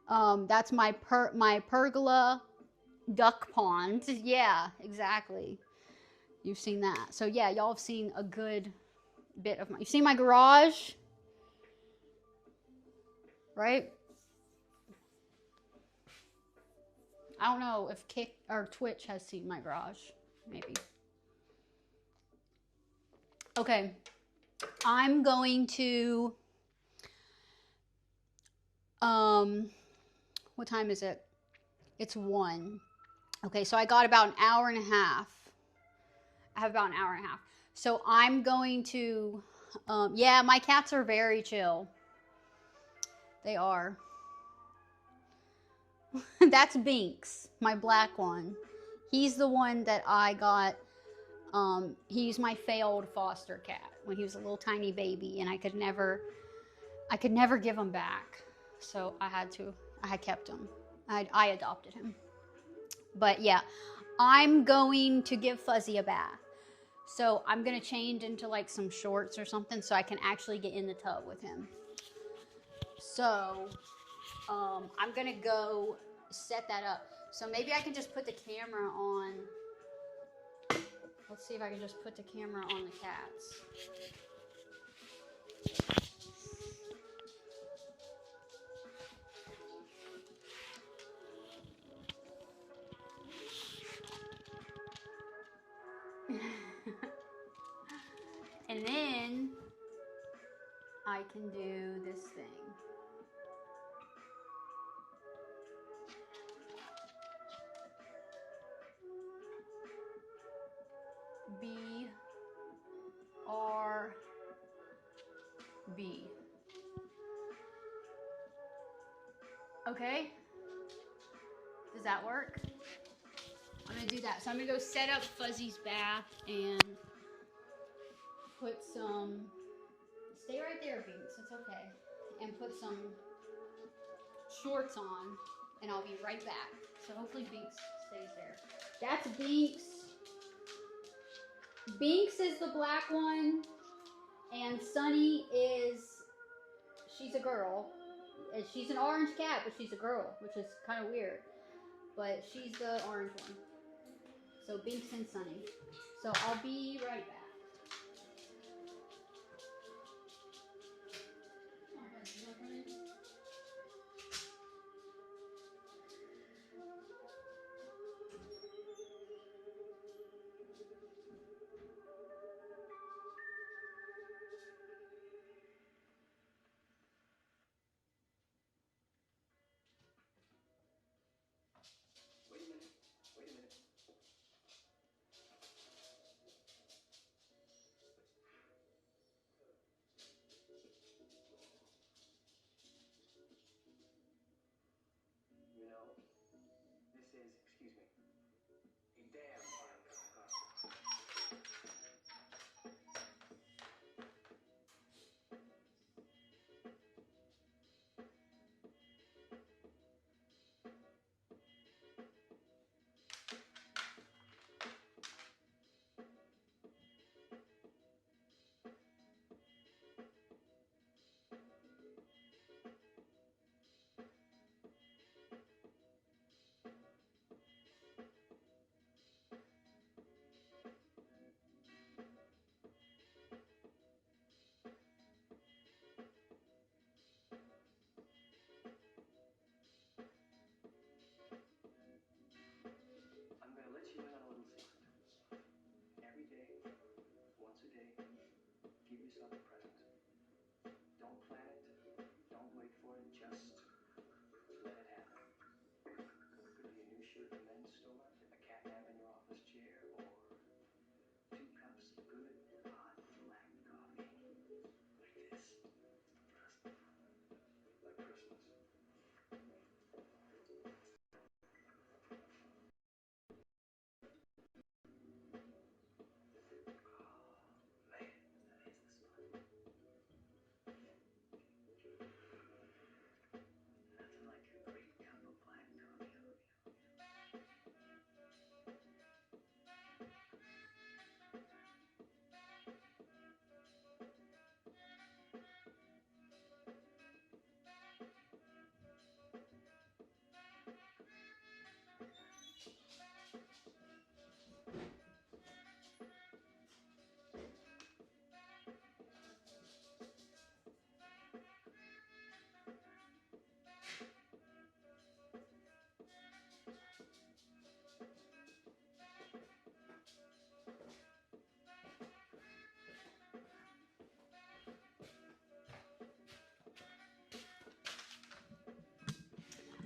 That's my pergola duck pond. Yeah, exactly. You've seen that. So yeah, y'all have seen a good bit of you've seen my garage, right? I don't know if Kick or Twitch has seen my garage. Maybe. Okay. I'm going to what time is it? It's 1. Okay, so I got about an hour and a half. I have about an hour and a half. So I'm going to yeah, my cats are very chill. They are. That's Binks, my black one. He's the one that I got. He's my failed foster cat when he was a little tiny baby, and I could never give him back. So I had kept him. I adopted him. But yeah, I'm going to give Fuzzy a bath. So I'm going to change into like some shorts or something so I can actually get in the tub with him. So I'm going to go set that up. So maybe I can just put the camera on. Let's see if I can just put the camera on the cats. And then I can do this thing. B. Okay? Does that work? I'm gonna do that. So I'm gonna go set up Fuzzy's bath and put some, stay right there, Binks, it's okay. And put some shorts on, and I'll be right back. So hopefully Binks stays there. That's Binks. Binks is the black one, and Sunny she's a girl. She's an orange cat, but she's a girl, which is kind of weird. But she's the orange one. So Binks and Sunny. So I'll be right back.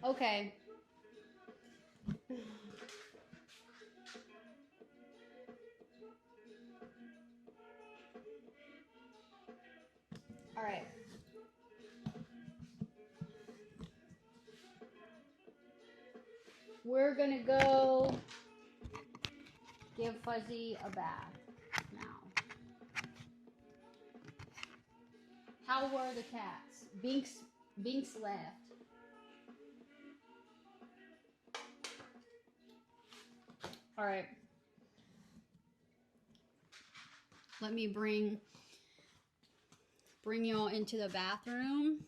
Okay. All right. We're gonna go give Fuzzy a bath now. How were the cats? Binks left. All right. Let me bring y'all into the bathroom.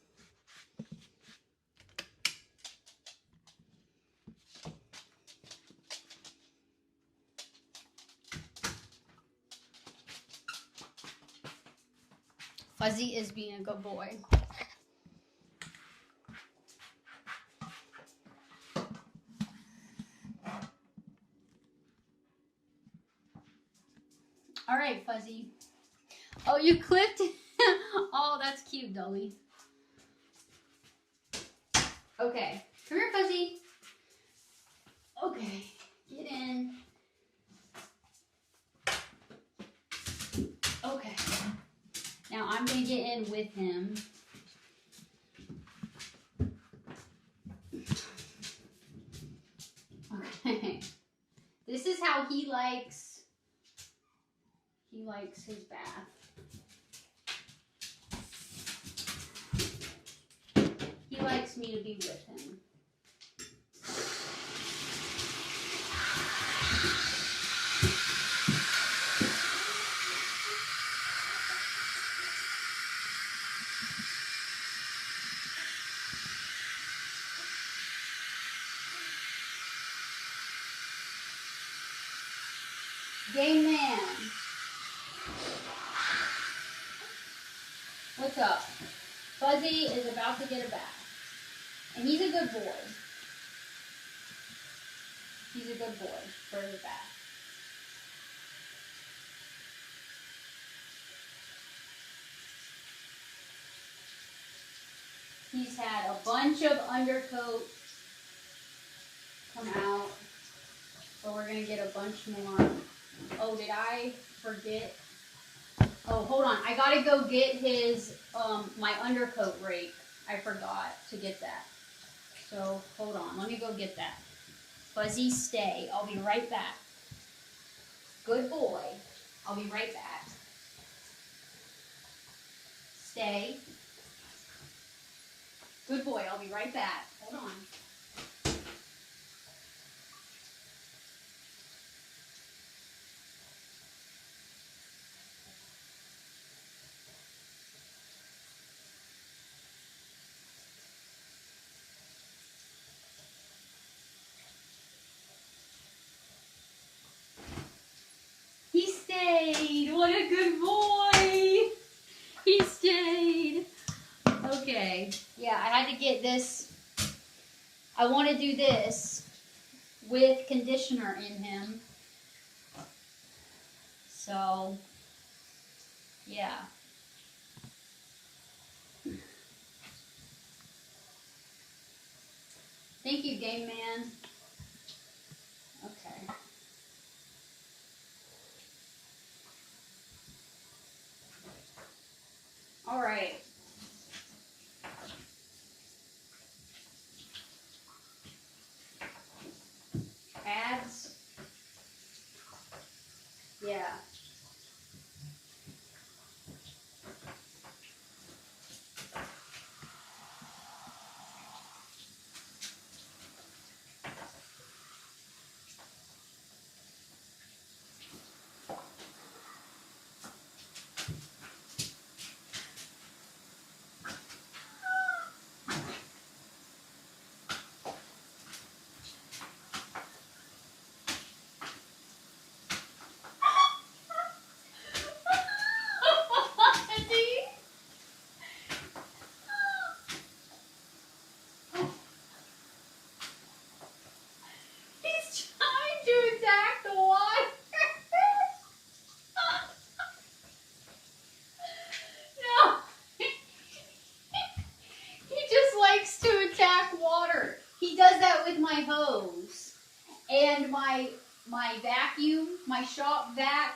Fuzzy is being a good boy. All right, Fuzzy. Oh, you clipped it? Oh, that's cute, Dolly. Okay, come here, Fuzzy. Okay, get in. Okay. Now I'm gonna get in with him. Okay. This is how he likes his bath. He likes me to be with him. Game man. What's up? Fuzzy is about to get a bath. And he's a good boy. He's a good boy for his bath. He's had a bunch of undercoats come out. So we're going to get a bunch more. Oh, did I forget? Oh, hold on. I got to go get his, my undercoat rake. I forgot to get that. So, hold on. Let me go get that. Fuzzy, stay. I'll be right back. Good boy. I'll be right back. Stay. Good boy. I'll be right back. Hold on. He stayed. What a good boy. He stayed. Okay. Yeah, I had to get this. I want to do this with conditioner in him. So, yeah. Thank you, Game Man. Okay. All right. Ads. Yeah. vacuum, my shop vac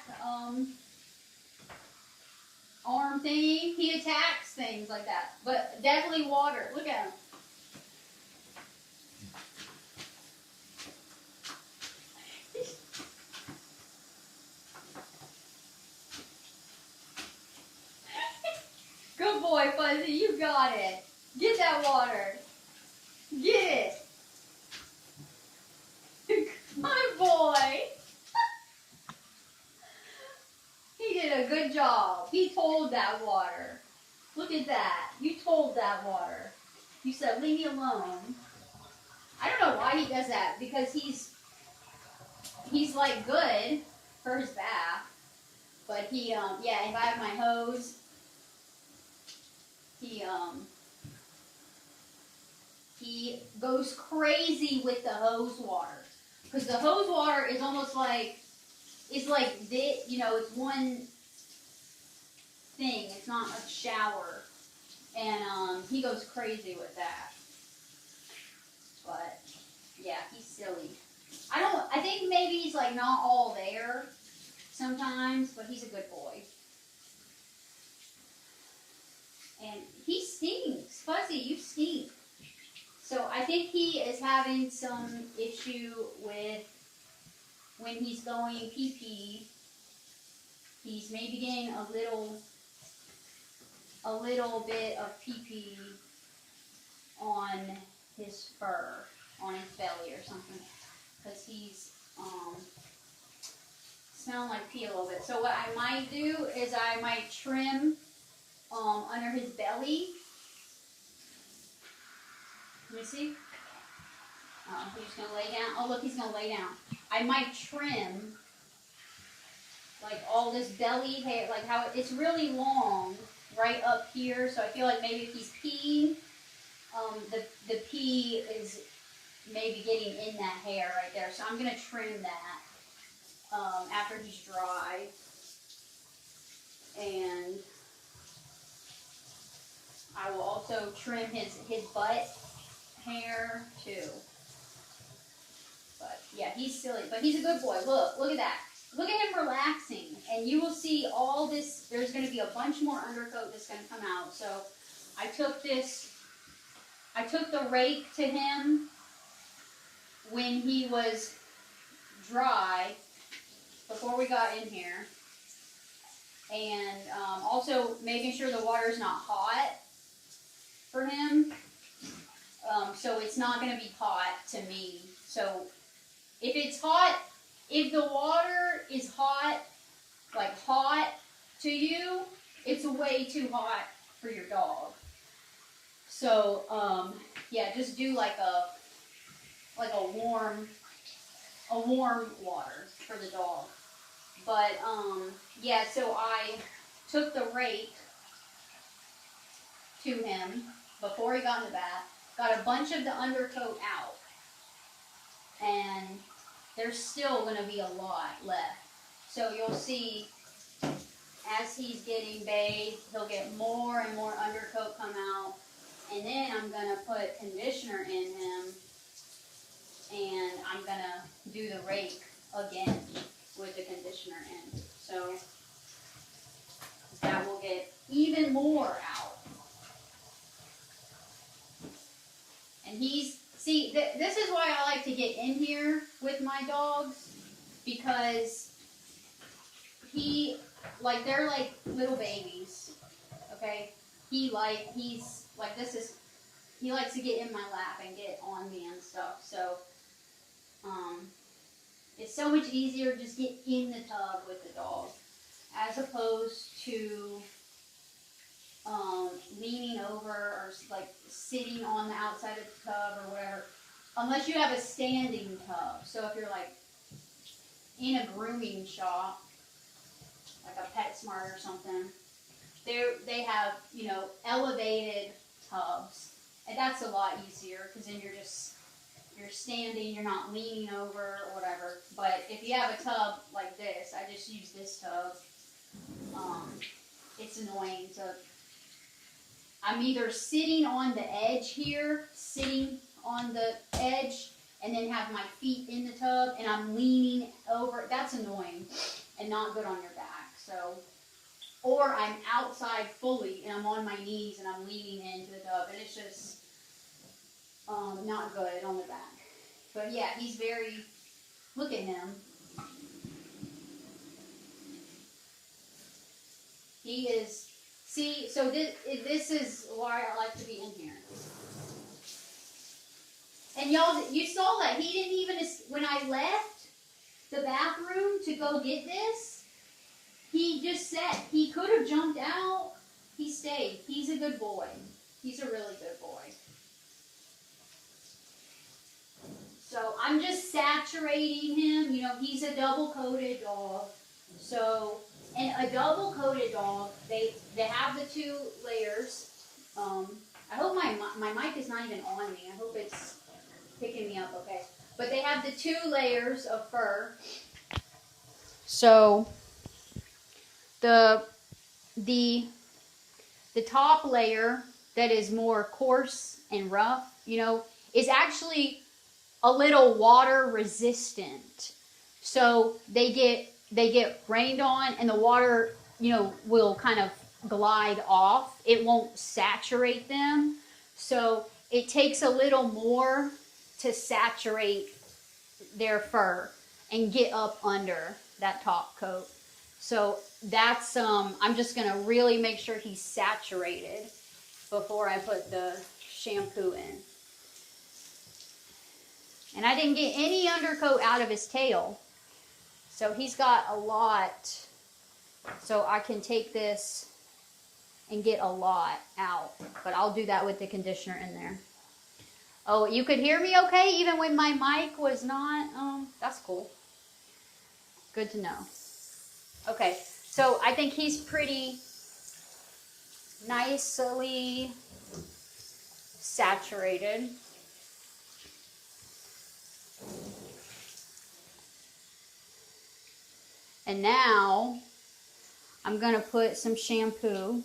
arm thingy. He attacks things like that. But definitely water. Look at him. Good boy, Fuzzy. You got it. Get that water. Get it. Good boy. He did a good job. He told that water. Look at that. You told that water. You said, leave me alone. I don't know why he does that. Because he's like good for his bath. But he, yeah, if I have my hose, he goes crazy with the hose water. Because the hose water is almost like, it's like this, you know, it's one thing. It's not a shower. And he goes crazy with that. But, yeah, he's silly. I think maybe he's like not all there sometimes, but he's a good boy. And he stinks. Fuzzy, you stink. So I think he is having some issue with when he's going pee-pee. He's maybe getting a little bit of pee-pee on his fur, on his belly or something. Because he's smelling like pee a little bit. So what I might do is I might trim under his belly. Let me see. He's just going to lay down. Oh, look, he's going to lay down. I might trim, like, all this belly hair, like how it's really long right up here. So I feel like maybe if he's peeing, the pee is maybe getting in that hair right there. So I'm going to trim that after he's dry. And I will also trim his butt hair too. But yeah, he's silly, but he's a good boy. Look at that. Look at him relaxing, and you will see all this. There's going to be a bunch more undercoat that's going to come out. So I took the rake to him when he was dry before we got in here, and also making sure the water's not hot for him. So it's not going to be hot to me. So if it's hot, if the water is hot, like hot to you, it's way too hot for your dog. So yeah, just do like a warm water for the dog. But yeah, so I took the rake to him before he got in the bath. Got a bunch of the undercoat out. And there's still going to be a lot left. So you'll see as he's getting bathed, he'll get more and more undercoat come out. And then I'm going to put conditioner in him. And I'm going to do the rake again with the conditioner in. So that will get even more out. And this is why I like to get in here with my dogs, because they're like little babies, okay? He likes to get in my lap and get on me and stuff, so, it's so much easier to just get in the tub with the dog, as opposed to, leaning over or like sitting on the outside of the tub or whatever, unless you have a standing tub. So if you're like in a grooming shop, like a PetSmart or something, they have, you know, elevated tubs, and that's a lot easier because then you're standing, you're not leaning over or whatever. But if you have a tub like this, I just use this tub. It's annoying to. I'm either sitting on the edge here, sitting on the edge, and then have my feet in the tub and I'm leaning over. That's annoying and not good on your back. So, or I'm outside fully and I'm on my knees and I'm leaning into the tub, and it's just not good on the back. But yeah, he's very, look at him. He is, see, so this is why I like to be in here. And y'all, you saw that he didn't even, when I left the bathroom to go get this, he just sat. He could have jumped out. He stayed. He's a good boy. He's a really good boy. So I'm just saturating him. You know, he's a double-coated dog. So, and a double-coated dog, they have the 2 layers. I hope my mic is not even on me. I hope it's picking me up okay. But they have the 2 layers of fur. So the top layer that is more coarse and rough, you know, is actually a little water resistant. So they get rained on and the water, you know, will kind of glide off. It won't saturate them. So it takes a little more to saturate their fur and get up under that top coat. So that's, I'm just gonna really make sure he's saturated before I put the shampoo in. And I didn't get any undercoat out of his tail. So he's got a lot. So I can take this and get a lot out. But I'll do that with the conditioner in there. Oh, you could hear me okay even when my mic was not? That's cool. Good to know. Okay, so I think he's pretty nicely saturated. And now I'm going to put some shampoo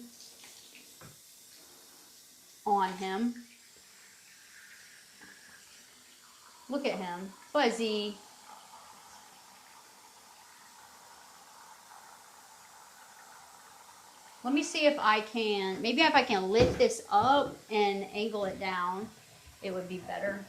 on him. Look at him, fuzzy. Let me see if I can, maybe if I can lift this up and angle it down, it would be better.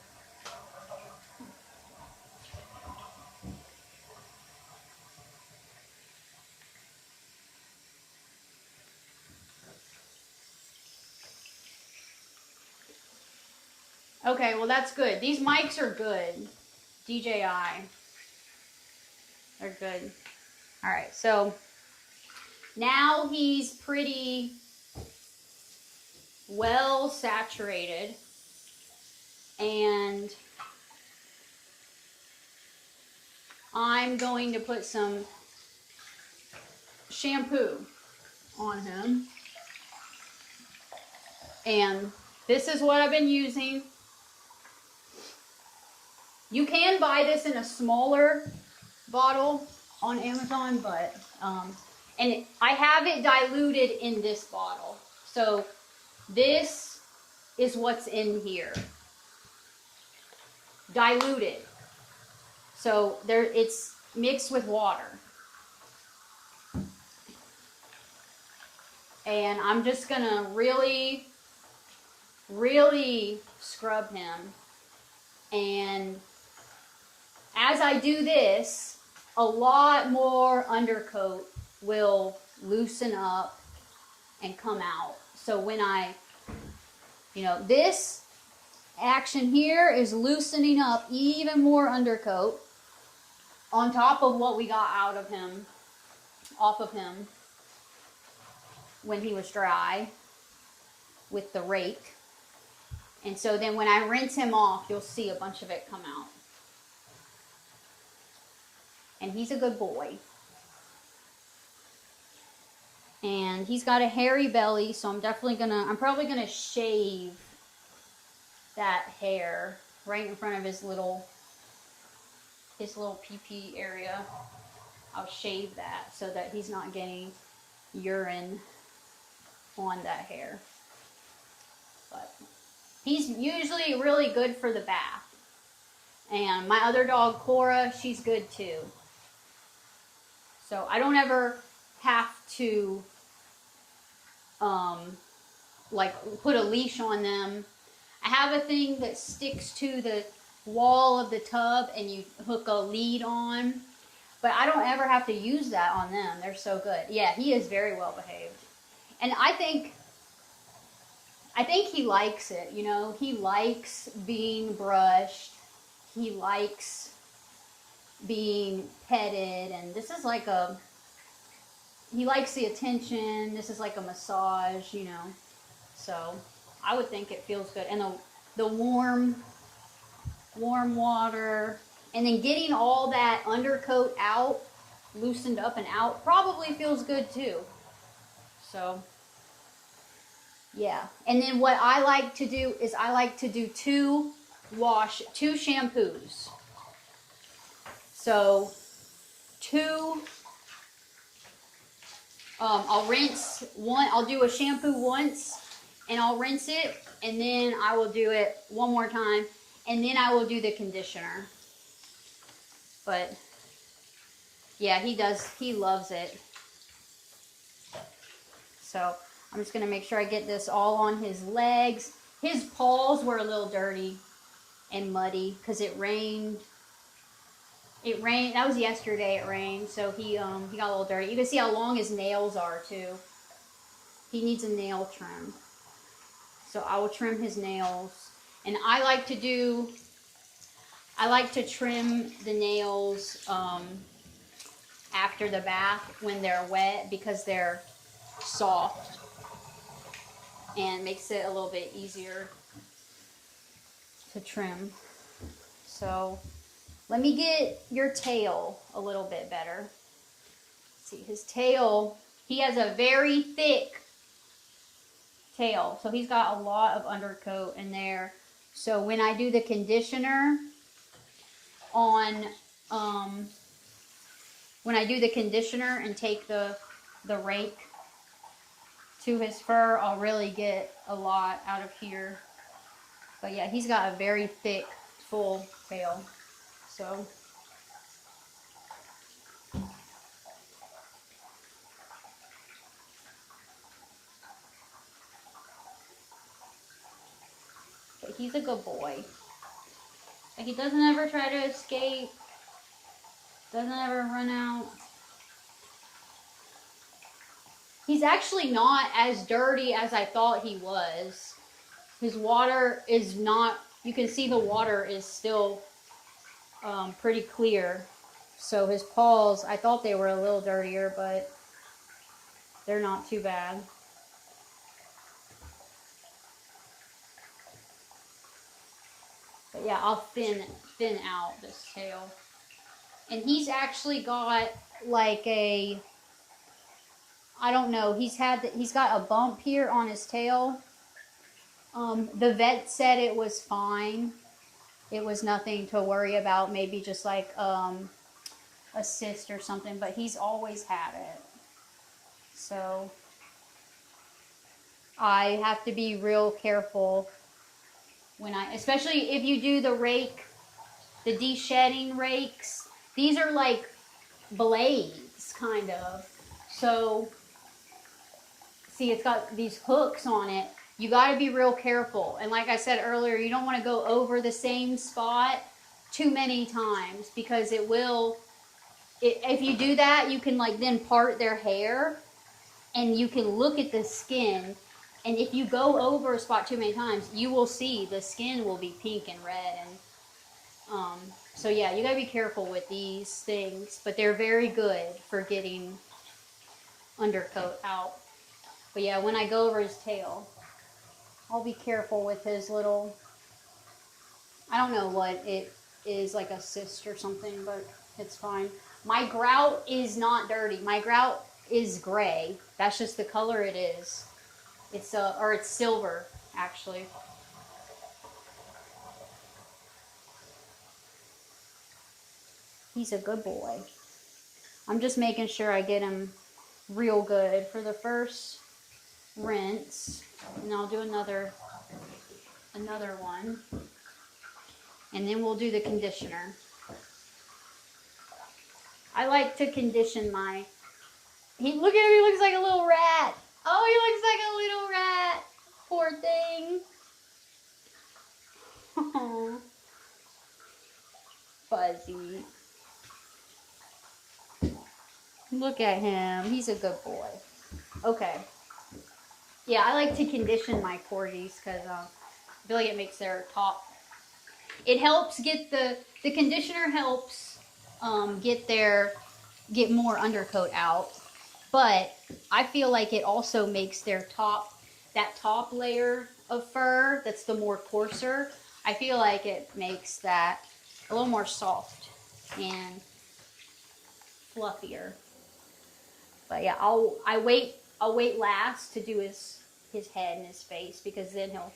Okay, well that's good. These mics are good. DJI. They're good. All right, so now he's pretty well saturated, and I'm going to put some shampoo on him. And this is what I've been using. You can buy this in a smaller bottle on Amazon, but and I have it diluted in this bottle. So this is what's in here, diluted. So there, it's mixed with water. And I'm just gonna really, really scrub him. And as I do this, a lot more undercoat will loosen up and come out. So when I, you know, this action here is loosening up even more undercoat on top of what we got out of him, off of him when he was dry with the rake. And so then when I rinse him off, you'll see a bunch of it come out. And he's a good boy. And he's got a hairy belly, so I'm probably gonna shave that hair right in front of his little pee-pee area. I'll shave that so that he's not getting urine on that hair. But he's usually really good for the bath. And my other dog, Cora, she's good too. So I don't ever have to like put a leash on them. I have a thing that sticks to the wall of the tub and you hook a lead on, but I don't ever have to use that on them. They're so good. Yeah, he is very well behaved. And I think he likes it, you know. He likes being brushed. He likes being petted, and this is like he likes the attention. This is like a massage, you know. So I would think it feels good. And the warm water, and then getting all that undercoat out, loosened up and out, probably feels good too. So yeah. And then what I like to do is I like to do two shampoos. So I'll rinse one, I'll do a shampoo once and I'll rinse it, and then I will do it one more time, and then I will do the conditioner. But yeah, he loves it. So I'm just gonna make sure I get this all on his legs. His paws were a little dirty and muddy because it rained. That was yesterday, it rained, so he got a little dirty. You can see how long his nails are too. He needs a nail trim. So I will trim his nails. And I like to trim the nails after the bath when they're wet, because they're soft and makes it a little bit easier to trim. So let me get your tail a little bit better. See, his tail, he has a very thick tail, so he's got a lot of undercoat in there. So when I do the conditioner and take the rake to his fur, I'll really get a lot out of here. But yeah, he's got a very thick, full tail. So okay, he's a good boy. He doesn't ever try to escape. Doesn't ever run out. He's actually not as dirty as I thought he was. His water is not, you can see the water is still pretty clear. So his paws, I thought they were a little dirtier, but they're not too bad. But yeah, I'll thin out this tail. And he's actually got like a, I don't know, he's got a bump here on his tail. The vet said it was fine. It was nothing to worry about, maybe just like a cyst or something, but he's always had it. So I have to be real careful when especially if you do the rake, the de-shedding rakes. These are like blades, kind of. So, see, it's got these hooks on it. You got to be real careful. And like I said earlier, you don't want to go over the same spot too many times, because if you do that, you can like then part their hair and you can look at the skin. And if you go over a spot too many times, you will see the skin will be pink and red. And so yeah, you got to be careful with these things, but they're very good for getting undercoat out. But yeah, when I go over his tail, I'll be careful with his little, I don't know what it is, like a cyst or something, but it's fine. My grout is not dirty. My grout is gray. That's just the color it is. It's silver, actually. He's a good boy. I'm just making sure I get him real good for the first rinse, and I'll do another one. And then we'll do the conditioner. I like to condition my... Look at him, he looks like a little rat. Oh, he looks like a little rat. Poor thing. Oh, Fuzzy. Look at him. He's a good boy. Okay. Yeah, I like to condition my corgis because I feel like it makes their top... It helps get the conditioner helps get more undercoat out. But I feel like it also makes their that top layer of fur that's the more coarser, I feel like it makes that a little more soft and fluffier. But yeah, I'll wait last to do his head and his face because then he'll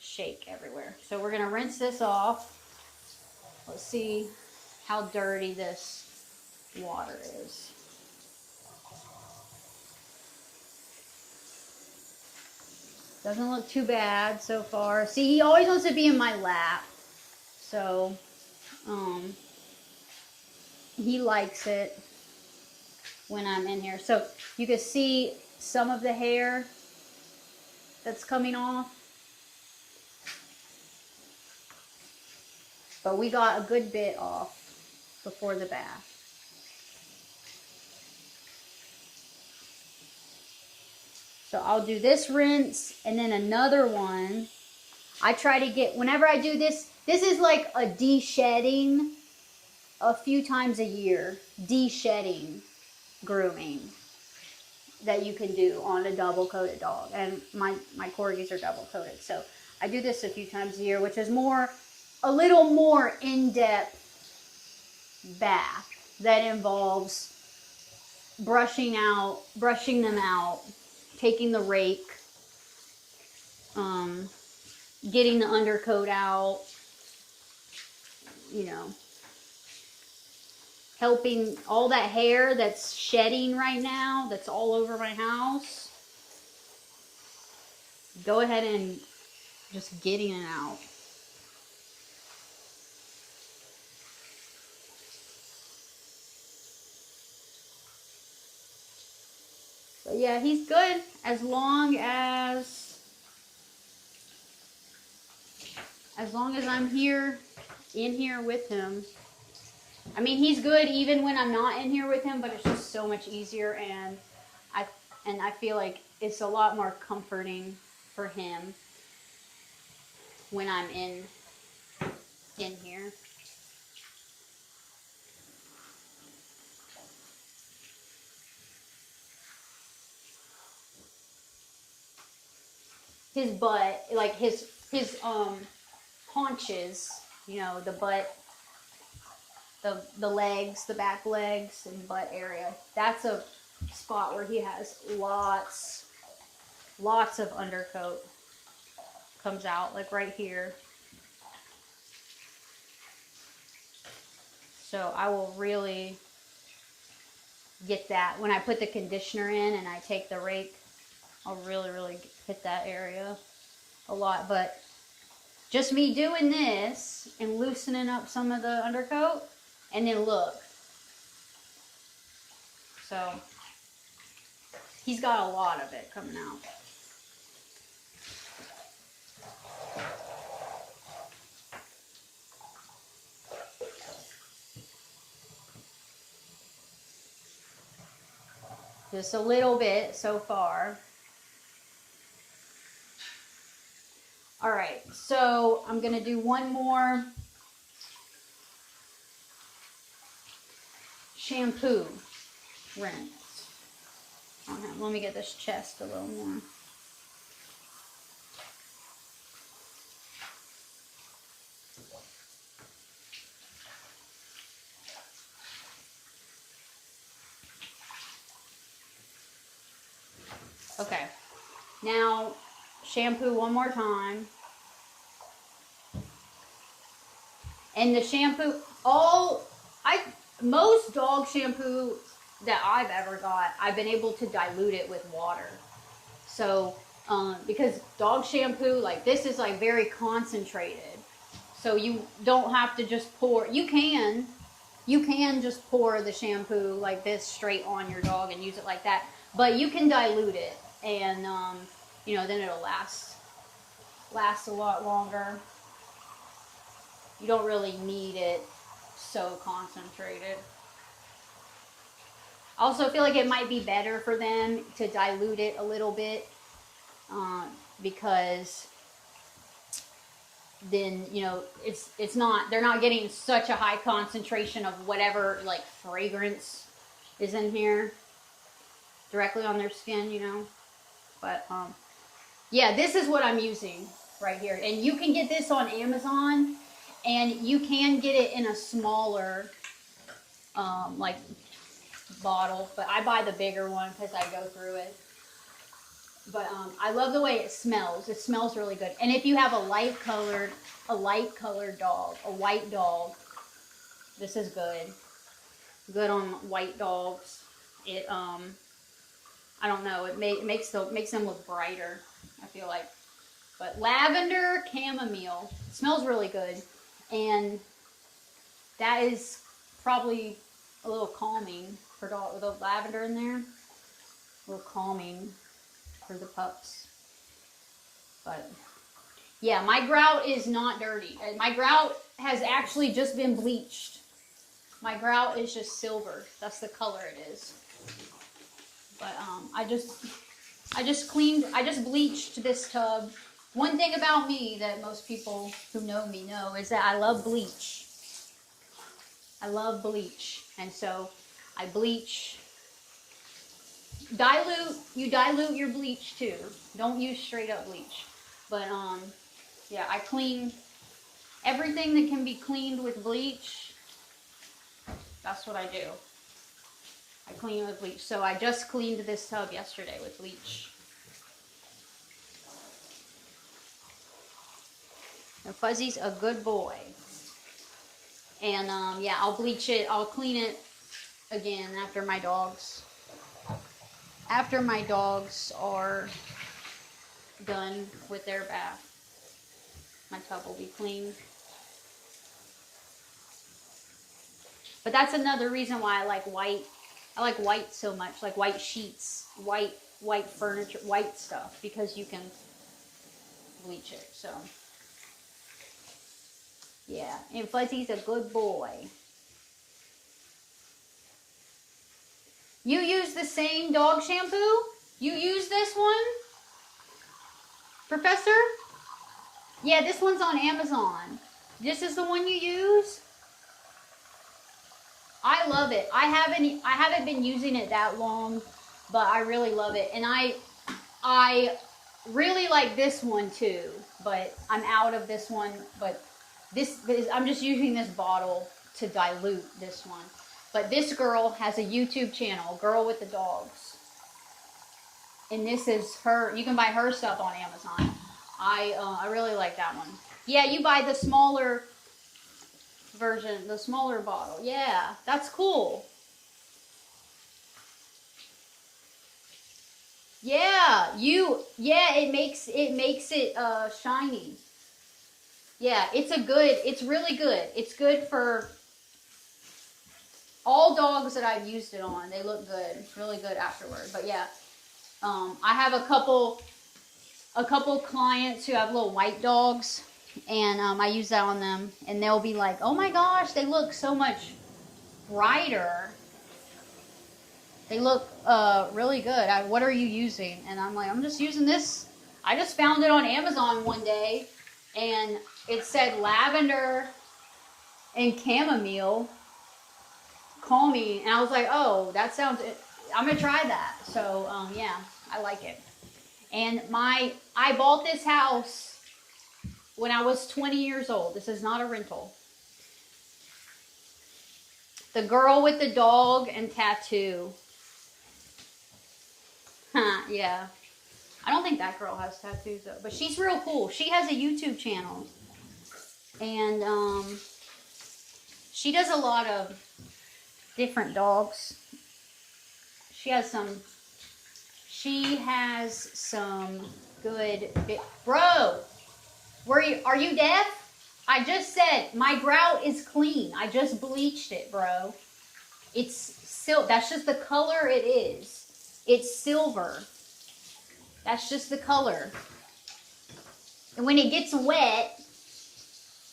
shake everywhere. So we're gonna rinse this off. Let's see how dirty this water is. Doesn't look too bad so far. See, he always wants to be in my lap. So, he likes it when I'm in here. So, you can see some of the hair that's coming off. But we got a good bit off before the bath. So I'll do this rinse and then another one. I try to get, whenever I do this, this is like a de-shedding a few times a year. De-shedding grooming that you can do on a double-coated dog. And my corgis are double-coated. So I do this a few times a year, which is a little more in-depth bath that involves brushing them out, taking the rake, getting the undercoat out, you know, helping all that hair that's shedding right now, that's all over my house. Go ahead and just getting it out. So yeah, he's good as long as I'm in here with him. I mean, he's good even when I'm not in here with him, but it's just so much easier, and I feel like it's a lot more comforting for him when I'm in here. His butt, like his haunches, you know, the butt, the legs, the back legs and butt area. That's a spot where he has lots of undercoat comes out, like right here. So I will really get that when I put the conditioner in and I take the rake. I'll really hit that area a lot. But just me doing this and loosening up some of the undercoat, and then look. So he's got a lot of it coming out. Just a little bit so far. All right, so I'm gonna do one more shampoo rinse on him. Let me get this chest a little more. Okay, now shampoo one more time. And the shampoo, most dog shampoo that I've ever got, I've been able to dilute it with water. So, because dog shampoo, like this is like very concentrated. So you don't have to just pour. You can just pour the shampoo like this straight on your dog and use it like that. But you can dilute it, and you know, then it'll last a lot longer. You don't really need it so concentrated. I also feel like it might be better for them to dilute it a little bit, because then, you know, it's not, they're not getting such a high concentration of whatever like fragrance is in here directly on their skin, you know. But yeah, this is what I'm using right here, and you can get this on Amazon, and you can get it in a smaller like bottle, but I buy the bigger one because I go through it. But I love the way it smells. It smells really good. And if you have a light colored dog, a white dog, this is good. Good on white dogs. It I don't know. It makes them look brighter, I feel like. But lavender chamomile smells really good, and that is probably a little calming for dog with the lavender in there. A little calming for the pups. But yeah, my grout is not dirty. My grout has actually just been bleached. My grout is just silver. That's the color it is. But I just bleached this tub. One thing about me that most people who know me know is that I love bleach. I love bleach. And so I bleach. You dilute your bleach too. Don't use straight up bleach. But yeah, I clean everything that can be cleaned with bleach. That's what I do. I clean with bleach. So I just cleaned this tub yesterday with bleach. Now Fuzzy's a good boy. And yeah, I'll bleach it. I'll clean it again after my dogs. After my dogs are done with their bath, my tub will be clean. But that's another reason why I like white. I like white so much, like white sheets, white furniture, white stuff, because you can bleach it. So yeah, and Fuzzy's a good boy. You use the same dog shampoo? You use this one? Professor? Yeah, this one's on Amazon. This is the one you use? I love it. I haven't been using it that long, but I really love it. And I really like this one too, but I'm out of this one. But I'm just using this bottle to dilute this one. But this girl has a YouTube channel, Girl with the Dogs. And this is her, you can buy her stuff on Amazon. I really like that one. Yeah, you buy the smaller version, the smaller bottle. Yeah, that's cool. Yeah, it makes it shiny. Yeah, it's really good. It's good for all dogs that I've used it on. They look good. It's really good afterward. But yeah, I have a couple clients who have little white dogs, and I use that on them, and they'll be like, oh my gosh, they look so much brighter. They look really good. What are you using? And I'm like, I'm just using this. I just found it on Amazon one day, and it said lavender and chamomile calming, and I was like, oh, that sounds, I'm gonna try that. So yeah, I like it. And I bought this house when I was 20 years old. This is not a rental. The girl with the dog and tattoo. Huh, yeah. I don't think that girl has tattoos though, but she's real cool. She has a YouTube channel, and she does a lot of different dogs. She has some good bro. Are you deaf? I just said my grout is clean. I just bleached it, bro. It's that's just the color it is. It's silver. That's just the color. And when it gets wet,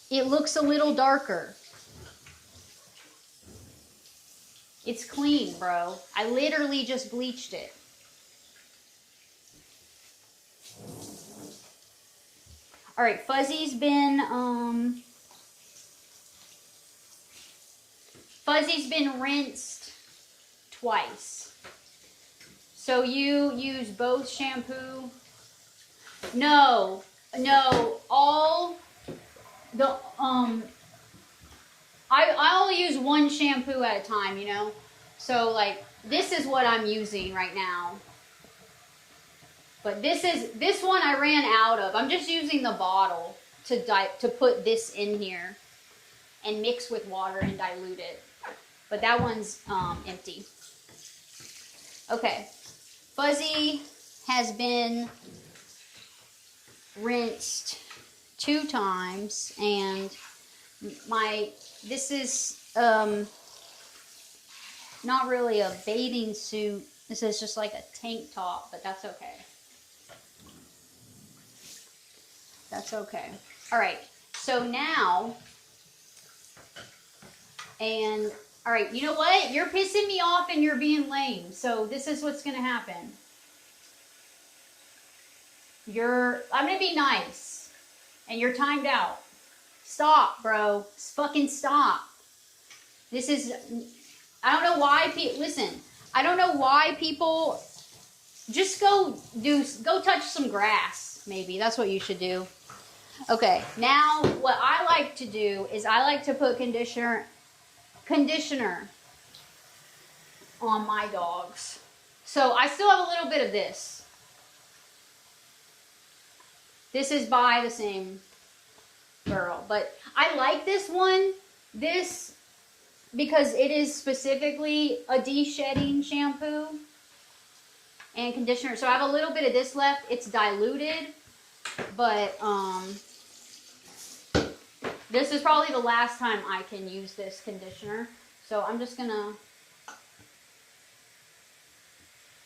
it looks a little darker. It's clean, bro. I literally just bleached it. All right, Fuzzy's been rinsed twice. So you use both shampoo? No, all the I only use one shampoo at a time, you know. So like this is what I'm using right now. But this one I ran out of. I'm just using the bottle to put this in here and mix with water and dilute it. But that one's empty. Okay. Fuzzy has been rinsed 2 times, and this is not really a bathing suit. This is just like a tank top, but that's okay. That's okay. All right. So now, all right, you know what? You're pissing me off and you're being lame. So this is what's going to happen. I'm going to be nice. And you're timed out. Stop, bro. Fucking stop. This is, I don't know why listen, I don't know why people, just go touch some grass, maybe. That's what you should do. Okay, now what I like to do is I like to put conditioner on my dogs. So I still have a little bit of this. This is by the same girl, but I like this one, because it is specifically a de-shedding shampoo and conditioner. So I have a little bit of this left. It's diluted, but this is probably the last time I can use this conditioner. So I'm just gonna,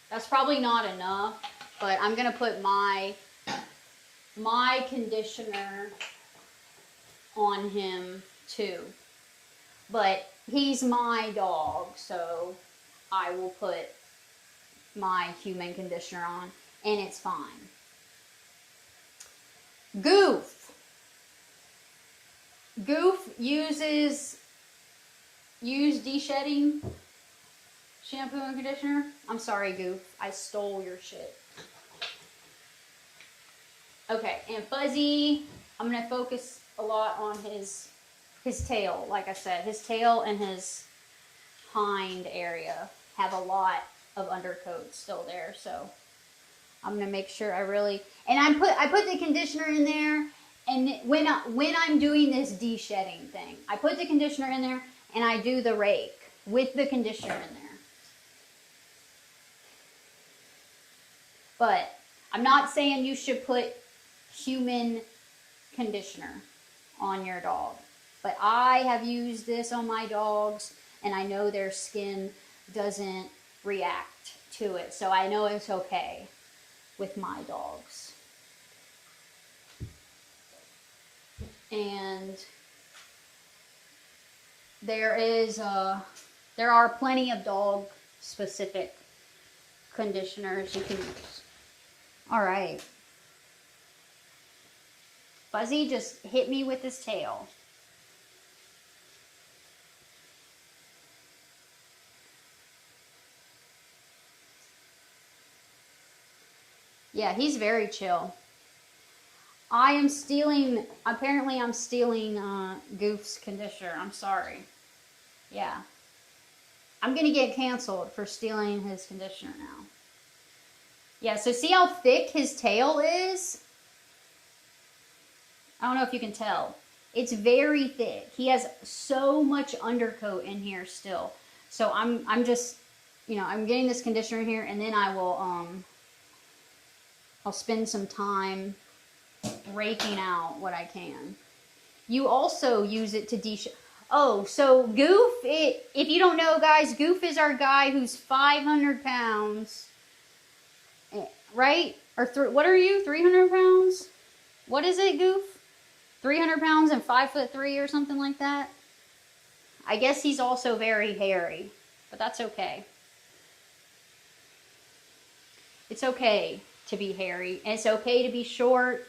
that's probably not enough, but I'm gonna put my conditioner on him too. But he's my dog, so I will put my human conditioner on, and it's fine. Goof used de-shedding shampoo and conditioner. I'm sorry, Goof. I stole your shit. Okay, and Fuzzy, I'm going to focus a lot on his tail. Like I said, his tail and his hind area have a lot of undercoat still there, so I'm going to make sure I really, and I put the conditioner in there. And when I'm doing this de-shedding thing, I put the conditioner in there and I do the rake with the conditioner in there. But I'm not saying you should put human conditioner on your dog. But I have used this on my dogs, and I know their skin doesn't react to it. So I know it's okay with my dogs. And there are plenty of dog specific conditioners you can use. All right. Fuzzy just hit me with his tail. Yeah, he's very chill. Apparently I'm stealing Goof's conditioner. I'm sorry. Yeah. I'm going to get canceled for stealing his conditioner now. Yeah, so see how thick his tail is? I don't know if you can tell. It's very thick. He has so much undercoat in here still. So I'm just, I'm getting this conditioner in here, and then I will, I'll spend some time raking out what I can. you also use it to Oh, so Goof, if you don't know, guys, Goof is our guy who's 500 pounds. Right? Or what are you? 300 pounds? What is it, Goof? 300 pounds and 5'3" or something like that? I guess he's also very hairy, but that's okay. It's okay to be hairy, and it's okay to be short.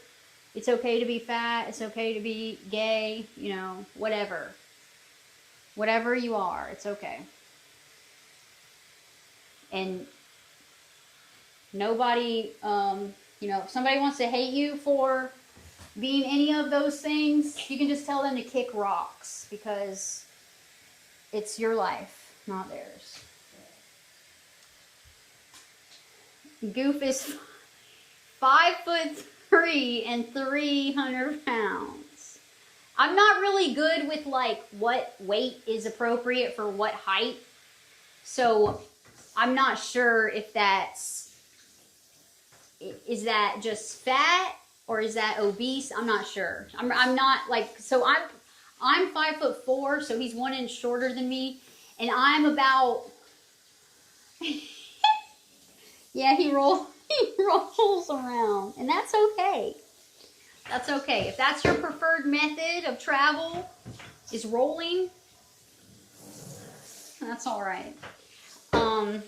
It's okay to be fat. It's okay to be gay, you know, whatever. Whatever you are, it's okay. And nobody, you know, if somebody wants to hate you for being any of those things, you can just tell them to kick rocks, because it's your life, not theirs. Goof is 5'3" and 300 pounds. I'm not really good with like what weight is appropriate for what height, so I'm not sure if is that just fat or is that obese? I'm not sure. I'm not like, so I'm 5'4", so he's 1 inch shorter than me, and I'm about yeah, he rolls around, and that's okay. That's okay. If that's your preferred method of travel, is rolling, that's all right. All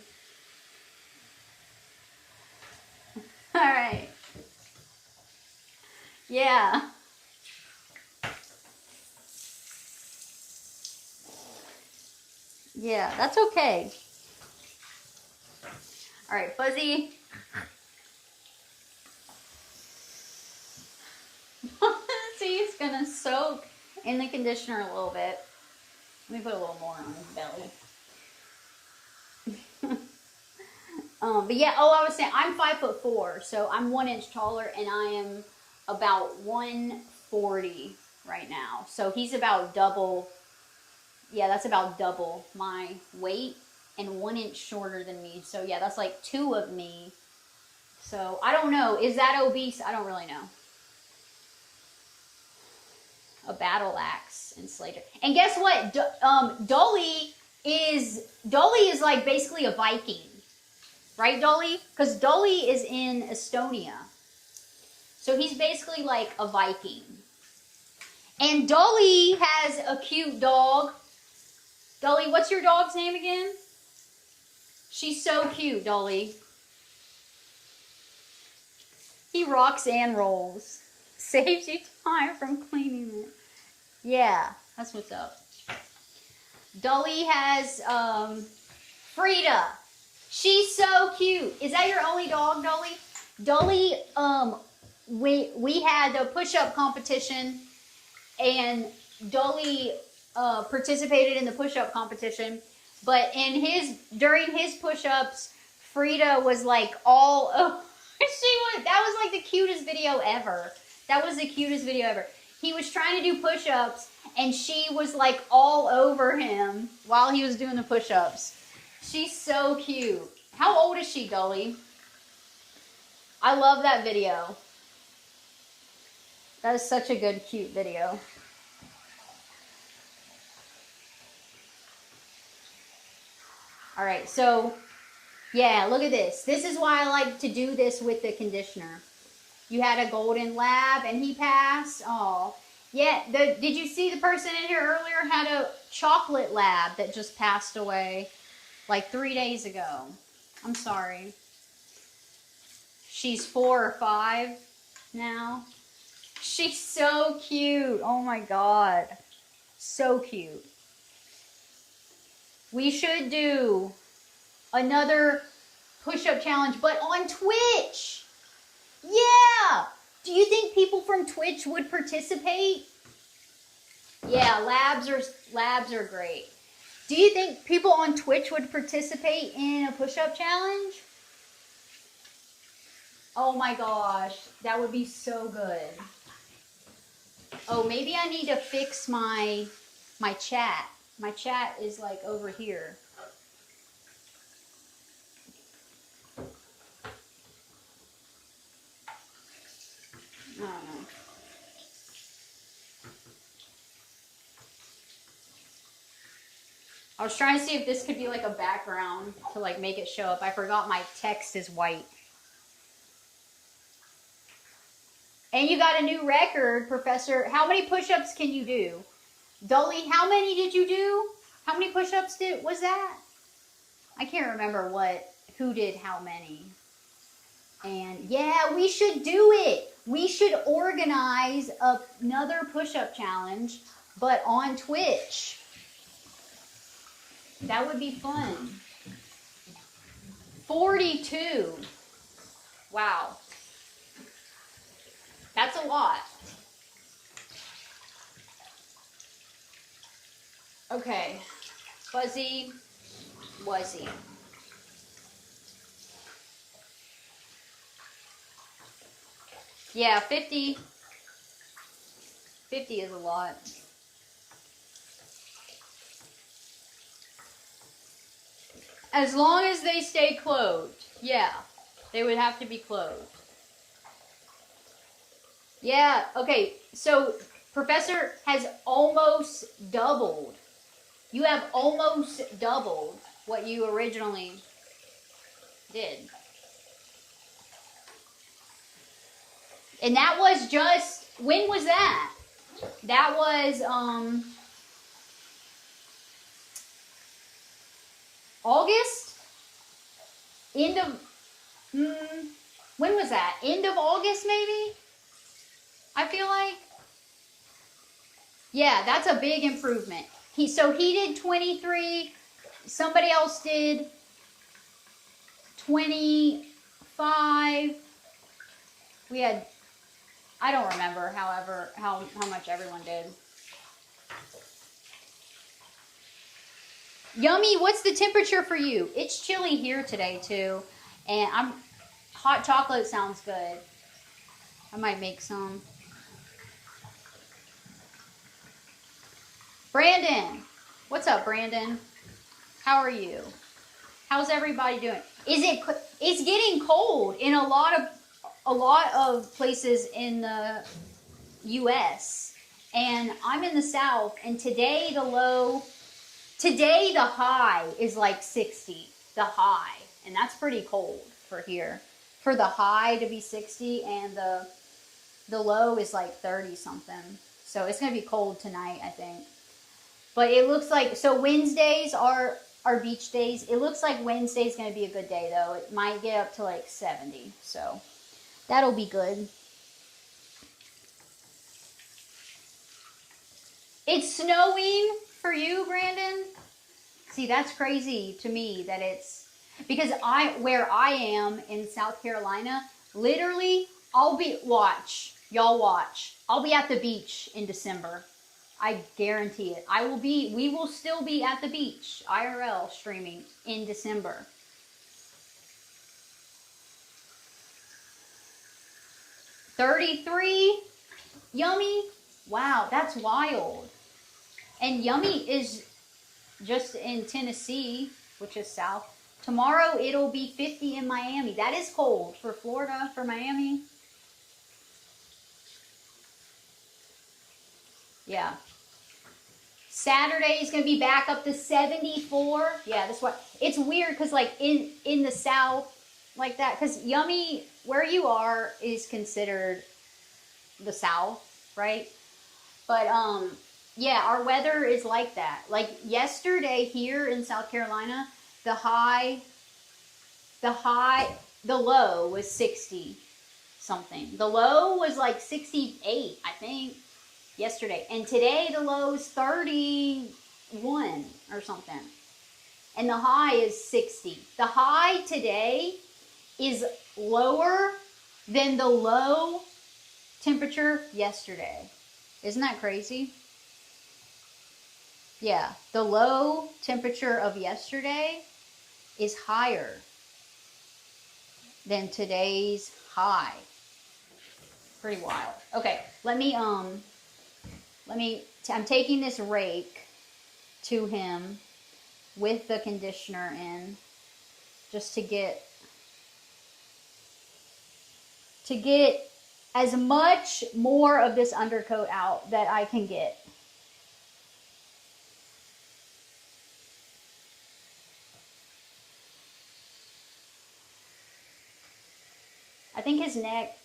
right. Yeah. Yeah, that's okay. All right, Fuzzy. See, it's gonna soak in the conditioner a little bit. Let me put a little more on his belly. But yeah, I was saying, I'm 5'4", so I'm 1 inch taller, and I am about 140 right now. So he's about double. Yeah, that's about double my weight and 1 inch shorter than me. So yeah, that's like 2 of me. So I don't know. Is that obese? I don't really know. A battle axe and Slater. And guess what? Dolly is like basically a Viking. Right, Dolly? Because Dolly is in Estonia. So he's basically like a Viking. And Dolly has a cute dog. Dolly, what's your dog's name again? She's so cute, Dolly. He rocks and rolls. Saves you time from cleaning it. Yeah, that's what's up. Dolly has Frida. She's so cute. Is that your only dog, Dolly? Dolly, we had a push-up competition, and Dolly participated in the push-up competition, but during his push-ups, Frida was like all over. That was like the cutest video ever. That was the cutest video ever. He was trying to do push-ups, and she was like all over him while he was doing the push-ups. She's so cute. How old is she, Dolly? I love that video. That is such a good, cute video. All right, so yeah, look at this. This is why I like to do this with the conditioner. You had a golden lab and he passed. Oh, yeah. Did you see the person in here earlier had a chocolate lab that just passed away like 3 days ago? I'm sorry. She's 4 or 5 now. She's so cute. Oh my God. So cute. We should do another push-up challenge, but on Twitch. Yeah. Do you think people from Twitch would participate? Yeah, labs are great. Do you think people on Twitch would participate in a push-up challenge? Oh my gosh, that would be so good. Oh, maybe I need to fix my chat. My chat is like over here. I don't know. I was trying to see if this could be like a background to like make it show up. I forgot my text is white. And you got a new record, Professor. How many push-ups can you do? Dully, how many did you do? How many push-ups was that? I can't remember who did how many. And yeah, we should do it. We should organize another push-up challenge, but on Twitch. That would be fun. 42. Wow. That's a lot. Okay. Fuzzy, Wuzzy. Yeah, 50. 50 is a lot. As long as they stay clothed. Yeah, they would have to be clothed. Yeah, okay, so Professor has almost doubled. You have almost doubled what you originally did. And that was just, when was that? That was, August? End of, when was that? End of August, maybe? I feel like. Yeah, that's a big improvement. So he did 23. Somebody else did 25. We had, I don't remember, however, how much everyone did. Yummy, what's the temperature for you? It's chilly here today too. And hot chocolate sounds good. I might make some. Brandon, what's up, Brandon? How are you? How's everybody doing? It's getting cold in a lot of places in the U.S. and I'm in the South. And today the high is like 60. The high, and that's pretty cold for here. For the high to be 60 and the low is like 30 something. So it's gonna be cold tonight, I think. But it looks like, so Wednesdays are beach days. It looks like Wednesday's going to be a good day, though. It might get up to like 70. So that'll be good. It's snowing for you, Brandon? See, that's crazy to me that it's, because where I am in South Carolina, literally, y'all watch. I'll be at the beach in December. I guarantee it. We will still be at the beach, IRL streaming in December. $33, Yummy. Wow, that's wild. And Yummy is just in Tennessee, which is south. Tomorrow it'll be 50 in Miami. That is cold for Florida, for Miami. Yeah. Saturday is going to be back up to 74. Yeah, that's what. It's weird because like in the South, like that, because Yummy, where you are, is considered the South, right? But yeah, our weather is like that. Like yesterday here in South Carolina, the low was 60 something. The low was like 68, I think, yesterday. And today the low is 31 or something. And the high is 60. The high today is lower than the low temperature yesterday. Isn't that crazy? Yeah, the low temperature of yesterday is higher than today's high. Pretty wild. Okay, I'm taking this rake to him with the conditioner in, just to get as much more of this undercoat out that I can get. I think his neck,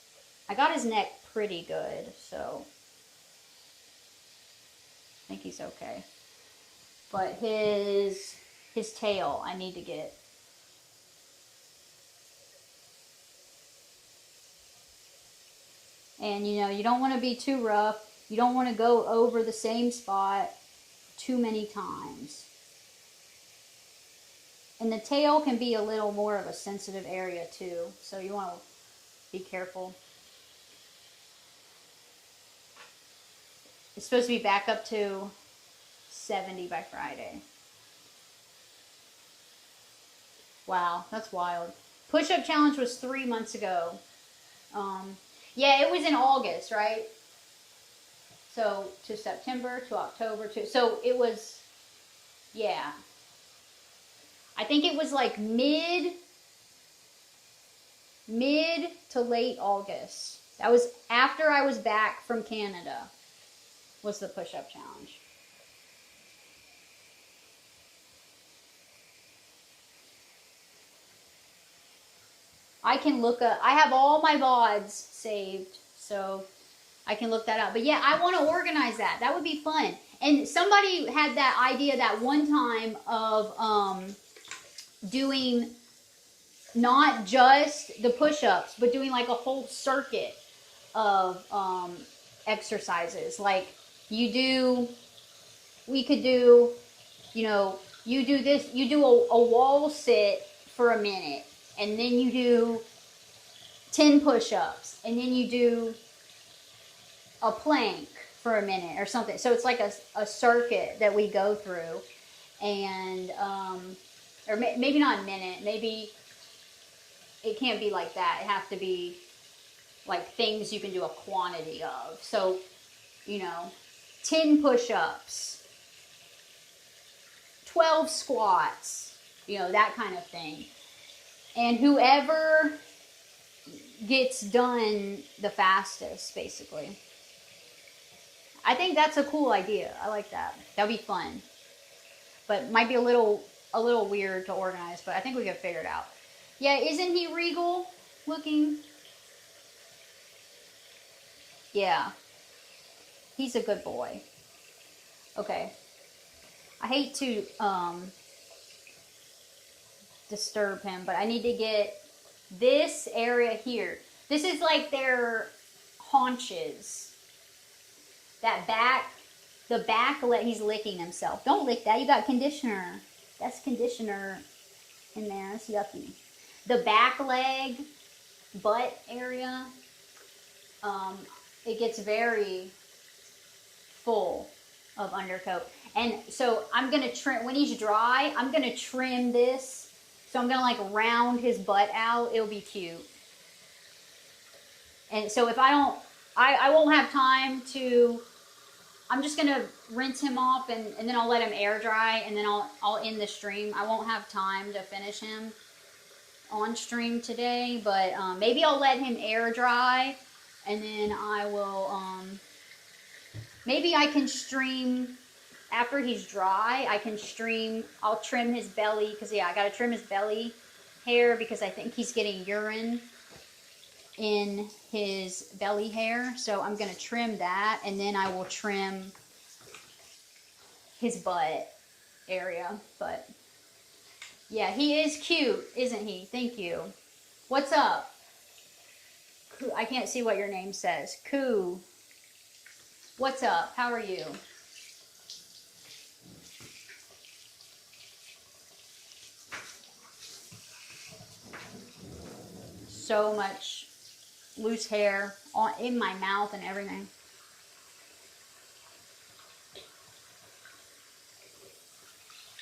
I got his neck pretty good, so I think he's okay. But his tail, I need to get. And you know, you don't want to be too rough. You don't want to go over the same spot too many times. And the tail can be a little more of a sensitive area too, so you want to be careful. It's supposed to be back up to 70 by Friday. Wow, that's wild. Push-up challenge was 3 months ago. Yeah, it was in August, right? So to September, to October, so it was, yeah. I think it was like mid to late August. That was after I was back from Canada, was the push-up challenge. I can look up, I have all my VODs saved, so I can look that up. But yeah, I want to organize that. That would be fun. And somebody had that idea that one time of doing not just the push-ups, but doing like a whole circuit of exercises. Like we could do, you know, you do this, you do a wall sit for a minute, and then you do 10 push-ups, and then you do a plank for a minute or something. So it's like a circuit that we go through, and or maybe not a minute, maybe it can't be like that. It has to be like things you can do a quantity of. So, you know, 10 push-ups, 12 squats, you know, that kind of thing. And whoever gets done the fastest, basically. I think that's a cool idea. I like that. That'd be fun. But might be a little weird to organize, but I think we can figure it out. Yeah, isn't he regal looking? Yeah. He's a good boy. Okay. I hate to disturb him, but I need to get this area here. This is like their haunches. That back, the back, he's licking himself. Don't lick that. You got conditioner. That's conditioner in there. That's yucky. The back leg, butt area, it gets very full of undercoat. And so I'm going to trim, when he's dry, I'm going to trim this. So I'm going to like round his butt out. It'll be cute. And so if I don't, I won't have time to, I'm just going to rinse him off and then I'll let him air dry and then I'll end the stream. I won't have time to finish him on stream today, but maybe I'll let him air dry and then I will, maybe I can stream after he's dry. I can stream, I'll trim his belly because yeah, I got to trim his belly hair because I think he's getting urine in his belly hair. So I'm going to trim that and then I will trim his butt area. But yeah, he is cute, isn't he? Thank you. What's up? I can't see what your name says. Koo. What's up? How are you? So much loose hair in my mouth and everything.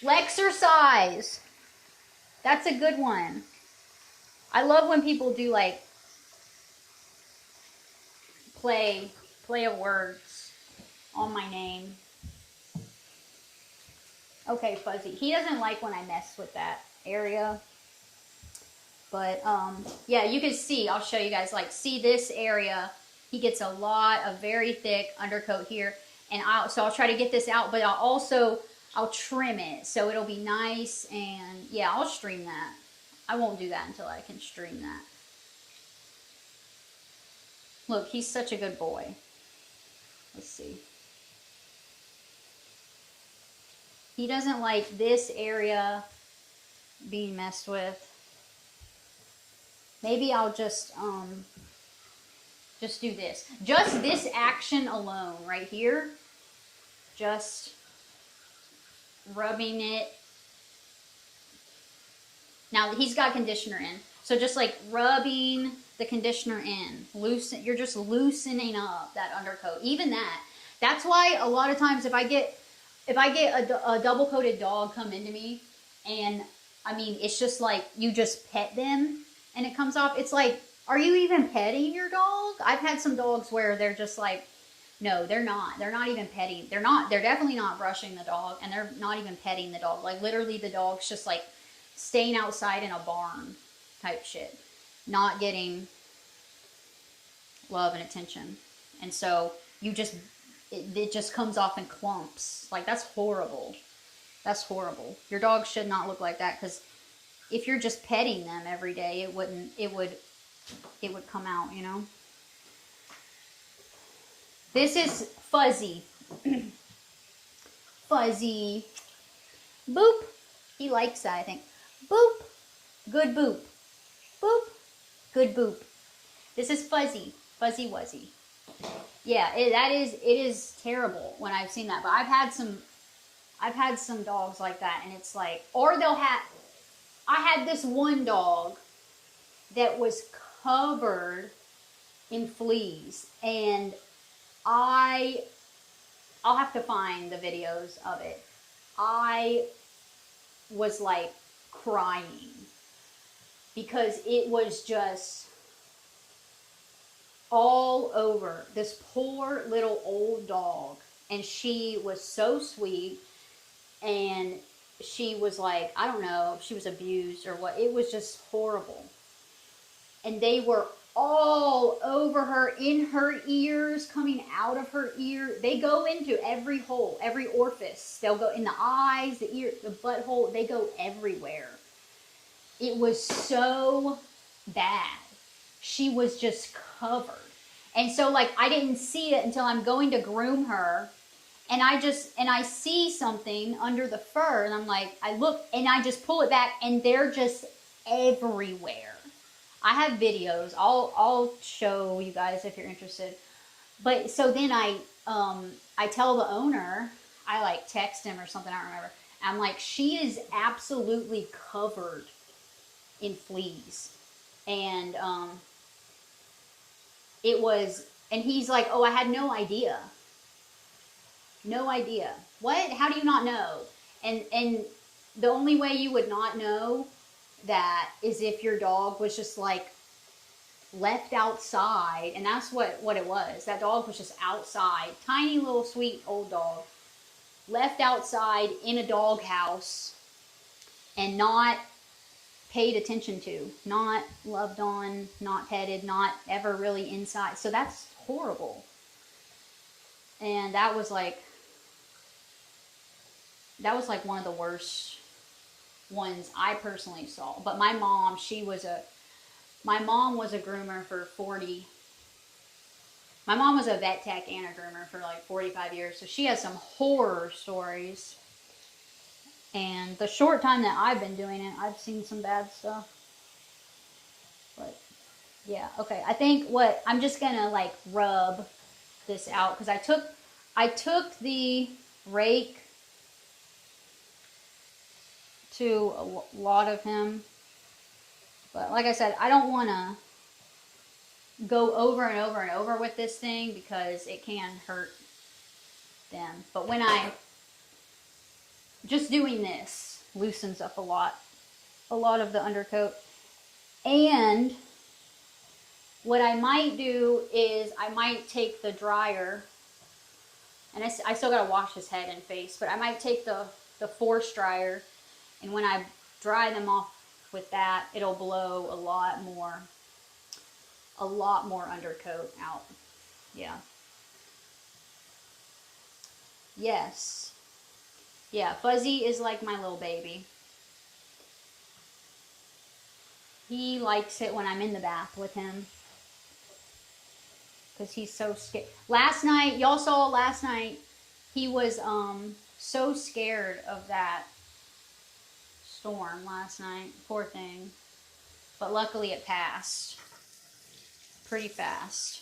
Lexercise. That's a good one. I love when people do like play of words on my name. Okay, Fuzzy. He doesn't like when I mess with that area. But, yeah, you can see, I'll show you guys, like, see this area, he gets a lot of very thick undercoat here, and so I'll try to get this out, but I'll trim it, so it'll be nice, and, yeah, I'll stream that. I won't do that until I can stream that. Look, he's such a good boy. Let's see. He doesn't like this area being messed with. Maybe I'll just do this. Just this action alone right here. Just rubbing it. Now he's got conditioner in. So just like rubbing the conditioner in. You're just loosening up that undercoat. Even that. That's why a lot of times if I get a double coated dog come into me, and I mean it's just like you just pet them and it comes off. It's like, are you even petting your dog? I've had some dogs where they're just like, no, they're not. They're not even petting. They're definitely not brushing the dog, and they're not even petting the dog. Like literally the dog's just like staying outside in a barn type shit. Not getting love and attention. And so it just comes off in clumps. Like that's horrible. That's horrible. Your dog should not look like that, because if you're just petting them every day, it would come out, you know. This is Fuzzy. Fuzzy. Boop. He likes that, I think. Boop. Good boop. Boop. Good boop. This is Fuzzy. Fuzzy Wuzzy. Yeah, it is terrible when I've seen that. But I've had some dogs like that, and it's like, or I had this one dog that was covered in fleas, and I'll have to find the videos of it. I was like crying because it was just all over this poor little old dog. And she was so sweet, and she was like, I don't know if she was abused or what. It was just horrible. And they were all over her, in her ears, coming out of her ear. They go into every hole, every orifice. They'll go in the eyes, the ear, the butthole. They go everywhere. It was so bad. She was just covered. And so like I didn't see it until I'm going to groom her. And I see something under the fur, and I'm like, I look and I just pull it back, and they're just everywhere. I have videos. I'll show you guys if you're interested. But so then I tell the owner, I like text him or something, I don't remember. I'm like, she is absolutely covered in fleas. And and he's like, oh, I had no idea. No idea. What? How do you not know? And the only way you would not know that is if your dog was just like left outside, and that's what it was. That dog was just outside, tiny little sweet old dog, left outside in a dog house and not paid attention to, not loved on, not petted, not ever really inside. So that's horrible. And that was like one of the worst ones I personally saw. But my mom was a groomer for 40. My mom was a vet tech and a groomer for like 45 years. So she has some horror stories. And the short time that I've been doing it, I've seen some bad stuff. But yeah, okay. I think I'm just gonna like rub this out, because I took the rake to a lot of him. But like I said, I don't want to go over and over and over with this thing, because it can hurt them. But when just doing this loosens up a lot of the undercoat. And what I might do is I might take the dryer, and I still got to wash his head and face, but I might take the force dryer, and when I dry them off with that, it'll blow a lot more undercoat out. Yeah. Yes. Yeah, Fuzzy is like my little baby. He likes it when I'm in the bath with him. because he's so scared. Last night, y'all saw last night, he was so scared of that storm last night. Poor thing. But luckily it passed pretty fast.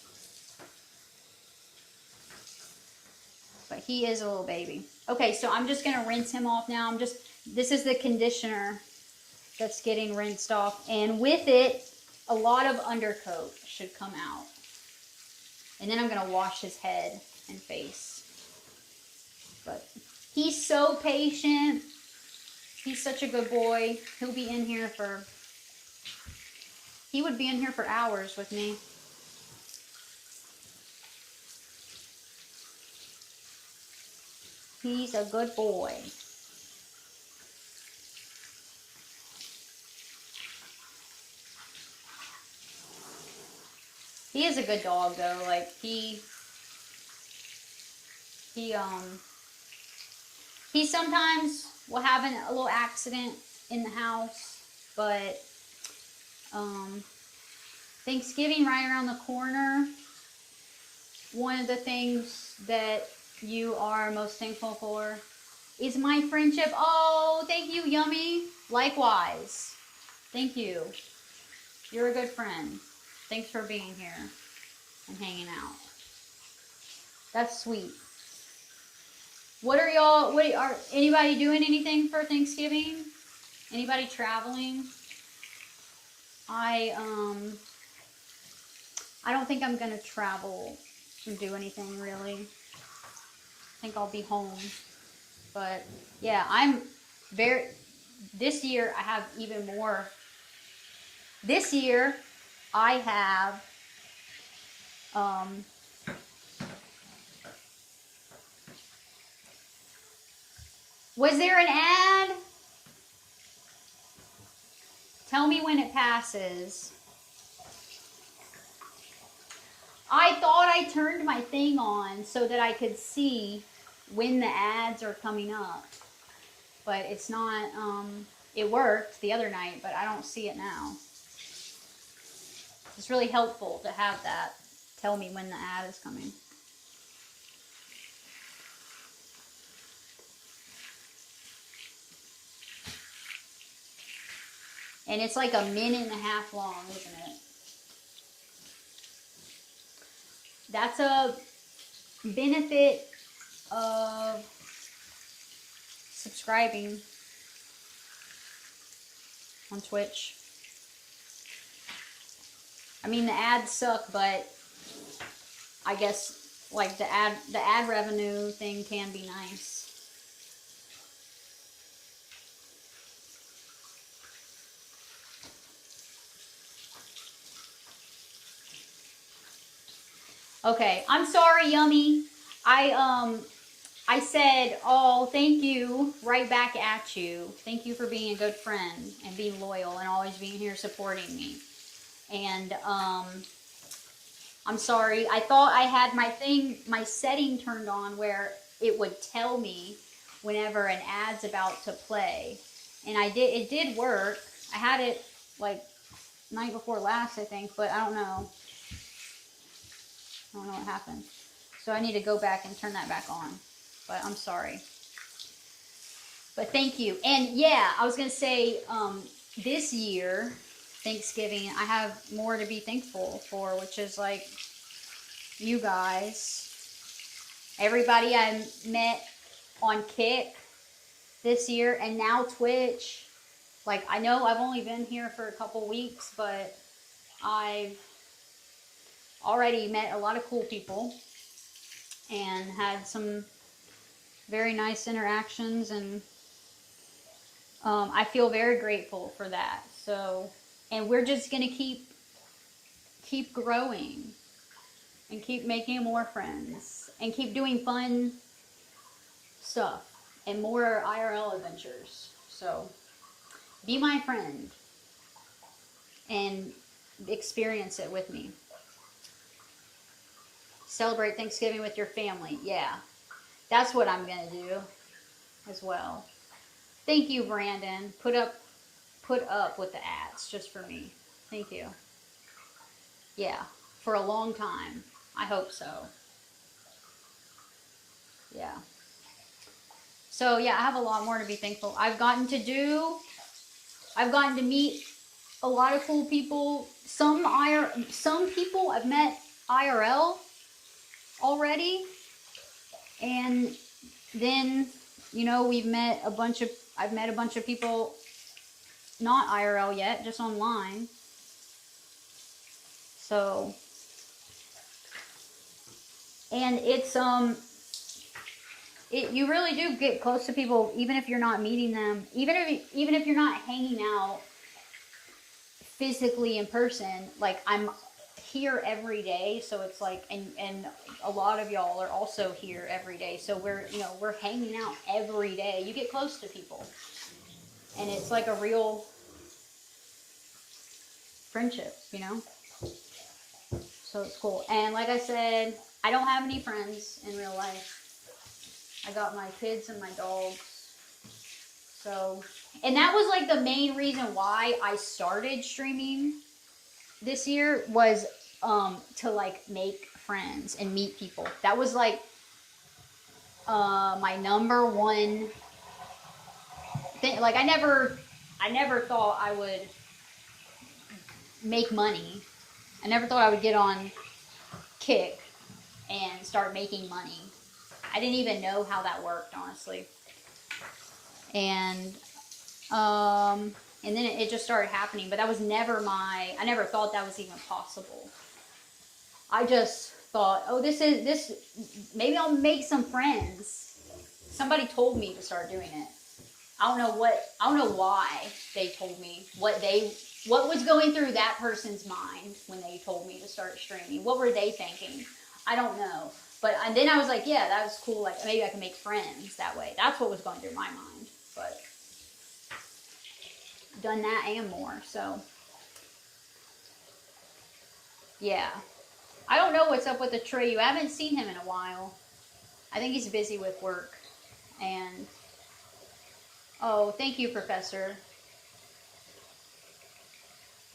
But he is a little baby. Okay, so I'm just going to rinse him off now. This is the conditioner that's getting rinsed off. And with it, a lot of undercoat should come out. And then I'm going to wash his head and face. But he's so patient. He's such a good boy. He would be in here for hours with me. He's a good boy. He is a good dog though. Like he sometimes will have a little accident in the house, but Thanksgiving right around the corner. One of the things that you are most thankful for is my friendship. Oh, thank you, Yummy. Likewise. Thank you. You're a good friend. Thanks for being here and hanging out. That's sweet. What are anybody doing anything for Thanksgiving? Anybody traveling? I don't think I'm gonna travel and do anything really. I think I'll be home. But yeah, this year I have even more. This year I have was there an ad? Tell me when it passes. I thought I turned my thing on so that I could see when the ads are coming up. But it's not, it worked the other night, but I don't see it now. It's really helpful to have that tell me when the ad is coming. And it's like 1.5 minutes long, isn't it? That's a benefit of subscribing on Twitch. I mean, the ads suck, but I guess like the ad revenue thing can be nice. Okay, I'm sorry, Yummy. I said, oh, thank you, right back at you. Thank you for being a good friend and being loyal and always being here supporting me. And I'm sorry. I thought I had my setting turned on where it would tell me whenever an ad's about to play. And it did work. I had it like night before last, I think, but I don't know. I don't know what happened. So I need to go back and turn that back on. But I'm sorry. But thank you. And yeah, I was going to say, this year, Thanksgiving, I have more to be thankful for, which is like you guys. Everybody I met on Kick this year, and now Twitch. Like, I know I've only been here for a couple weeks, but I've already met a lot of cool people and had some very nice interactions, and I feel very grateful for that. So, and we're just gonna keep growing and keep making more friends and keep doing fun stuff and more IRL adventures. So be my friend and experience it with me. Celebrate Thanksgiving with your family. Yeah, that's what I'm gonna do as well. Thank you, Brandon. Put up with the ads just for me. Thank you. Yeah, for a long time. I hope so. Yeah. So yeah, I have a lot more to be thankful. I've gotten to meet a lot of cool people. Some people I've met IRL already, and then I've met a bunch of people not IRL yet, just online. So, and it's you really do get close to people even if you're not meeting them, even if you're not hanging out physically in person. Like, I'm here every day, so it's like, and a lot of y'all are also here every day, so we're hanging out every day. You get close to people, and it's like a real friendship, so it's cool. And like I said, I don't have any friends in real life. I got my kids and my dogs. So, and that was like the main reason why I started streaming this year, was to like make friends and meet people. That was like my number one thing. Like, I never thought I would make money. I never thought I would get on Kick and start making money. I didn't even know how that worked, honestly. And then it just started happening. But that was never I never thought that was even possible. I just thought, oh, maybe I'll make some friends. Somebody told me to start doing it. I don't know why they told me, what was going through that person's mind when they told me to start streaming. What were they thinking? I don't know. And then I was like, yeah, that was cool. Like, maybe I can make friends that way. That's what was going through my mind. But done that and more. So, yeah. I don't know what's up with the tree. I haven't seen him in a while. I think he's busy with work. And, oh, thank you, Professor.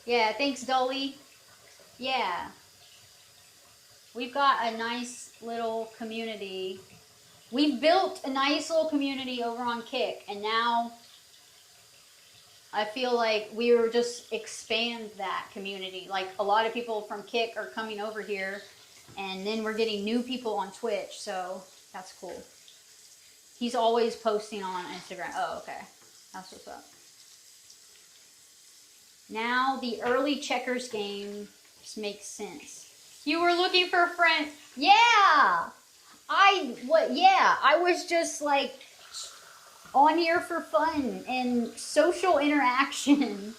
Yeah, thanks, Dolly. Yeah. We've got a nice little community. We've built a nice little community over on Kick, and now I feel like we were just expand that community. Like, a lot of people from Kick are coming over here, and then we're getting new people on Twitch, so that's cool. He's always posting on Instagram. Oh, okay. That's what's up. Now the early checkers game just makes sense. You were looking for a friend. Yeah. I was just like on here for fun and social interaction.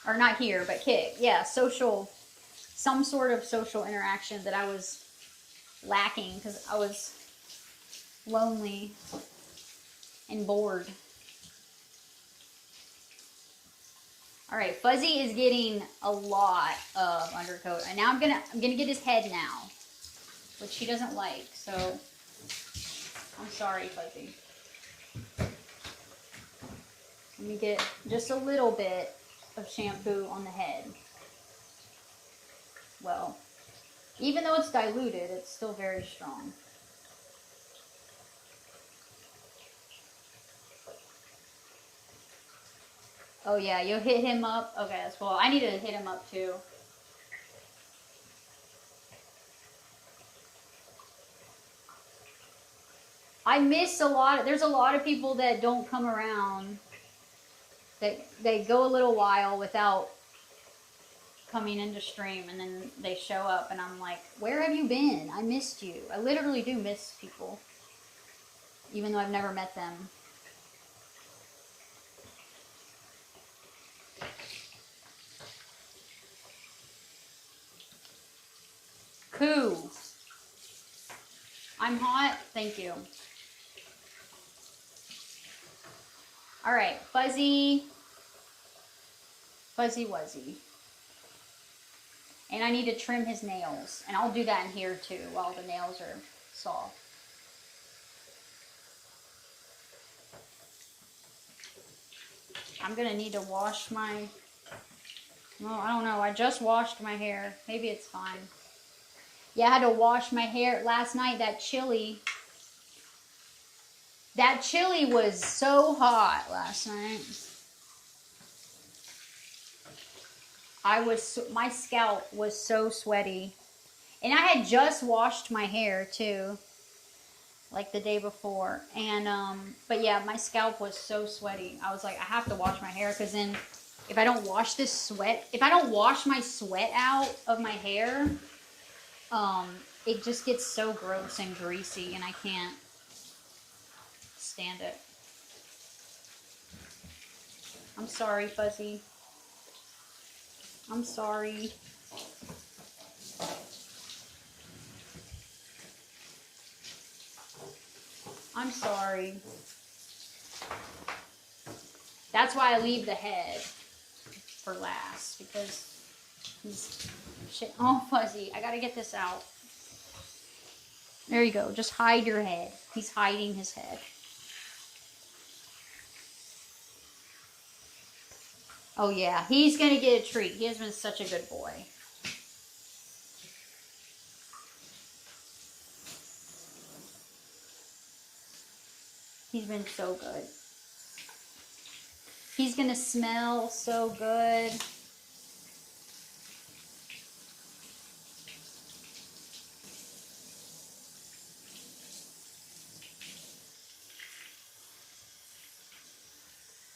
Or not here, but Kick. Yeah, some sort of social interaction that I was lacking because I was lonely and bored. All right, Fuzzy is getting a lot of undercoat, and now I'm gonna get his head now, which he doesn't like. So I'm sorry, Fuzzy. Let me get just a little bit of shampoo on the head. Well, even though it's diluted, it's still very strong. Oh yeah, you'll hit him up? Okay, that's cool. I need to hit him up too. I miss there's a lot of people that don't come around. They go a little while without coming into stream, and then they show up and I'm like, where have you been? I missed you. I literally do miss people, even though I've never met them. Cool. I'm hot. Thank you. All right, Fuzzy Wuzzy. And I need to trim his nails. And I'll do that in here too while the nails are soft. I'm going to need to wash well, I don't know. I just washed my hair. Maybe it's fine. Yeah, I had to wash my hair last night. That chili was so hot last night. My scalp was so sweaty. And I had just washed my hair too, like the day before. And, but yeah, my scalp was so sweaty. I was like, I have to wash my hair because then if I don't wash my sweat out of my hair, it just gets so gross and greasy and I can't stand it. I'm sorry, Fuzzy. I'm sorry. I'm sorry. That's why I leave the head for last, because he's shit. Oh, Fuzzy, I gotta get this out. There you go. Just hide your head. He's hiding his head. Oh yeah, he's gonna get a treat. He has been such a good boy. He's been so good. He's gonna smell so good.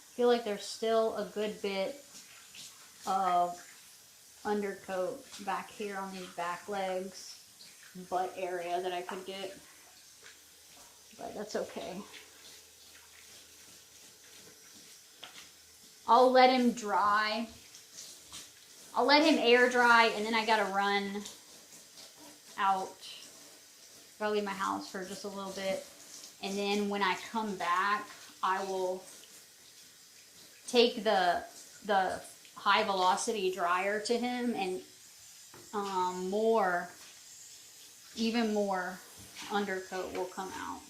I feel like there's still a good bit of undercoat back here on these back legs, butt area that I could get, but that's okay. I'll let him dry. I'll let him air dry, and then I gotta run out, gotta leave my house for just a little bit, and then when I come back, I will take the high velocity dryer to him, and even more undercoat will come out.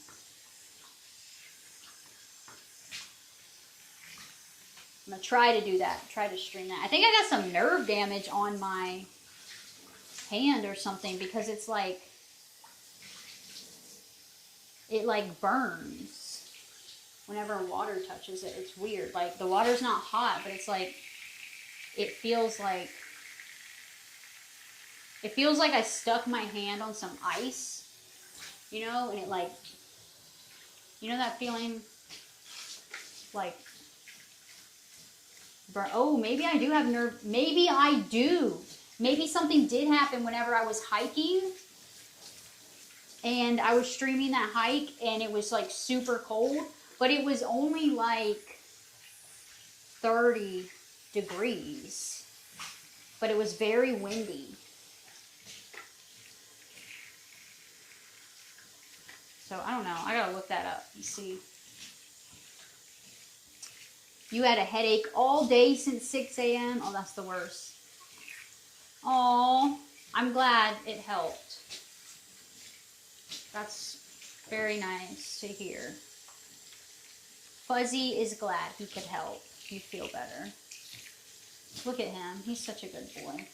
I'm gonna try to do that, try to stream that. I think I got some nerve damage on my hand or something, because it's like, it like burns whenever water touches it. It's weird. Like, the water's not hot, but it's like, it feels like I stuck my hand on some ice, you know, and it like, you know that feeling? Like, oh, maybe I do have nerve. Maybe I do. Maybe something did happen whenever I was hiking and I was streaming that hike and it was like super cold, but it was only like 30 degrees, but it was very windy. So I don't know. I gotta look that up and see. You had a headache all day since 6 a.m.? Oh, that's the worst. Oh, I'm glad it helped. That's very nice to hear. Fuzzy is glad he could help you feel better. Look at him. He's such a good boy.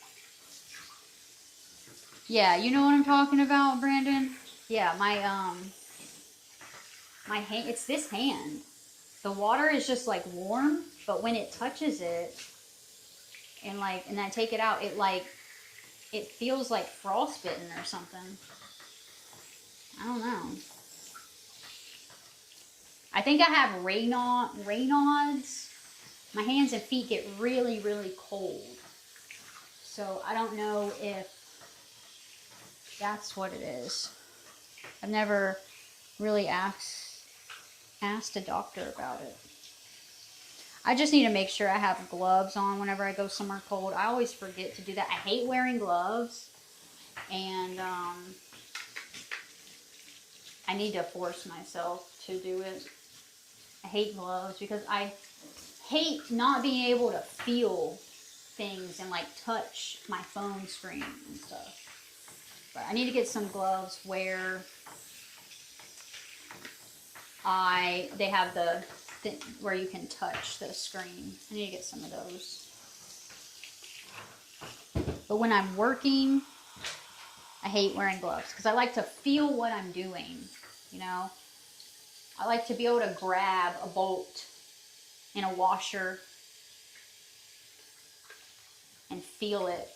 Yeah, you know what I'm talking about, Brandon? Yeah, my hand, it's this hand. The water is just like warm, but when it touches it and I take it out, it feels like frostbitten or something. I don't know. I think I have Raynaud's. My hands and feet get really, really cold. So I don't know if that's what it is. I've never really asked a doctor about it. I just need to make sure I have gloves on whenever I go somewhere cold. I always forget to do that. I hate wearing gloves, and I need to force myself to do it. I hate gloves because I hate not being able to feel things and like touch my phone screen and stuff. But I need to get some gloves where they have the where you can touch the screen. I need to get some of those. But when I'm working, I hate wearing gloves because I like to feel what I'm doing, you know? I like to be able to grab a bolt in a washer and feel it.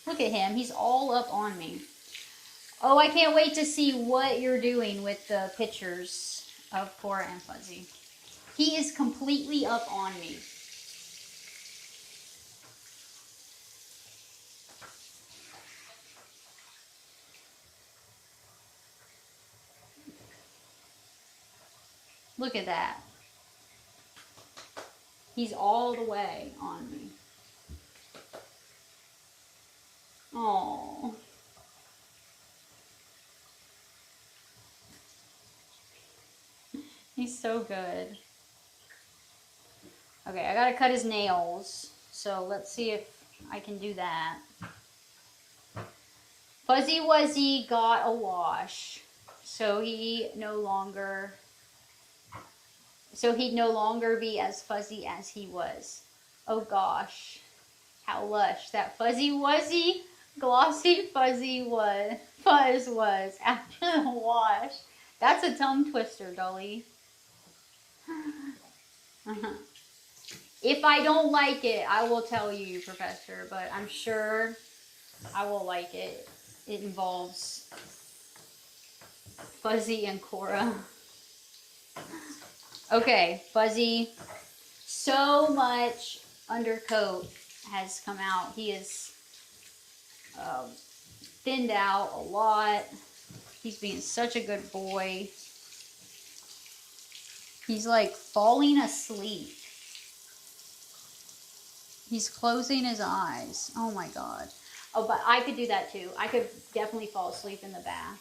Look at him. He's all up on me. Oh, I can't wait to see what you're doing with the pictures of Cora and Fuzzy. He is completely up on me. Look at that. He's all the way on me. Oh. He's so good. Okay, I gotta cut his nails. So let's see if I can do that. Fuzzy Wuzzy got a wash. So he'd no longer be as fuzzy as he was. Oh gosh. How lush that Fuzzy Wuzzy glossy fuzzy fuzz was after the wash. That's a tongue twister, Dolly. If I don't like it, I will tell you, Professor, but I'm sure I will like it. It involves Fuzzy and Cora. Okay, Fuzzy. So much undercoat has come out. He is thinned out a lot. He's being such a good boy. He's like falling asleep. He's closing his eyes. Oh my God. Oh, but I could do that too. I could definitely fall asleep in the bath.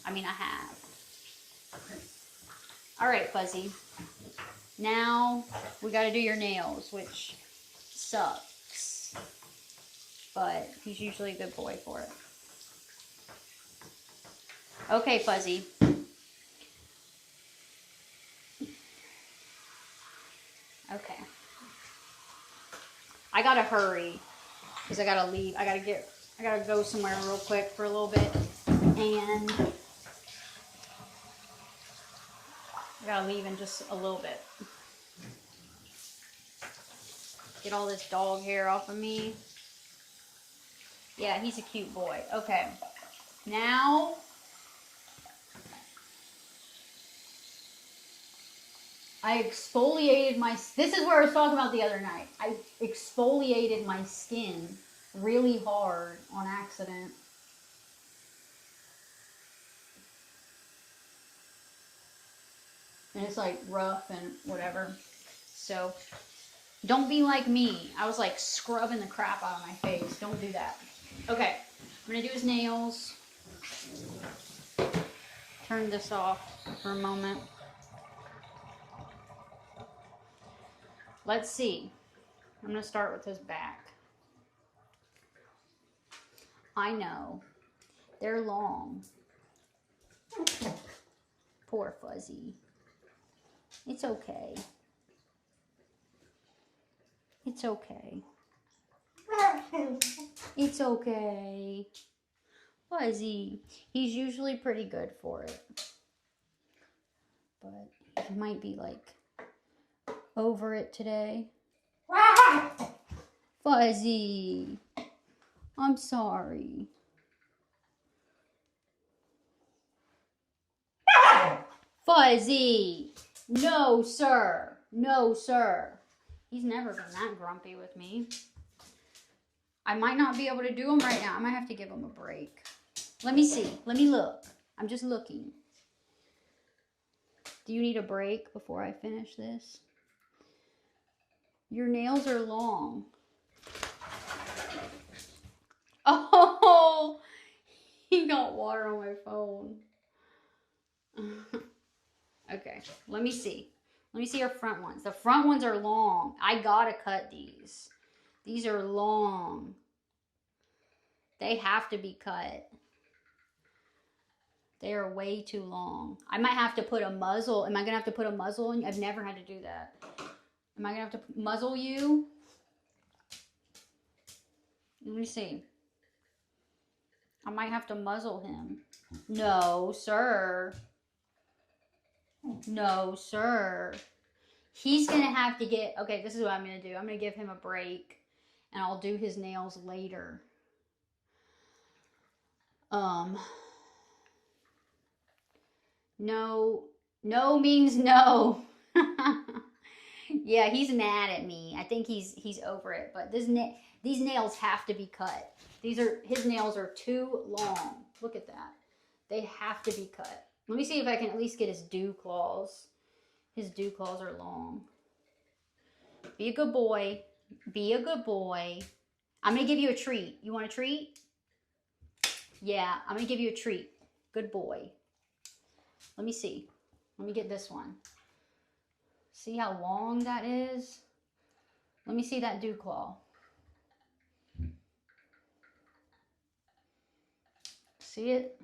I mean, I have. All right, Fuzzy. Now we got to do your nails, which sucks. But he's usually a good boy for it. Okay, Fuzzy. Okay. I gotta hurry because I gotta leave. I gotta go somewhere real quick for a little bit, and I gotta leave in just a little bit. Get all this dog hair off of me. Yeah, he's a cute boy. Okay. Now I exfoliated this is where I was talking about the other night. I exfoliated my skin really hard on accident. And it's like rough and whatever. So don't be like me. I was like scrubbing the crap out of my face. Don't do that. Okay, I'm gonna do his nails. Turn this off for a moment. Let's see. I'm gonna start with his back. I know. They're long. Poor Fuzzy. It's okay. It's okay. It's okay. Fuzzy. He's usually pretty good for it. But he might be like over it today. Fuzzy. I'm sorry. Fuzzy. No, sir. No, sir. He's never been that grumpy with me. I might not be able to do him right now. I might have to give him a break. Let me see. Let me look. I'm just looking. Do you need a break before I finish this? Your nails are long. Oh, he got water on my phone. Okay, let me see. Let me see your front ones. The front ones are long. I gotta cut these. These are long. They have to be cut. They are way too long. I might have to put a muzzle. Am I gonna have to put a muzzle in? I've never had to do that. Am I gonna have to muzzle you? Let me see. I might have to muzzle him. No, sir. No, sir. He's going to have to get... Okay, this is what I'm going to do. I'm going to give him a break. And I'll do his nails later. No. No means no. Yeah, he's mad at me. I think he's over it. But these nails have to be cut. His nails are too long. Look at that. They have to be cut. Let me see if I can at least get his dew claws. His dew claws are long. Be a good boy. Be a good boy. I'm going to give you a treat. You want a treat? Yeah, I'm going to give you a treat. Good boy. Let me see. Let me get this one. See how long that is? Let me see that dew claw. See it?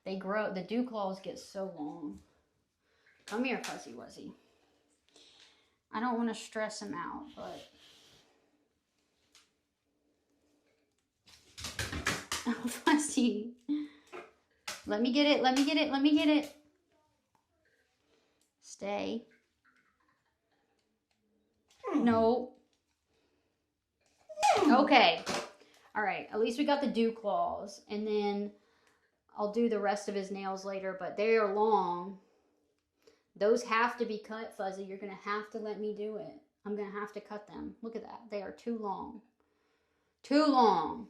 They grow. The dew claws get so long. Come here, Fuzzy Wuzzy. I don't want to stress him out, but... Oh, Fuzzy. Let me get it. Let me get it. Let me get it. Stay. No. Okay. All right. At least we got the dew claws. And then I'll do the rest of his nails later. But they are long. Those have to be cut, Fuzzy. You're going to have to let me do it. I'm going to have to cut them. Look at that. They are too long. Too long.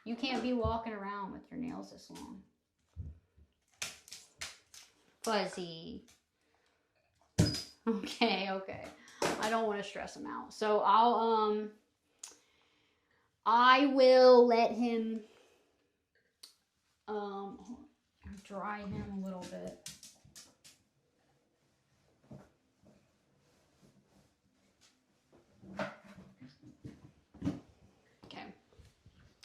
You can't be walking around with your nails this long. Fuzzy. Okay, okay. I don't want to stress him out. So I will let him dry him a little bit. Okay.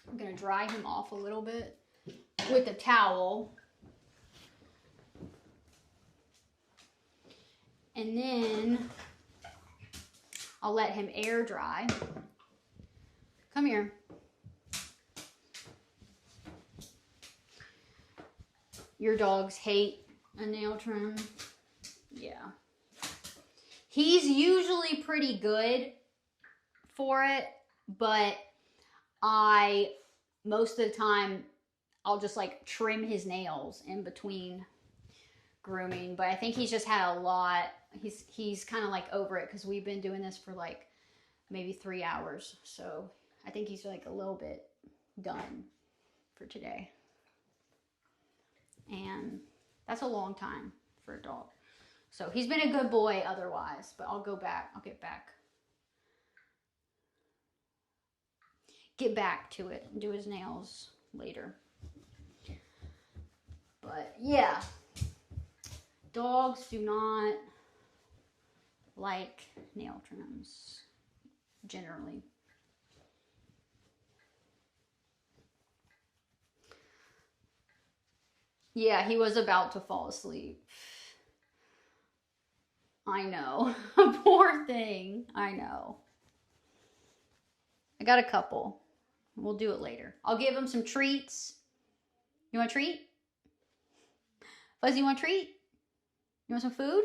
I'm going to dry him off a little bit with a towel. And then I'll let him air dry. Come here. Your dogs hate a nail trim. Yeah. He's usually pretty good for it, but most of the time, I'll just like trim his nails in between grooming. But I think he's just had a lot. He's kind of like over it because we've been doing this for like maybe 3 hours. So I think he's like a little bit done for today. And that's a long time for a dog. So he's been a good boy otherwise, but I'll go back. I'll get back to it and do his nails later. But yeah, dogs do not like nail trims generally. Yeah, he was about to fall asleep. I know. Poor thing. I know. I got a couple. We'll do it later. I'll give him some treats. You want a treat? Fuzzy, you want a treat? You want some food?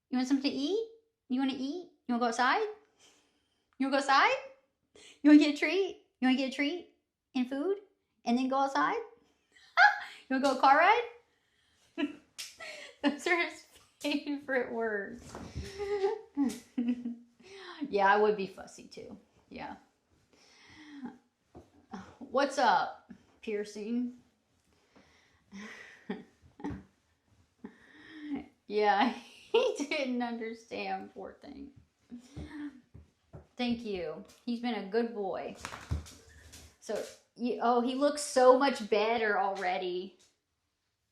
You want something to eat? You want to eat? You want to go outside? You want to go outside? You want to get a treat? You want to get a treat and food? And then go outside? You want to go a car ride? Those are his favorite words. Yeah, I would be fussy too. Yeah. What's up, piercing? Yeah, he didn't understand, poor thing. Thank you. He's been a good boy. So, he looks so much better already.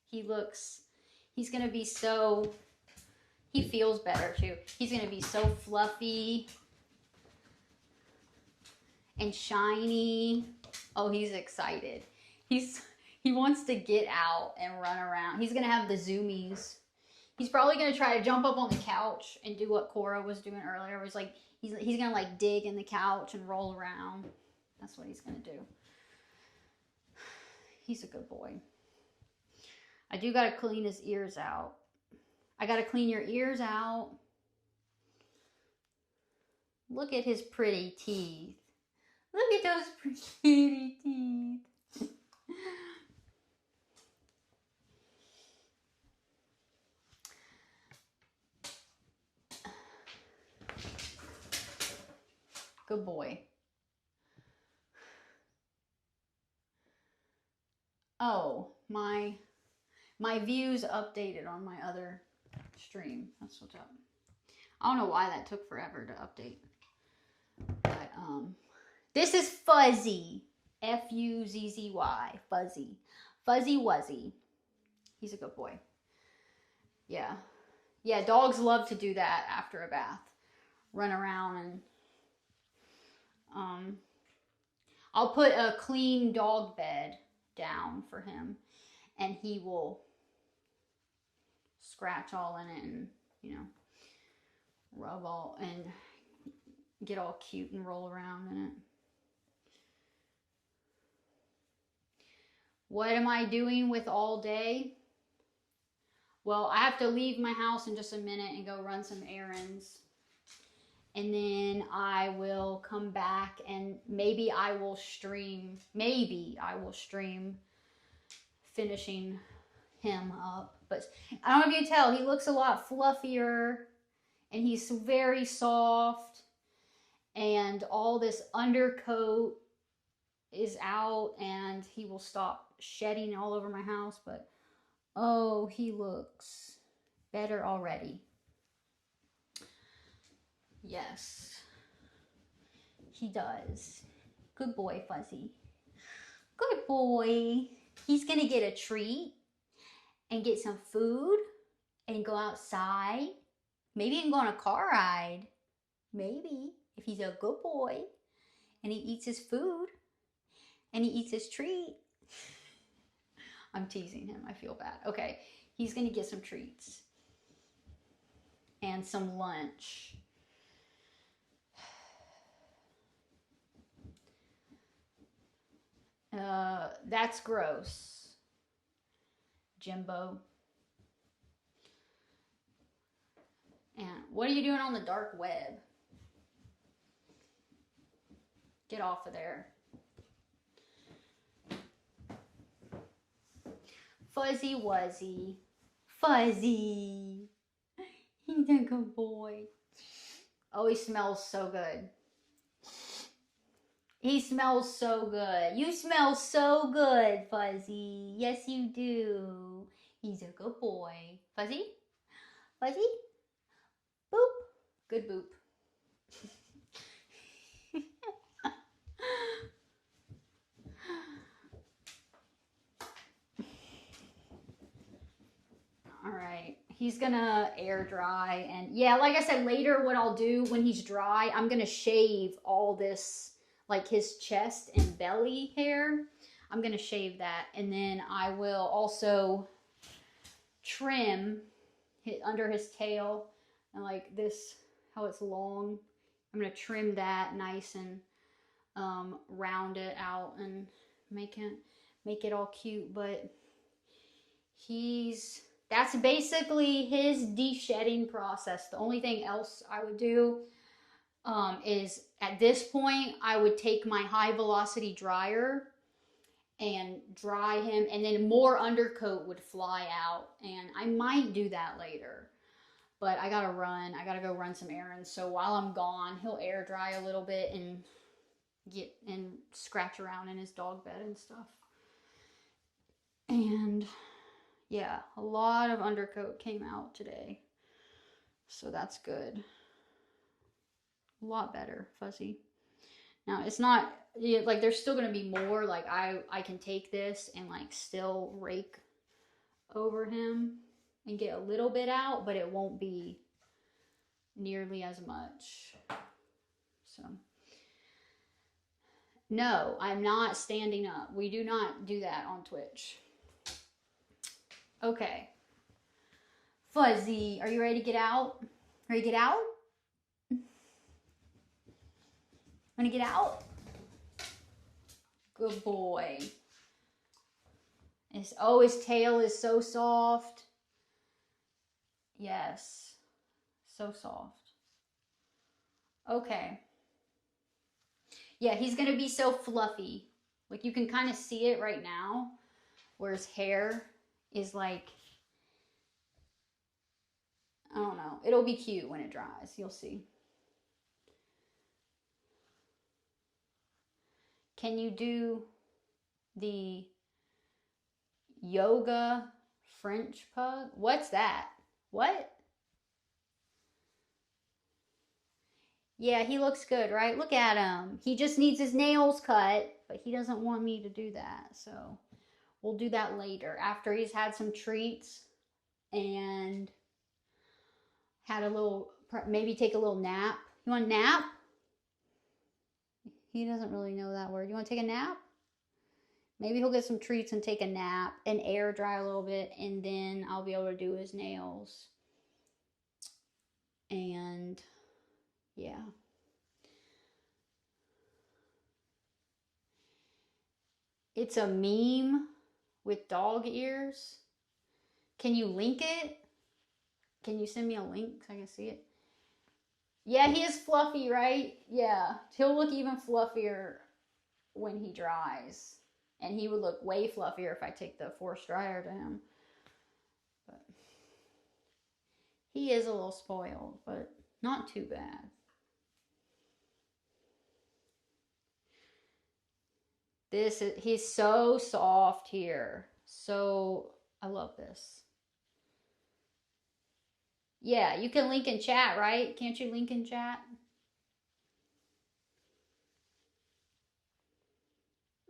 He's going to be so, he feels better too. He's going to be so fluffy and shiny. Oh, he's excited. He wants to get out and run around. He's gonna have the zoomies. He's probably gonna try to jump up on the couch and do what Cora was doing earlier. Where he's gonna like dig in the couch and roll around. That's what he's gonna do. He's a good boy. I do gotta clean his ears out. I gotta clean your ears out. Look at his pretty teeth. Look at those pretty teeth. Good boy. Oh, my views updated on my other stream. That's what's up. I don't know why that took forever to update. But this is Fuzzy. F-U-Z-Z-Y. Fuzzy. Fuzzy Wuzzy. He's a good boy. Yeah. Yeah, dogs love to do that after a bath. Run around and I'll put a clean dog bed down for him and he will scratch all in it and, you know, rub all and get all cute and roll around in it. What am I doing with all day? Well, I have to leave my house in just a minute and go run some errands. And then I will come back and maybe I will stream finishing him up. But I don't know if you can tell, he looks a lot fluffier and he's very soft. And all this undercoat is out and he will stop shedding all over my house. But oh, he looks better already. Yes, he does. Good boy, Fuzzy. Good boy. He's going to get a treat and get some food and go outside. Maybe even go on a car ride. Maybe, if he's a good boy and he eats his food and he eats his treat. I'm teasing him. I feel bad. Okay, he's going to get some treats and some lunch. That's gross, Jimbo. And what are you doing on the dark web? Get off of there. Fuzzy Wuzzy. Fuzzy. He's a good boy. Oh, he smells so good. He smells so good. You smell so good, Fuzzy. Yes, you do. He's a good boy. Fuzzy? Fuzzy? Boop. Good boop. All right. He's gonna air dry. And yeah, like I said, later what I'll do when he's dry, I'm gonna shave all this, like his chest and belly hair. I'm going to shave that. And then I will also trim under his tail. And like this, how it's long. I'm going to trim that nice and round it out and make it all cute. But that's basically his de-shedding process. The only thing else I would do is at this point, I would take my high velocity dryer and dry him, and then more undercoat would fly out. And I might do that later, but I gotta go run some errands. So while I'm gone, he'll air dry a little bit and scratch around in his dog bed and stuff. And yeah, a lot of undercoat came out today, so that's good. A lot better, Fuzzy. Now it's not like there's still gonna be more. Like I can take this and like still rake over him and get a little bit out, but it won't be nearly as much. So, No, I'm not standing up. We do not do that on Twitch. Okay. Fuzzy, are you ready to get out? Ready to get out? Want to get out? Good boy. His tail is so soft. Yes. So soft. Okay. Yeah, he's going to be so fluffy. Like, you can kind of see it right now, where his hair is like, I don't know. It'll be cute when it dries. You'll see. Can you do the yoga French pug? What's that? What? Yeah, he looks good, right? Look at him. He just needs his nails cut, but he doesn't want me to do that. So we'll do that later after he's had some treats and had a little, maybe take a little nap. You want a nap? He doesn't really know that word. You want to take a nap? Maybe he'll get some treats and take a nap and air dry a little bit, and then I'll be able to do his nails. And yeah. It's a meme with dog ears. Can you link it? Can you send me a link so I can see it? Yeah, he is fluffy, right? Yeah, he'll look even fluffier when he dries. And he would look way fluffier if I take the forced dryer to him. But he is a little spoiled, but not too bad. He's so soft here. So, I love this. Yeah, you can link in chat, right? Can't you link in chat?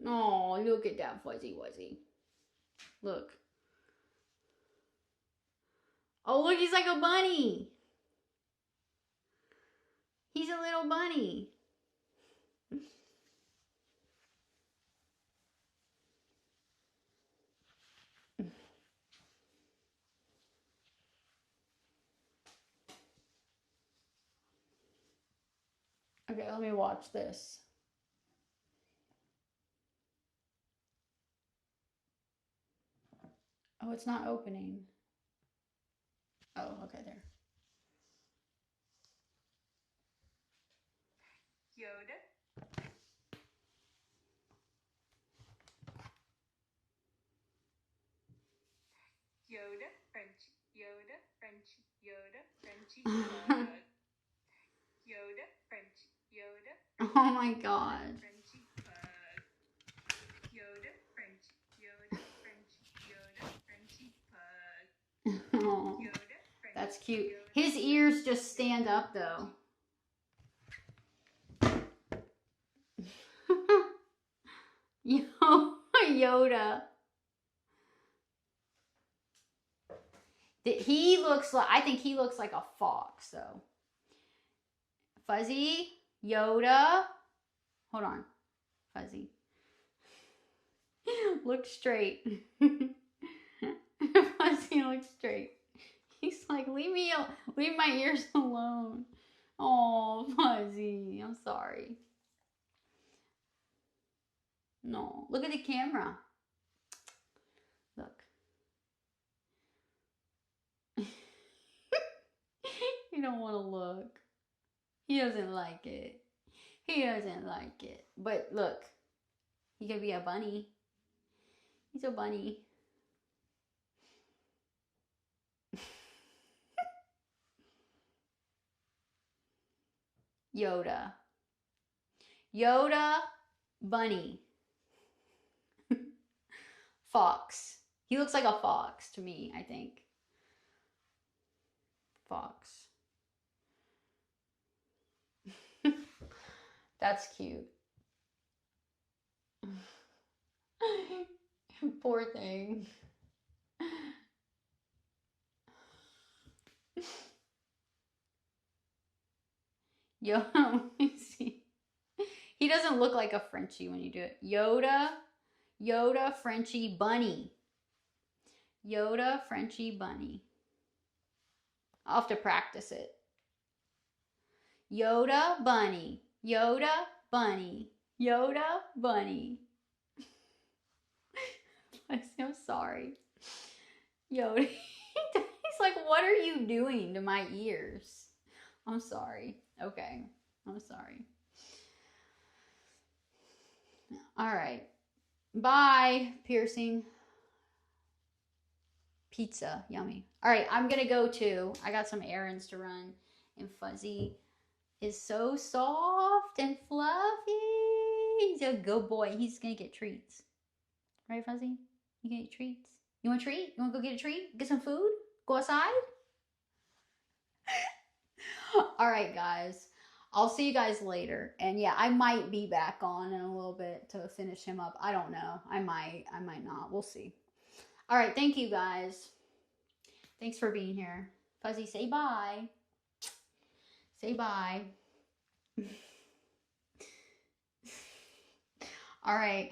Oh, look at that fuzzy wuzzy. Look. Oh, look, he's like a bunny. He's a little bunny. Okay, let me watch this. Oh, it's not opening. Oh, okay, there. Yoda. Yoda, Frenchie. Yoda, Frenchie. Yoda, Frenchie. Yoda, Frenchie. Yoda. Oh my god. Frenchie pug. Yoda, Frenchie. Yoda, Frenchie. Yoda, Frenchie pug. Oh, Yoda, Frenchie. that's cute. His ears just stand up though. Yoda. He looks like, I think he looks like a fox though. Fuzzy, Yoda. Hold on. Fuzzy. Look straight. Fuzzy, look straight. He's like, leave my ears alone. Oh, Fuzzy, I'm sorry. No, look at the camera. Look. You don't want to look. He doesn't like it. He doesn't like it. But look, he could be a bunny. He's a bunny. Yoda. Yoda, bunny. Fox. He looks like a fox to me, I think. Fox. That's cute. Poor thing. Yo, let me see. He doesn't look like a Frenchie when you do it. Yoda, Yoda, Frenchie, bunny. Yoda, Frenchie, bunny. I'll have to practice it. Yoda, bunny. Yoda, bunny. Yoda, bunny. I'm sorry. Yoda. He's like, what are you doing to my ears? I'm sorry. Okay. I'm sorry. All right. Bye, piercing. Pizza. Yummy. All right. I'm going to go too. I got some errands to run. And Fuzzy is so soft and fluffy. He's a good boy. He's going to get treats. Right, Fuzzy? You get treats? You want a treat? You want to go get a treat? Get some food? Go outside? All right, guys. I'll see you guys later. And yeah, I might be back on in a little bit to finish him up. I don't know. I might not. We'll see. All right. Thank you, guys. Thanks for being here. Fuzzy, say bye. Say bye. All right.